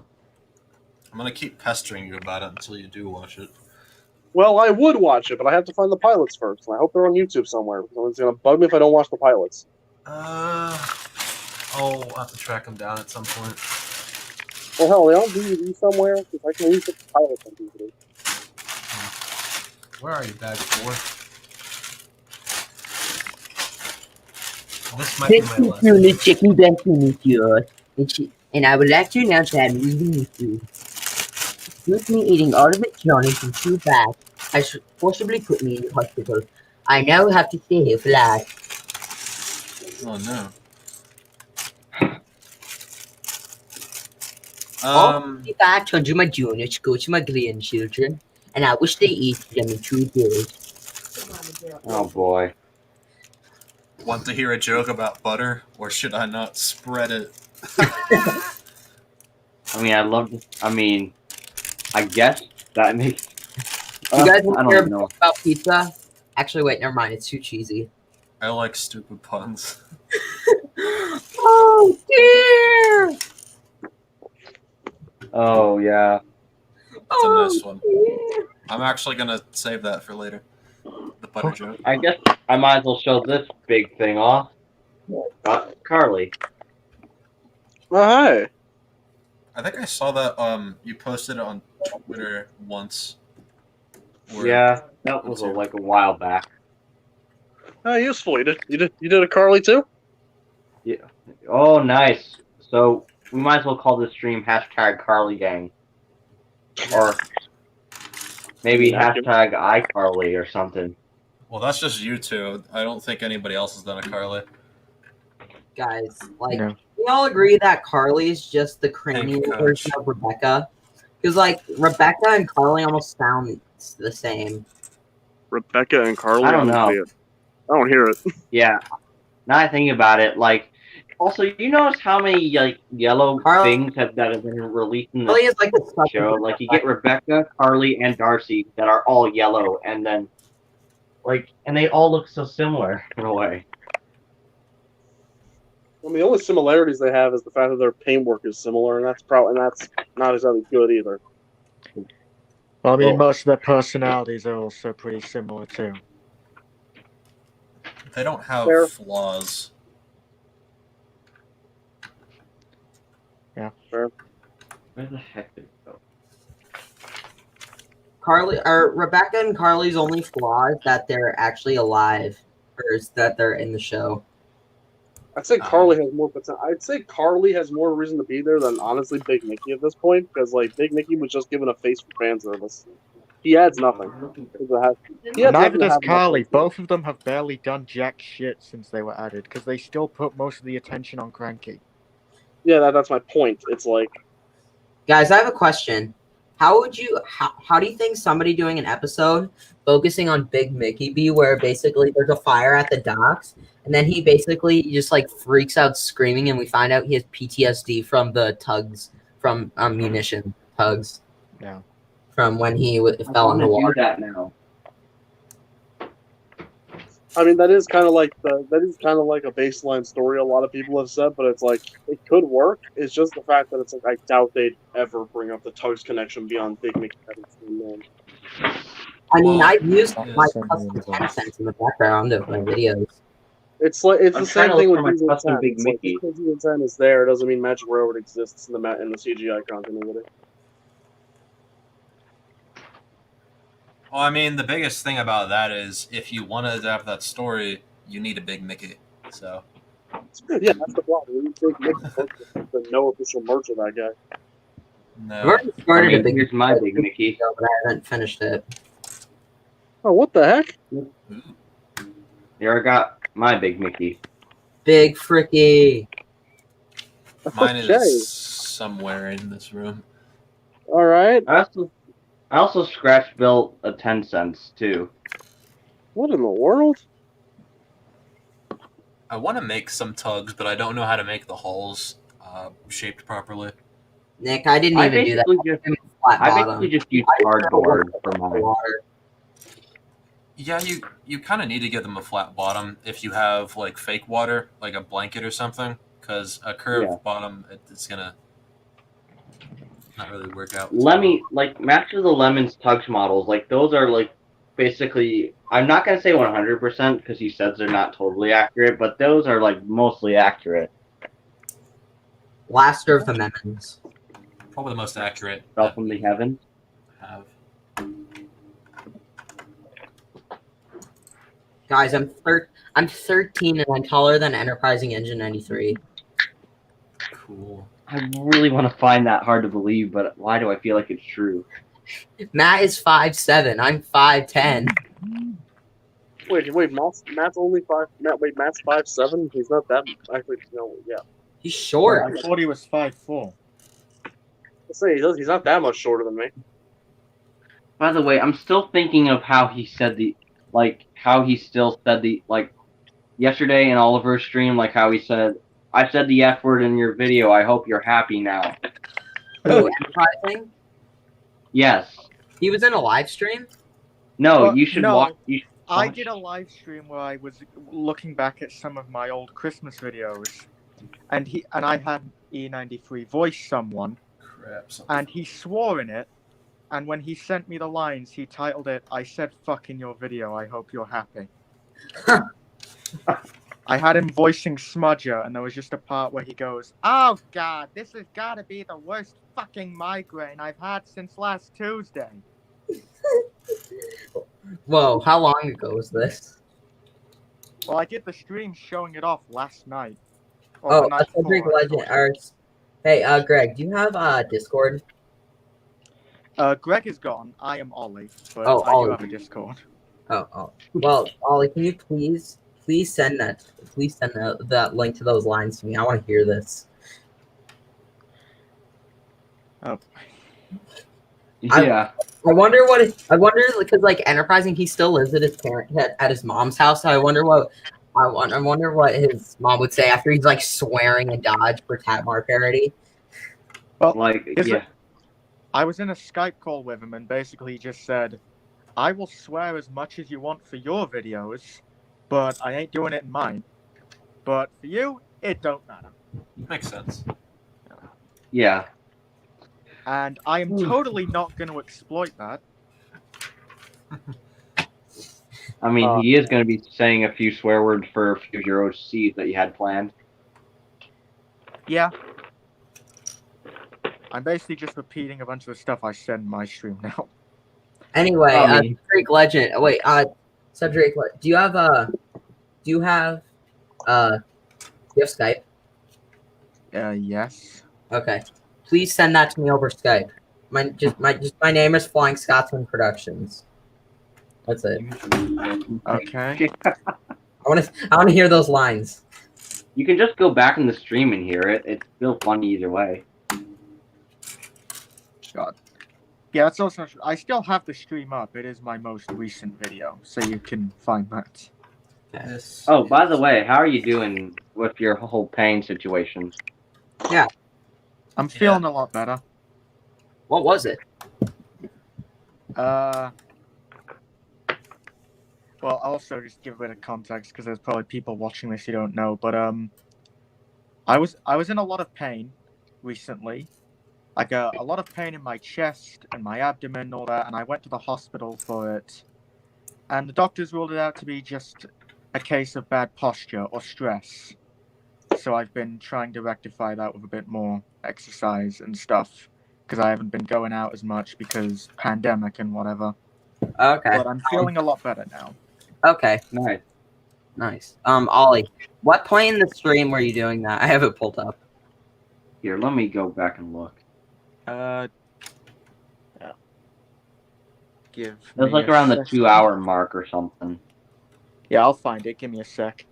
[SPEAKER 1] I'm going to keep pestering you about it until you do watch it.
[SPEAKER 5] Well, I would watch it, but I have to find the pilots first, and I hope they're on YouTube somewhere. It's going to bug me if I don't watch the pilots.
[SPEAKER 1] I'll have to track them down at some point.
[SPEAKER 5] Well, hell, they on DVD somewhere, because I can at least get the pilots on DVD.
[SPEAKER 1] Where are you, bag 4? This might be my last.
[SPEAKER 2] the chicken breast with yours. And I would like to announce that I'm leaving with food. With me eating all of it Johnny from 2 bags has forcibly put me in the hospital. I now have to stay here for life.
[SPEAKER 1] Oh no.
[SPEAKER 2] If I turn to my junior to go to my grandchildren, and I wish they eat them in 2 days.
[SPEAKER 3] Oh boy.
[SPEAKER 1] Want to hear a joke about butter, or should I not spread it?
[SPEAKER 3] I mean, I guess that makes.
[SPEAKER 2] You guys want
[SPEAKER 3] I
[SPEAKER 2] to hear
[SPEAKER 3] don't know.
[SPEAKER 2] about pizza? Actually, wait, never mind. It's too cheesy.
[SPEAKER 1] I like stupid puns.
[SPEAKER 2] Oh dear!
[SPEAKER 3] Oh yeah.
[SPEAKER 1] That's a nice one. I'm actually gonna save that for later. The butter joke.
[SPEAKER 3] I guess I might as well show this big thing off. Carly.
[SPEAKER 5] Oh, hi.
[SPEAKER 1] I think I saw that you posted it on Twitter once.
[SPEAKER 3] Yeah, that was like a while back.
[SPEAKER 5] Useful. You did a Carly too?
[SPEAKER 3] Yeah. Oh, nice. So we might as well call this stream #CarlyGang. Or maybe #iCarly or something.
[SPEAKER 1] Well, that's just you two. I don't think anybody else has done a Carly.
[SPEAKER 2] Guys, like,
[SPEAKER 6] No.
[SPEAKER 2] we all agree that Carly is just the
[SPEAKER 1] Thank
[SPEAKER 2] cranial
[SPEAKER 1] you, Coach.
[SPEAKER 2] version of Rebecca. Because, like, Rebecca and Carly almost sound the same.
[SPEAKER 5] Rebecca and Carly?
[SPEAKER 3] I don't know.
[SPEAKER 5] See it. I don't hear it.
[SPEAKER 3] Yeah. Now I think about it, like, also, you notice how many like yellow
[SPEAKER 2] Carly-
[SPEAKER 3] things that have been released in
[SPEAKER 2] Carly
[SPEAKER 3] the
[SPEAKER 2] is like the
[SPEAKER 3] show? Like, you get Rebecca, Carly, and Darcy that are all yellow, and then and they all look so similar in a way.
[SPEAKER 5] Well, the only similarities they have is the fact that their paintwork is similar, and that's not exactly good either.
[SPEAKER 6] Well, I mean,
[SPEAKER 3] Well-
[SPEAKER 6] most of their personalities are also pretty similar too.
[SPEAKER 1] They don't have
[SPEAKER 5] Fair.
[SPEAKER 1] flaws.
[SPEAKER 5] Fair.
[SPEAKER 3] Where the heck did it go?
[SPEAKER 2] Carly or Rebecca and Carly's only flaw is that they're actually alive, or is that they're in the show.
[SPEAKER 5] I'd say Carly has more potential. I'd say Carly has more reason to be there than honestly Big Nicky at this point, because like Big Nicky was just given a face for fan service. He adds nothing.
[SPEAKER 6] Neither does Carly. Both of them have barely done jack shit since they were added, because they still put most of the attention on Cranky.
[SPEAKER 5] Yeah, that's my point. It's like,
[SPEAKER 2] Guys, I have a question. How do you think somebody doing an episode focusing on Big Mickey be, where basically there's a fire at the docks, and then he basically just like freaks out screaming, and we find out he has PTSD from the tugs, from munition tugs.
[SPEAKER 6] Yeah.
[SPEAKER 2] From when he fell in
[SPEAKER 3] I
[SPEAKER 2] the
[SPEAKER 3] want to
[SPEAKER 2] water.
[SPEAKER 3] do that now.
[SPEAKER 5] I mean, that is kind of like a baseline story a lot of people have said, but it's like it could work. It's just the fact that it's like I doubt they'd ever bring up the Tugs connection beyond Big Mickey having seen them.
[SPEAKER 2] I mean,
[SPEAKER 1] Well,
[SPEAKER 2] I've used
[SPEAKER 1] yeah.
[SPEAKER 2] my
[SPEAKER 6] Same
[SPEAKER 2] custom
[SPEAKER 6] universe.
[SPEAKER 2] 10 cents in the background of my videos.
[SPEAKER 5] It's like it's
[SPEAKER 3] I'm
[SPEAKER 5] the
[SPEAKER 3] trying
[SPEAKER 5] same
[SPEAKER 3] to
[SPEAKER 5] thing
[SPEAKER 3] look
[SPEAKER 5] with
[SPEAKER 3] for my
[SPEAKER 5] Season
[SPEAKER 3] custom
[SPEAKER 5] 10.
[SPEAKER 3] Big
[SPEAKER 5] It's like
[SPEAKER 3] Mickey.
[SPEAKER 5] just because Season 10 is there doesn't mean Magic Railroad exists in the CGI continuity.
[SPEAKER 1] Well, I mean, the biggest thing about that is if you want to adapt that story, you need a big Mickey. So
[SPEAKER 5] Yeah, that's the problem. We Big Mickey the no official merch of that guy.
[SPEAKER 2] I've
[SPEAKER 1] no,
[SPEAKER 2] already
[SPEAKER 3] I
[SPEAKER 2] started a
[SPEAKER 3] mean,
[SPEAKER 2] big
[SPEAKER 3] here's my Big Mickey.
[SPEAKER 2] video, but I haven't finished it.
[SPEAKER 5] Oh, what the heck?
[SPEAKER 1] Ooh.
[SPEAKER 3] Here I got my Big Mickey.
[SPEAKER 2] Big Fricky.
[SPEAKER 1] Mine
[SPEAKER 5] Okay.
[SPEAKER 1] is somewhere in this room.
[SPEAKER 5] All right.
[SPEAKER 3] I also scratch built a 10 cents too.
[SPEAKER 5] What in the world?
[SPEAKER 1] I want to make some tugs, but I don't know how to make the hulls shaped properly.
[SPEAKER 2] Nick, I didn't
[SPEAKER 3] I
[SPEAKER 2] even do that.
[SPEAKER 3] basically just
[SPEAKER 2] Flat
[SPEAKER 3] I
[SPEAKER 2] bottom.
[SPEAKER 3] basically just use
[SPEAKER 2] I didn't know what
[SPEAKER 3] cardboard for mine.
[SPEAKER 2] water.
[SPEAKER 1] Yeah, you kind of need to give them a flat bottom if you have like fake water, like a blanket or something, because a curved
[SPEAKER 3] Yeah.
[SPEAKER 1] bottom it's gonna not really work out.
[SPEAKER 3] Like Match of the Lemons Tugs models, like those are like basically, I'm not gonna say 100% because he says they're not totally accurate, but those are like mostly accurate.
[SPEAKER 2] Blaster of the Lemons.
[SPEAKER 1] Probably the most accurate
[SPEAKER 3] Fell
[SPEAKER 1] that
[SPEAKER 3] from the
[SPEAKER 1] we
[SPEAKER 3] heavens.
[SPEAKER 1] have.
[SPEAKER 2] Guys, I'm 13 and I'm taller than Enterprising Engine 93.
[SPEAKER 1] Cool.
[SPEAKER 3] I really want to find that hard to believe, but why do I feel like it's true?
[SPEAKER 2] Matt is 5'7". I'm 5'10".
[SPEAKER 5] Wait, Matt's only Matt's 5'7". He's not that actually. No, yeah.
[SPEAKER 2] He's short.
[SPEAKER 6] I thought he was 5'4".
[SPEAKER 5] Let's say he's not that much shorter than me.
[SPEAKER 3] By the way, I'm still thinking of how he said yesterday in Oliver's stream, like how he said, I said the F word in your video, I hope you're happy now.
[SPEAKER 2] Ooh, Enterprising?
[SPEAKER 3] Yes.
[SPEAKER 2] He was in a live stream?
[SPEAKER 3] No,
[SPEAKER 6] Well,
[SPEAKER 3] you should
[SPEAKER 6] no,
[SPEAKER 3] watch.
[SPEAKER 6] I did a live stream where I was looking back at some of my old Christmas videos, and I had E93 voice someone,
[SPEAKER 1] Crap.
[SPEAKER 6] and he swore in it. And when he sent me the lines, he titled it, "I said fuck in your video, I hope you're happy." I had him voicing Smudger, and there was just a part where he goes, "Oh god, this has gotta be the worst fucking migraine I've had since last Tuesday."
[SPEAKER 2] Whoa, how long ago was this?
[SPEAKER 6] Well, I did the stream showing it off last night. Or the
[SPEAKER 2] Oh,
[SPEAKER 6] night
[SPEAKER 2] a Cedric
[SPEAKER 6] before,
[SPEAKER 2] Legend. Hey, Greg, do you have Discord?
[SPEAKER 6] Greg is gone. I am Ollie, but
[SPEAKER 2] Oh,
[SPEAKER 6] I do
[SPEAKER 2] Ollie.
[SPEAKER 6] have a Discord.
[SPEAKER 2] Oh. Well, Ollie, can you please send that link to those lines to me? I want to hear this.
[SPEAKER 6] Oh.
[SPEAKER 3] Yeah.
[SPEAKER 2] I wonder because like Enterprising, he still lives at his mom's house. So I wonder what his mom would say after he's like swearing and dodge for Tatmar parody.
[SPEAKER 6] Well,
[SPEAKER 3] Yeah.
[SPEAKER 6] I was in a Skype call with him, and basically he just said, "I will swear as much as you want for your videos, but I ain't doing it in mine. But for you, it don't matter."
[SPEAKER 1] Makes sense.
[SPEAKER 3] Yeah.
[SPEAKER 6] And I am totally not going to exploit that.
[SPEAKER 3] I mean, he is going to be saying a few swear words for a few of your OCs that you had planned.
[SPEAKER 6] Yeah. I'm basically just repeating a bunch of the stuff I said in my stream now.
[SPEAKER 2] Anyway,
[SPEAKER 3] I mean-
[SPEAKER 2] Cedric Legend. Wait, Cedric, do you have Skype?
[SPEAKER 6] Yes.
[SPEAKER 2] Okay. Please send that to me over Skype. My name is Flying Scotsman Productions. That's it.
[SPEAKER 6] Okay.
[SPEAKER 2] I want to hear those lines.
[SPEAKER 3] You can just go back in the stream and hear it. It's still funny either way.
[SPEAKER 6] God. Yeah, that's also true. I still have the stream up. It is my most recent video, so you can find that.
[SPEAKER 1] This
[SPEAKER 3] Oh, by the
[SPEAKER 1] is-
[SPEAKER 3] way, how are you doing with your whole pain situation?
[SPEAKER 6] I'm feeling a lot better.
[SPEAKER 2] What was it?
[SPEAKER 6] Well, I'll also just give a bit of context because there's probably people watching this who don't know. But I was in a lot of pain recently, like a lot of pain in my chest and my abdomen and all that, and I went to the hospital for it, and the doctors ruled it out to be just a case of bad posture or stress. So I've been trying to rectify that with a bit more exercise and stuff because I haven't been going out as much because pandemic and whatever.
[SPEAKER 2] Okay.
[SPEAKER 6] But I'm feeling a lot better now.
[SPEAKER 2] Okay.
[SPEAKER 3] Nice.
[SPEAKER 2] Nice. Ollie, what point in the stream were you doing that? I have it pulled up.
[SPEAKER 3] Here, let me go back and look.
[SPEAKER 6] Yeah. Give
[SPEAKER 3] It was
[SPEAKER 6] me
[SPEAKER 3] like
[SPEAKER 6] a
[SPEAKER 3] around the
[SPEAKER 6] second.
[SPEAKER 3] 2-hour mark or something.
[SPEAKER 6] Yeah, I'll find it. Give me a sec.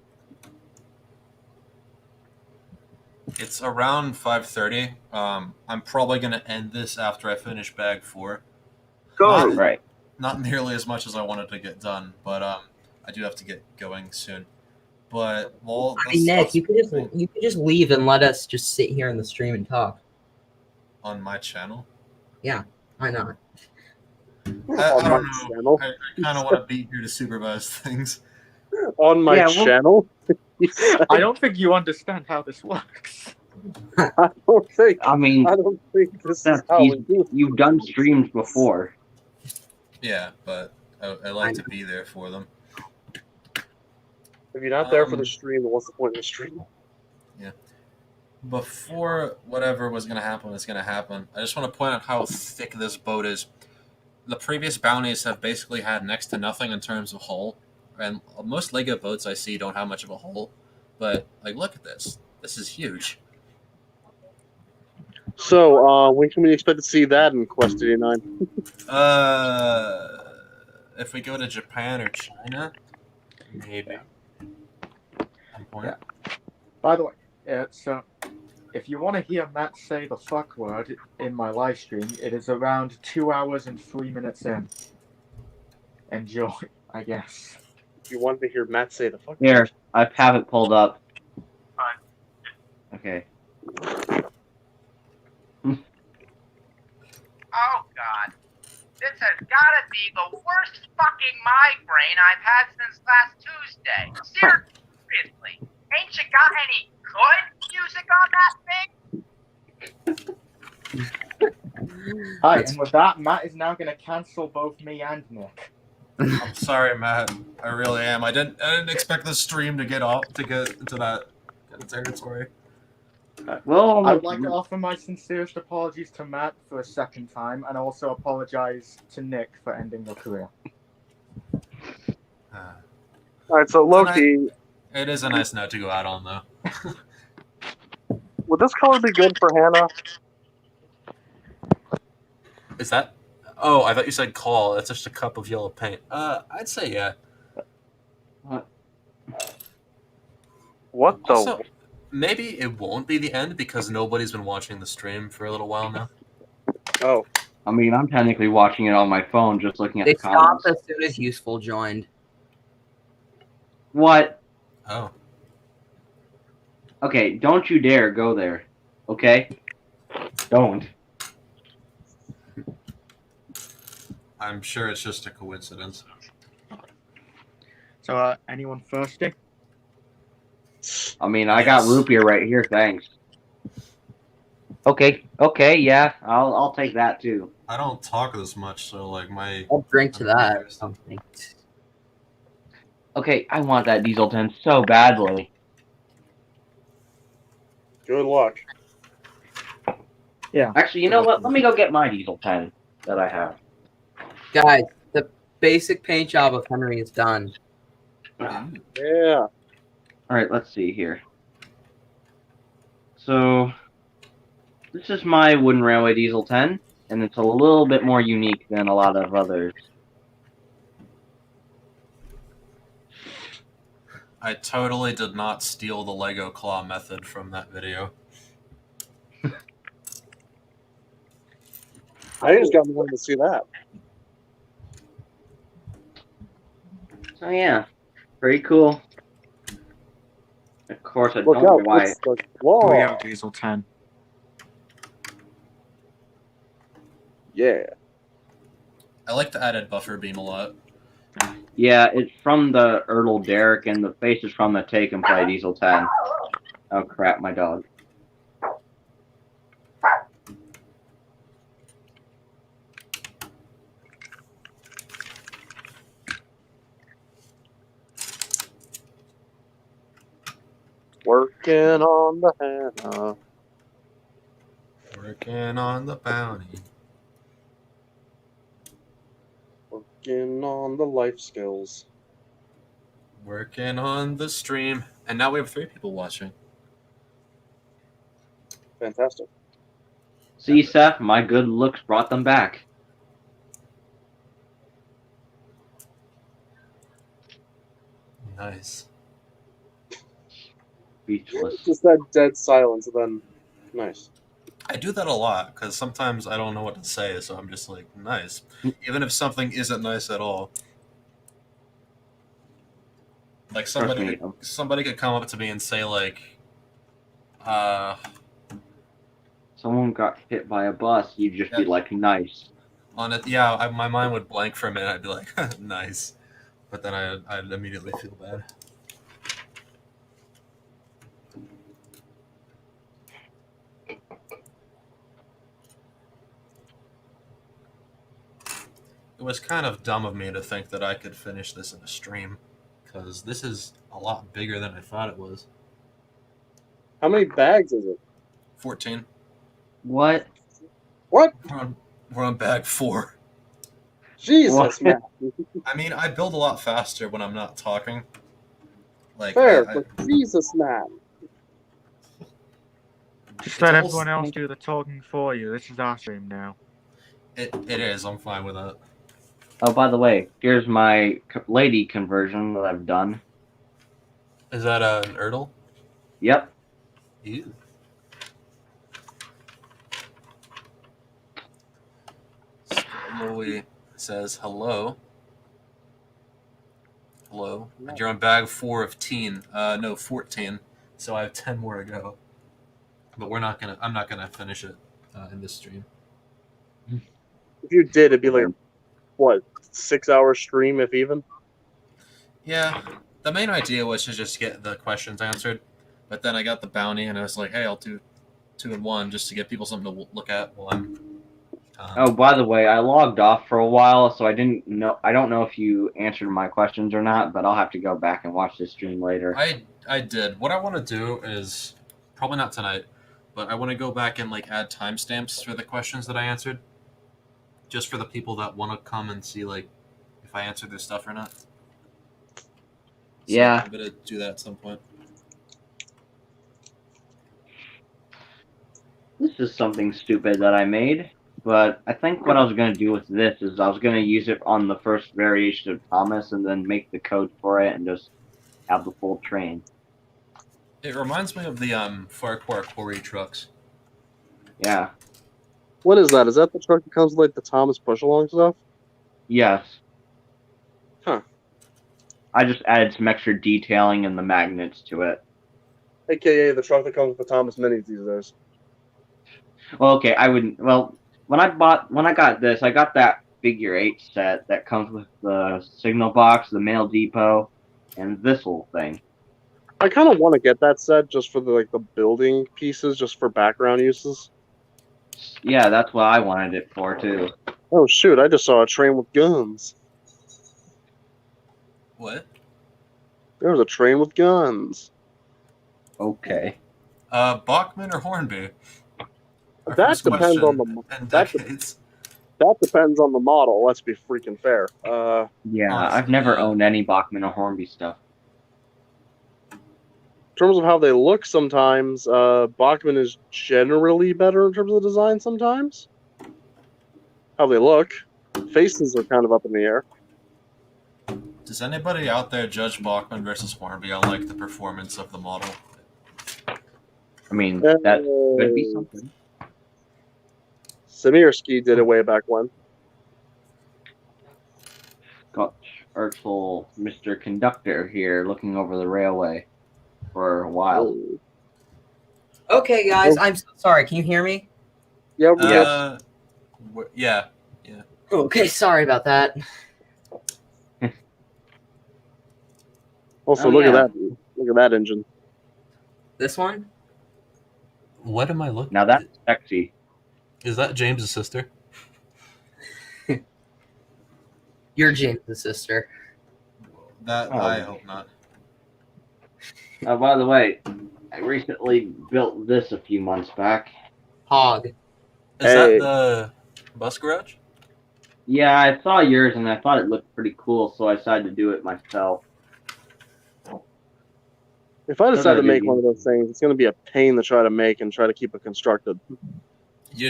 [SPEAKER 1] It's around 5:30. I'm probably gonna end this after I finish bag 4.
[SPEAKER 6] Go.
[SPEAKER 3] Right.
[SPEAKER 1] Not nearly as much as I wanted to get done, but I do have to get going soon. But well,
[SPEAKER 2] I mean, Nick, you could just leave and let us just sit here in the stream and talk.
[SPEAKER 1] on my channel.
[SPEAKER 2] Why not?
[SPEAKER 1] I
[SPEAKER 5] On my
[SPEAKER 1] don't know.
[SPEAKER 5] channel.
[SPEAKER 1] I kind of want to be here to supervise things.
[SPEAKER 5] On my
[SPEAKER 3] Yeah, well-
[SPEAKER 5] channel.
[SPEAKER 6] I don't think you understand how this works.
[SPEAKER 5] I don't think.
[SPEAKER 3] I mean,
[SPEAKER 5] I don't think this is
[SPEAKER 3] Seth,
[SPEAKER 5] how we do.
[SPEAKER 3] you've done streams before.
[SPEAKER 1] Yeah, but I like to be there for them.
[SPEAKER 5] If you're not there for the stream, then what's the point of the stream?
[SPEAKER 1] Before whatever was going to happen is going to happen, I just want to point out how thick this boat is. The previous bounties have basically had next to nothing in terms of hull, and most Lego boats I see don't have much of a hull. But like, look at this. This is huge.
[SPEAKER 5] So, when can we expect to see that in Quest 89?
[SPEAKER 1] If we go to Japan or China, maybe.
[SPEAKER 6] Yeah. By the way, so if you want to hear Matt say the fuck word in my live stream, it is around 2 hours and 3 minutes in. Enjoy, I guess.
[SPEAKER 5] If you want to hear Matt say the fuck
[SPEAKER 3] Here, I have it pulled up. Okay.
[SPEAKER 7] Oh god. This has gotta be the worst fucking migraine I've had since last Tuesday. Seriously. Ain't you got any good music on that thing?
[SPEAKER 6] Hi, and with that, Matt is now going to cancel both me and Nick.
[SPEAKER 1] I'm sorry, Matt. I really am. I didn't expect the stream to get into that kind of territory.
[SPEAKER 3] Well,
[SPEAKER 6] I would like to offer my sincerest apologies to Matt for a second time, and also apologize to Nick for ending your career.
[SPEAKER 5] Alright, so Loki,
[SPEAKER 1] It is a nice note to go out on, though.
[SPEAKER 5] would this color be good for Hannah?
[SPEAKER 1] Is that? Oh, I thought you said call. That's just a cup of yellow paint. I'd say yeah.
[SPEAKER 5] What the?
[SPEAKER 1] Also, maybe it won't be the end because nobody's been watching the stream for a little while now.
[SPEAKER 5] Oh.
[SPEAKER 3] I mean, I'm technically watching it on my phone, just looking at
[SPEAKER 2] They
[SPEAKER 3] the comments.
[SPEAKER 2] stopped as soon as Useful joined.
[SPEAKER 3] What?
[SPEAKER 1] Oh.
[SPEAKER 3] Okay, don't you dare go there. Okay? Don't.
[SPEAKER 1] I'm sure it's just a coincidence.
[SPEAKER 6] So, anyone thirsty?
[SPEAKER 3] I mean, I got root beer right here, thanks. Okay, yeah, I'll take that too.
[SPEAKER 1] I don't talk this much, so like
[SPEAKER 2] I'll drink to that or something.
[SPEAKER 3] Okay, I want that diesel 10 so badly.
[SPEAKER 5] Good luck.
[SPEAKER 6] Yeah.
[SPEAKER 3] Actually, you know what? Let me go get my diesel 10 that I have.
[SPEAKER 2] Guys, the basic paint job of Henry is done.
[SPEAKER 5] Yeah.
[SPEAKER 3] Alright, let's see here. So, this is my Wooden Railway Diesel 10, and it's a little bit more unique than a lot of others.
[SPEAKER 1] I totally did not steal the Lego claw method from that video.
[SPEAKER 5] I just got wanting to see that.
[SPEAKER 3] So yeah, pretty cool. Of course, I
[SPEAKER 5] Look
[SPEAKER 3] don't know
[SPEAKER 5] out,
[SPEAKER 3] why.
[SPEAKER 5] it's the claw.
[SPEAKER 6] We have Diesel 10.
[SPEAKER 5] Yeah.
[SPEAKER 1] I like the added buffer beam a lot.
[SPEAKER 3] Yeah, it's from the Ertl Derrick, and the face is from the Take and Play Diesel 10. Oh crap, my dog.
[SPEAKER 5] Working on the Hannah.
[SPEAKER 1] Working on the bounty.
[SPEAKER 5] Working on the life skills.
[SPEAKER 1] Working on the stream. And now we have 3 people watching.
[SPEAKER 5] Fantastic.
[SPEAKER 3] See, Seth, my good looks brought them back.
[SPEAKER 1] Nice.
[SPEAKER 3] Speechless.
[SPEAKER 5] Just that dead silence, and then nice.
[SPEAKER 1] I do that a lot because sometimes I don't know what to say, so I'm just like, nice. Even if something isn't nice at all. Like somebody could come up to me and say like,
[SPEAKER 3] Someone got hit by a bus, you'd just be like, nice.
[SPEAKER 1] on it, yeah, my mind would blank for a minute. I'd be like, nice, but then I'd immediately feel bad. It was kind of dumb of me to think that I could finish this in a stream, because this is a lot bigger than I thought it was.
[SPEAKER 5] How many bags is it?
[SPEAKER 1] 14.
[SPEAKER 3] What?
[SPEAKER 5] What?
[SPEAKER 1] We're on bag 4.
[SPEAKER 5] Jesus,
[SPEAKER 3] What?
[SPEAKER 5] man.
[SPEAKER 1] I mean, I build a lot faster when I'm not talking. Like,
[SPEAKER 5] Fair, but Jesus, man.
[SPEAKER 6] Just let
[SPEAKER 1] almost-
[SPEAKER 6] everyone else do the talking for you. This is our stream now.
[SPEAKER 1] it is. I'm fine with that.
[SPEAKER 3] Oh, by the way, here's my lady conversion that I've done.
[SPEAKER 1] Is that an Ertl?
[SPEAKER 3] Yep.
[SPEAKER 1] Ew. Slowly says hello. Hello. And you're on bag 4 of teen. No, 14. So I have 10 more to go. But I'm not gonna finish it in this stream.
[SPEAKER 5] If you did, it'd be like, what, 6-hour stream, if even?
[SPEAKER 1] Yeah. The main idea was to just get the questions answered. But then I got the bounty and I was like, hey, I'll do 2 in 1 just to give people something to look at while I'm
[SPEAKER 3] Oh, by the way, I logged off for a while, so I don't know if you answered my questions or not, but I'll have to go back and watch this stream later.
[SPEAKER 1] I did. What I want to do is probably not tonight, but I want to go back and like add timestamps for the questions that I answered, just for the people that want to come and see like if I answered their stuff or not. So
[SPEAKER 3] Yeah.
[SPEAKER 1] I'm gonna do that at some point.
[SPEAKER 3] This is something stupid that I made, but I think what I was going to do with this is I was going to use it on the first variation of Thomas and then make the code for it and just have the full train.
[SPEAKER 1] It reminds me of the Farquhar Quarry trucks.
[SPEAKER 3] Yeah.
[SPEAKER 5] What is that? Is that the truck that comes with like the Thomas push-along stuff?
[SPEAKER 3] Yes.
[SPEAKER 5] Huh.
[SPEAKER 3] I just added some extra detailing and the magnets to it.
[SPEAKER 5] AKA the truck that comes with the Thomas minis these days.
[SPEAKER 3] Well, okay, I wouldn't. Well, when I got this, I got that figure 8 set that comes with the signal box, the mail depot, and this whole thing.
[SPEAKER 5] I kind of want to get that set just for the building pieces, just for background uses.
[SPEAKER 3] Yeah, that's what I wanted it for too.
[SPEAKER 5] Oh shoot! I just saw a train with guns.
[SPEAKER 1] What?
[SPEAKER 5] There was a train with guns.
[SPEAKER 3] Okay.
[SPEAKER 1] Bachman or Hornby? Our
[SPEAKER 5] That
[SPEAKER 1] first
[SPEAKER 5] depends on
[SPEAKER 1] question
[SPEAKER 5] the
[SPEAKER 1] in
[SPEAKER 5] that,
[SPEAKER 1] decades.
[SPEAKER 5] that depends on the model. Let's be freaking fair.
[SPEAKER 3] Yeah,
[SPEAKER 1] Honestly,
[SPEAKER 3] I've never
[SPEAKER 1] yeah.
[SPEAKER 3] owned any Bachman or Hornby stuff.
[SPEAKER 5] In terms of how they look, sometimes Bachman is generally better in terms of the design. Sometimes how they look, faces are kind of up in the air.
[SPEAKER 1] Does anybody out there judge Bachman versus Hornby on like the performance of the model?
[SPEAKER 3] I mean, that could be something.
[SPEAKER 5] Samirsky did it way back when.
[SPEAKER 3] Got Urkel, Mr. Conductor here, looking over the railway for a while.
[SPEAKER 2] Okay, guys, I'm so sorry. Can you hear me?
[SPEAKER 5] Yeah, we
[SPEAKER 1] Yeah.
[SPEAKER 2] Okay, sorry about that.
[SPEAKER 5] Also,
[SPEAKER 3] Oh,
[SPEAKER 5] look
[SPEAKER 3] yeah.
[SPEAKER 5] at that! Look at that engine.
[SPEAKER 2] This one?
[SPEAKER 1] What am I looking?
[SPEAKER 3] Now that's sexy.
[SPEAKER 1] Is that James's sister?
[SPEAKER 2] You're James' sister.
[SPEAKER 1] That
[SPEAKER 3] Oh.
[SPEAKER 1] I hope not.
[SPEAKER 3] By the way, I recently built this a few months back.
[SPEAKER 2] Hog.
[SPEAKER 1] Is
[SPEAKER 5] Hey.
[SPEAKER 1] that the bus garage?
[SPEAKER 3] Yeah, I saw yours and I thought it looked pretty cool, so I decided to do it myself.
[SPEAKER 5] If I decide to make
[SPEAKER 3] you.
[SPEAKER 5] one of those things, it's going to be a pain to try to make and try to keep it constructed.
[SPEAKER 1] You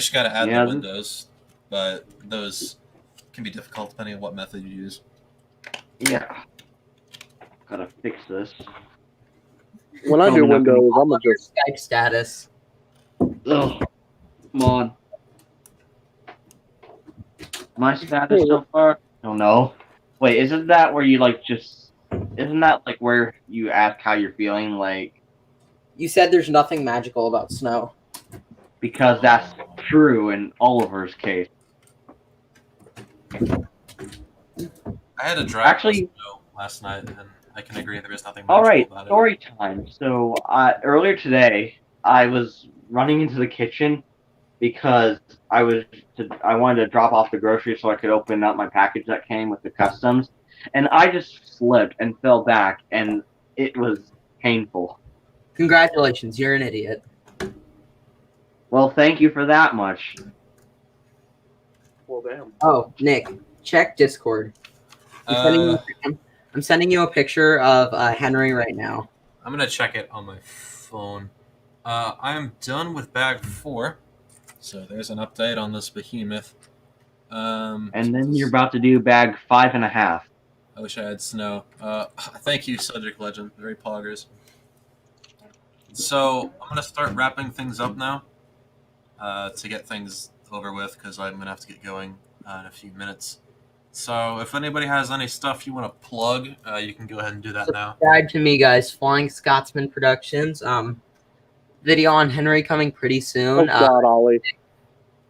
[SPEAKER 1] just got to add
[SPEAKER 3] Yeah.
[SPEAKER 1] the windows, but those can be difficult depending on what method you use.
[SPEAKER 3] Yeah. Gotta fix this.
[SPEAKER 5] When I do
[SPEAKER 3] Coming up in-
[SPEAKER 5] Windows, I'm gonna just
[SPEAKER 2] Skype status.
[SPEAKER 3] Ugh. Come on. My status so far? Oh no. Wait, isn't that where you like just? Isn't that like where you ask how you're feeling? Like,
[SPEAKER 2] You said there's nothing magical about snow.
[SPEAKER 3] because that's true in Oliver's case.
[SPEAKER 1] I had a drive
[SPEAKER 3] Actually-
[SPEAKER 1] last night, and I can agree there is nothing
[SPEAKER 3] All
[SPEAKER 1] magical
[SPEAKER 3] right,
[SPEAKER 1] about it.
[SPEAKER 3] story time. So earlier today, I was running into the kitchen because I wanted to drop off the groceries so I could open up my package that came with the customs, and I just slipped and fell back, and it was painful.
[SPEAKER 2] Congratulations, you're an idiot.
[SPEAKER 3] Well, thank you for that much.
[SPEAKER 5] well, damn.
[SPEAKER 2] Oh, Nick, check Discord. I'm sending you a picture of Henry right now.
[SPEAKER 1] I'm gonna check it on my phone. I'm done with bag 4, so there's an update on this behemoth.
[SPEAKER 3] And then you're about to do bag 5.5.
[SPEAKER 1] I wish I had snow. Thank you, Subject Legend. Very poggers. So I'm gonna start wrapping things up now to get things over with because I'm gonna have to get going in a few minutes. So if anybody has any stuff you want to plug, you can go ahead and do that now.
[SPEAKER 2] Subscribe to me, guys. Flying Scotsman Productions. Video on Henry coming pretty
[SPEAKER 5] Oh
[SPEAKER 2] soon.
[SPEAKER 5] God, Ollie.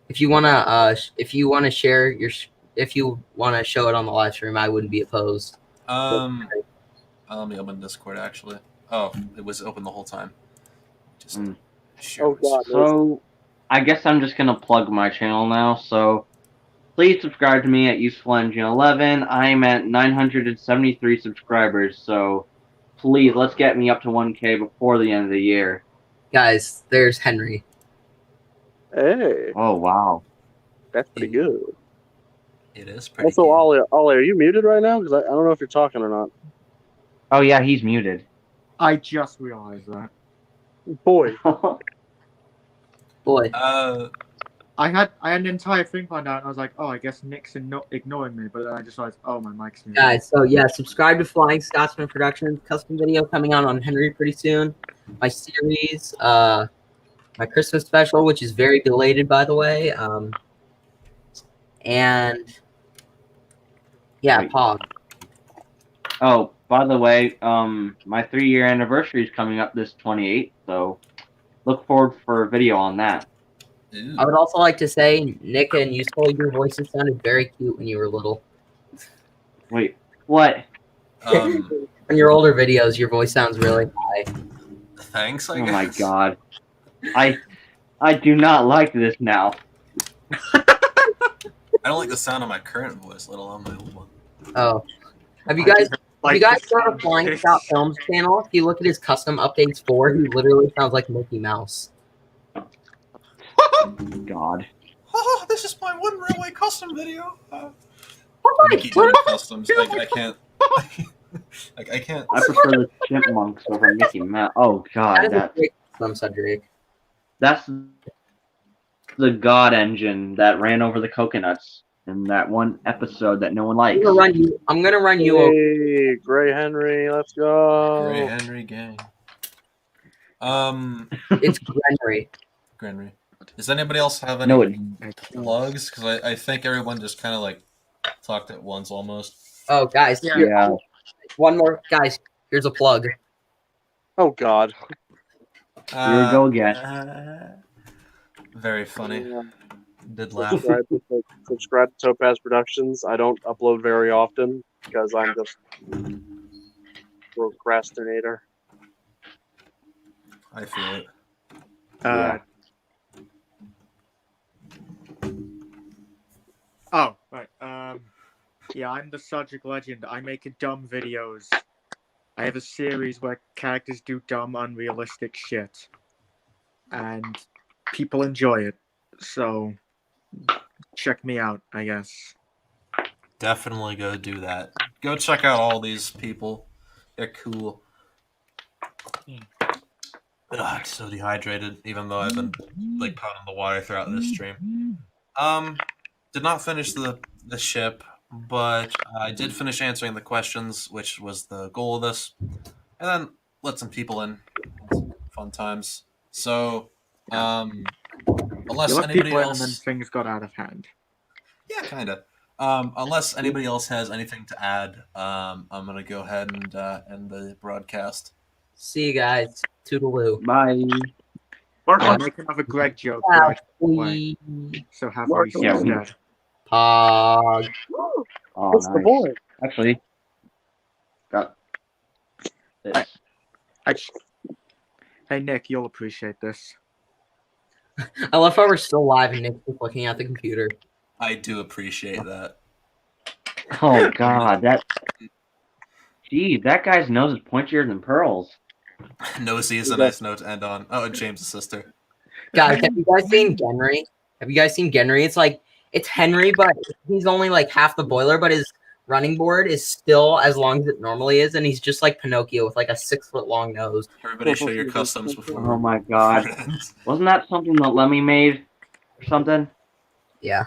[SPEAKER 2] If you wanna share your, if you wanna show it on the live stream, I wouldn't be opposed.
[SPEAKER 1] Let me open Discord actually. Oh, it was open the whole time. Just share
[SPEAKER 5] Oh
[SPEAKER 1] this.
[SPEAKER 5] God.
[SPEAKER 3] So, I guess I'm just gonna plug my channel now. So, please subscribe to me at Useful Engine 11. I'm at 973 subscribers. So, please let's get me up to 1K before the end of the year.
[SPEAKER 2] Guys, there's Henry.
[SPEAKER 5] Hey,
[SPEAKER 3] Oh wow.
[SPEAKER 5] that's pretty good.
[SPEAKER 1] It is pretty.
[SPEAKER 5] Also,
[SPEAKER 1] good.
[SPEAKER 5] Ollie, are you muted right now? Because I don't know if you're talking or not.
[SPEAKER 3] Oh yeah, he's muted.
[SPEAKER 6] I just realized that.
[SPEAKER 5] Boy,
[SPEAKER 2] Boy,
[SPEAKER 6] I had an entire thing planned out, and I was like, oh, I guess Nick's ignoring me. But then I just realized, oh, my mic's muted.
[SPEAKER 2] guys. So yeah, subscribe to Flying Scotsman Productions. Custom video coming out on Henry pretty soon. My series, my Christmas special, which is very belated, by the way. And yeah,
[SPEAKER 3] Wait.
[SPEAKER 2] Pog.
[SPEAKER 3] Oh, by the way, my 3-year anniversary is coming up this 28th, so look forward for a video on that.
[SPEAKER 1] Ooh.
[SPEAKER 2] I would also like to say, Nick and Useful, your voices sounded very cute when you were little.
[SPEAKER 3] Wait, what?
[SPEAKER 2] On your older videos, your voice sounds really high.
[SPEAKER 1] Thanks, I
[SPEAKER 3] Oh
[SPEAKER 1] guess.
[SPEAKER 3] my god. I do not like this now.
[SPEAKER 1] I don't like the sound of my current voice, let alone my old one.
[SPEAKER 2] Oh, have you guys got a Flying Scott Films channel? If you look at his custom updates 4, he literally sounds like Mickey Mouse.
[SPEAKER 3] God.
[SPEAKER 1] Oh, this is my one railway custom video.
[SPEAKER 2] Oh my
[SPEAKER 1] Mickey Mouse customs. I can't. I can't.
[SPEAKER 3] I prefer the chipmunks over Mickey Mouse. Oh
[SPEAKER 2] That
[SPEAKER 3] god,
[SPEAKER 2] is a
[SPEAKER 3] that
[SPEAKER 2] great custom, Cedric.
[SPEAKER 3] that's the God engine that ran over the coconuts in that one episode that no one likes.
[SPEAKER 2] I'm gonna run you over.
[SPEAKER 5] hey, Gray Henry, let's go.
[SPEAKER 1] Gray Henry gang.
[SPEAKER 2] It's Henry.
[SPEAKER 1] Henry. Does anybody else have any
[SPEAKER 3] No, it
[SPEAKER 1] plugs? Because I think everyone just kind of like talked at once almost.
[SPEAKER 2] Oh, guys,
[SPEAKER 3] yeah.
[SPEAKER 2] one more. Guys, here's a plug.
[SPEAKER 5] Oh God.
[SPEAKER 3] Here we go again.
[SPEAKER 1] Very funny.
[SPEAKER 5] Yeah.
[SPEAKER 1] Did laugh.
[SPEAKER 5] Subscribe to Topaz Productions. I don't upload very often because I'm just Procrastinator.
[SPEAKER 1] I feel it.
[SPEAKER 6] Uh, Oh, right. Yeah, I'm the Subject Legend. I make dumb videos. I have a series where characters do dumb, unrealistic shit. And people enjoy it. So, check me out, I guess.
[SPEAKER 1] Definitely go do that. Go check out all these people. They're cool. Ugh, I'm so dehydrated, even though I've been like pounding the water throughout this stream. Did not finish the ship, but I did finish answering the questions, which was the goal of this, and then let some people in. Fun times. So, unless
[SPEAKER 6] You let
[SPEAKER 1] anybody
[SPEAKER 6] people in and then
[SPEAKER 1] else,
[SPEAKER 6] things got out of hand.
[SPEAKER 1] yeah, kind of. Unless anybody else has anything to add, I'm gonna go ahead and end the broadcast.
[SPEAKER 2] See you guys. Toodaloo.
[SPEAKER 3] Bye.
[SPEAKER 6] I'll make another Greg joke, but I don't way. So have Reese
[SPEAKER 3] Yeah, we-
[SPEAKER 6] instead.
[SPEAKER 2] Pog.
[SPEAKER 3] Oh,
[SPEAKER 5] What's the
[SPEAKER 3] nice.
[SPEAKER 5] boy?
[SPEAKER 3] Actually, got this.
[SPEAKER 6] Hey, Nick, you'll appreciate this.
[SPEAKER 2] I love how we're still live and Nick's just looking at the computer.
[SPEAKER 1] I do appreciate that.
[SPEAKER 3] Oh God, that. Gee, that guy's nose is pointier than Pearl's.
[SPEAKER 1] Nosy is a nice note to end on. Oh, James' sister.
[SPEAKER 2] Guys, have you guys seen Genry? Have you guys seen Genry? It's Henry, but he's only like half the boiler, but his running board is still as long as it normally is, and he's just like Pinocchio with like a 6-foot long nose.
[SPEAKER 1] Everybody show your customs before.
[SPEAKER 3] Oh my God, wasn't that something that Lemmy made or something?
[SPEAKER 2] Yeah.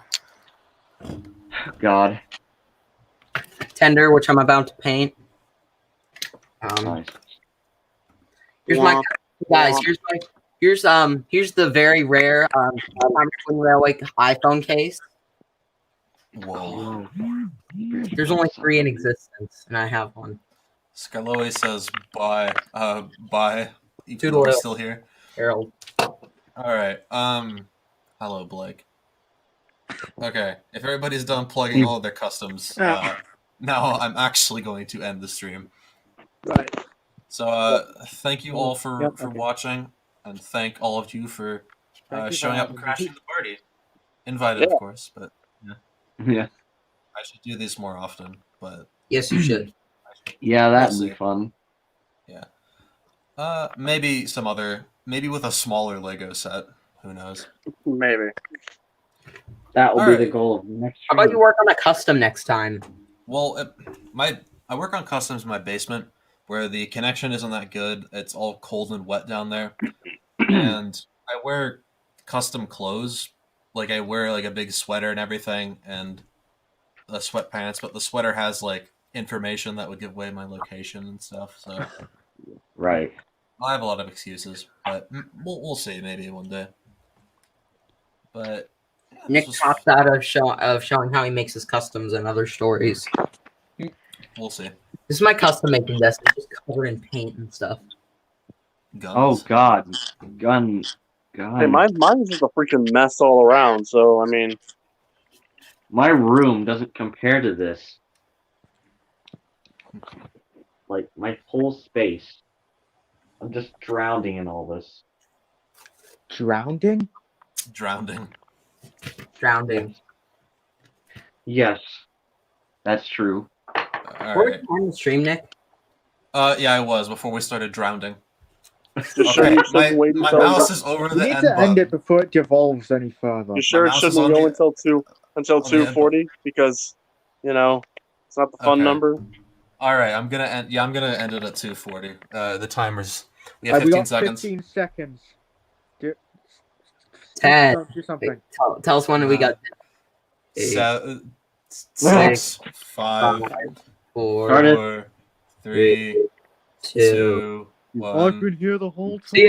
[SPEAKER 3] God.
[SPEAKER 2] Tender, which I'm about to paint.
[SPEAKER 3] Nice.
[SPEAKER 2] Here's my guys. Here's the very rare Railway iPhone case.
[SPEAKER 1] Whoa.
[SPEAKER 2] There's only 3 in existence, and I have one.
[SPEAKER 1] Scaloe says bye. Bye. Even though
[SPEAKER 2] Toodle
[SPEAKER 1] we're
[SPEAKER 2] oil.
[SPEAKER 1] still here.
[SPEAKER 2] Harold.
[SPEAKER 1] Alright. Hello, Blake. Okay. If everybody's done plugging all of their customs, now I'm actually going to end the stream.
[SPEAKER 6] Right.
[SPEAKER 1] So thank you all for
[SPEAKER 6] Yep, okay.
[SPEAKER 1] watching, and thank all of you for
[SPEAKER 6] Thank you for
[SPEAKER 1] showing up and
[SPEAKER 6] having me.
[SPEAKER 1] crashing the party. Invited, of course, but
[SPEAKER 3] Yeah.
[SPEAKER 1] I should do these more often. But
[SPEAKER 2] Yes, you should.
[SPEAKER 3] Yeah, that'd
[SPEAKER 1] We'll
[SPEAKER 3] be
[SPEAKER 1] see.
[SPEAKER 3] fun.
[SPEAKER 1] Maybe with a smaller Lego set. Who knows?
[SPEAKER 5] Maybe.
[SPEAKER 3] That will be
[SPEAKER 1] Alright.
[SPEAKER 3] the goal of the next
[SPEAKER 2] How about
[SPEAKER 3] stream.
[SPEAKER 2] you work on a custom next time?
[SPEAKER 1] Well, I work on customs in my basement where the connection isn't that good. It's all cold and wet down there, and I wear custom clothes. Like I wear like a big sweater and everything, and the sweatpants. But the sweater has like information that would give away my location and stuff. So
[SPEAKER 3] Right.
[SPEAKER 1] I have a lot of excuses, but we'll see maybe one day. But yeah, this
[SPEAKER 2] Nick
[SPEAKER 1] was-
[SPEAKER 2] talks out of showing how he makes his customs and other stories.
[SPEAKER 1] We'll see.
[SPEAKER 2] This is my custom making desk. It's just covered in paint and stuff.
[SPEAKER 1] Guns.
[SPEAKER 3] Oh God, gun.
[SPEAKER 5] Hey, mine's just a freaking mess all around. So I mean,
[SPEAKER 3] My room doesn't compare to this. Like my whole space. I'm just drowning in all this.
[SPEAKER 6] Drowning?
[SPEAKER 1] Drowning.
[SPEAKER 2] Drowning.
[SPEAKER 3] Yes, that's true.
[SPEAKER 1] All
[SPEAKER 2] Were
[SPEAKER 1] right.
[SPEAKER 2] you on the stream, Nick?
[SPEAKER 1] Yeah, I was before we started drowning.
[SPEAKER 5] just sure
[SPEAKER 1] Okay,
[SPEAKER 5] you shouldn't wait
[SPEAKER 1] my
[SPEAKER 5] until.
[SPEAKER 1] mouse is over
[SPEAKER 6] We
[SPEAKER 1] the
[SPEAKER 6] need
[SPEAKER 1] end
[SPEAKER 6] to end
[SPEAKER 1] button.
[SPEAKER 6] it before it devolves any further.
[SPEAKER 5] You sure it
[SPEAKER 1] mouse is
[SPEAKER 5] shouldn't
[SPEAKER 1] on
[SPEAKER 5] go
[SPEAKER 1] the-
[SPEAKER 5] until
[SPEAKER 1] on the end
[SPEAKER 5] 240 because it's not the fun
[SPEAKER 1] Okay.
[SPEAKER 5] number.
[SPEAKER 1] All right, I'm gonna end. Yeah, I'm gonna end it at 2:40. The timers. We have
[SPEAKER 6] We
[SPEAKER 1] 15
[SPEAKER 6] got
[SPEAKER 1] seconds.
[SPEAKER 6] 15 seconds.
[SPEAKER 2] 10.
[SPEAKER 6] Do something.
[SPEAKER 2] Tell us when we got
[SPEAKER 1] 6, 5,
[SPEAKER 2] 4,
[SPEAKER 3] Started.
[SPEAKER 1] 4, 3,
[SPEAKER 2] 2.
[SPEAKER 1] 2,
[SPEAKER 6] I've
[SPEAKER 1] 1.
[SPEAKER 6] been here the whole time.
[SPEAKER 2] See ya.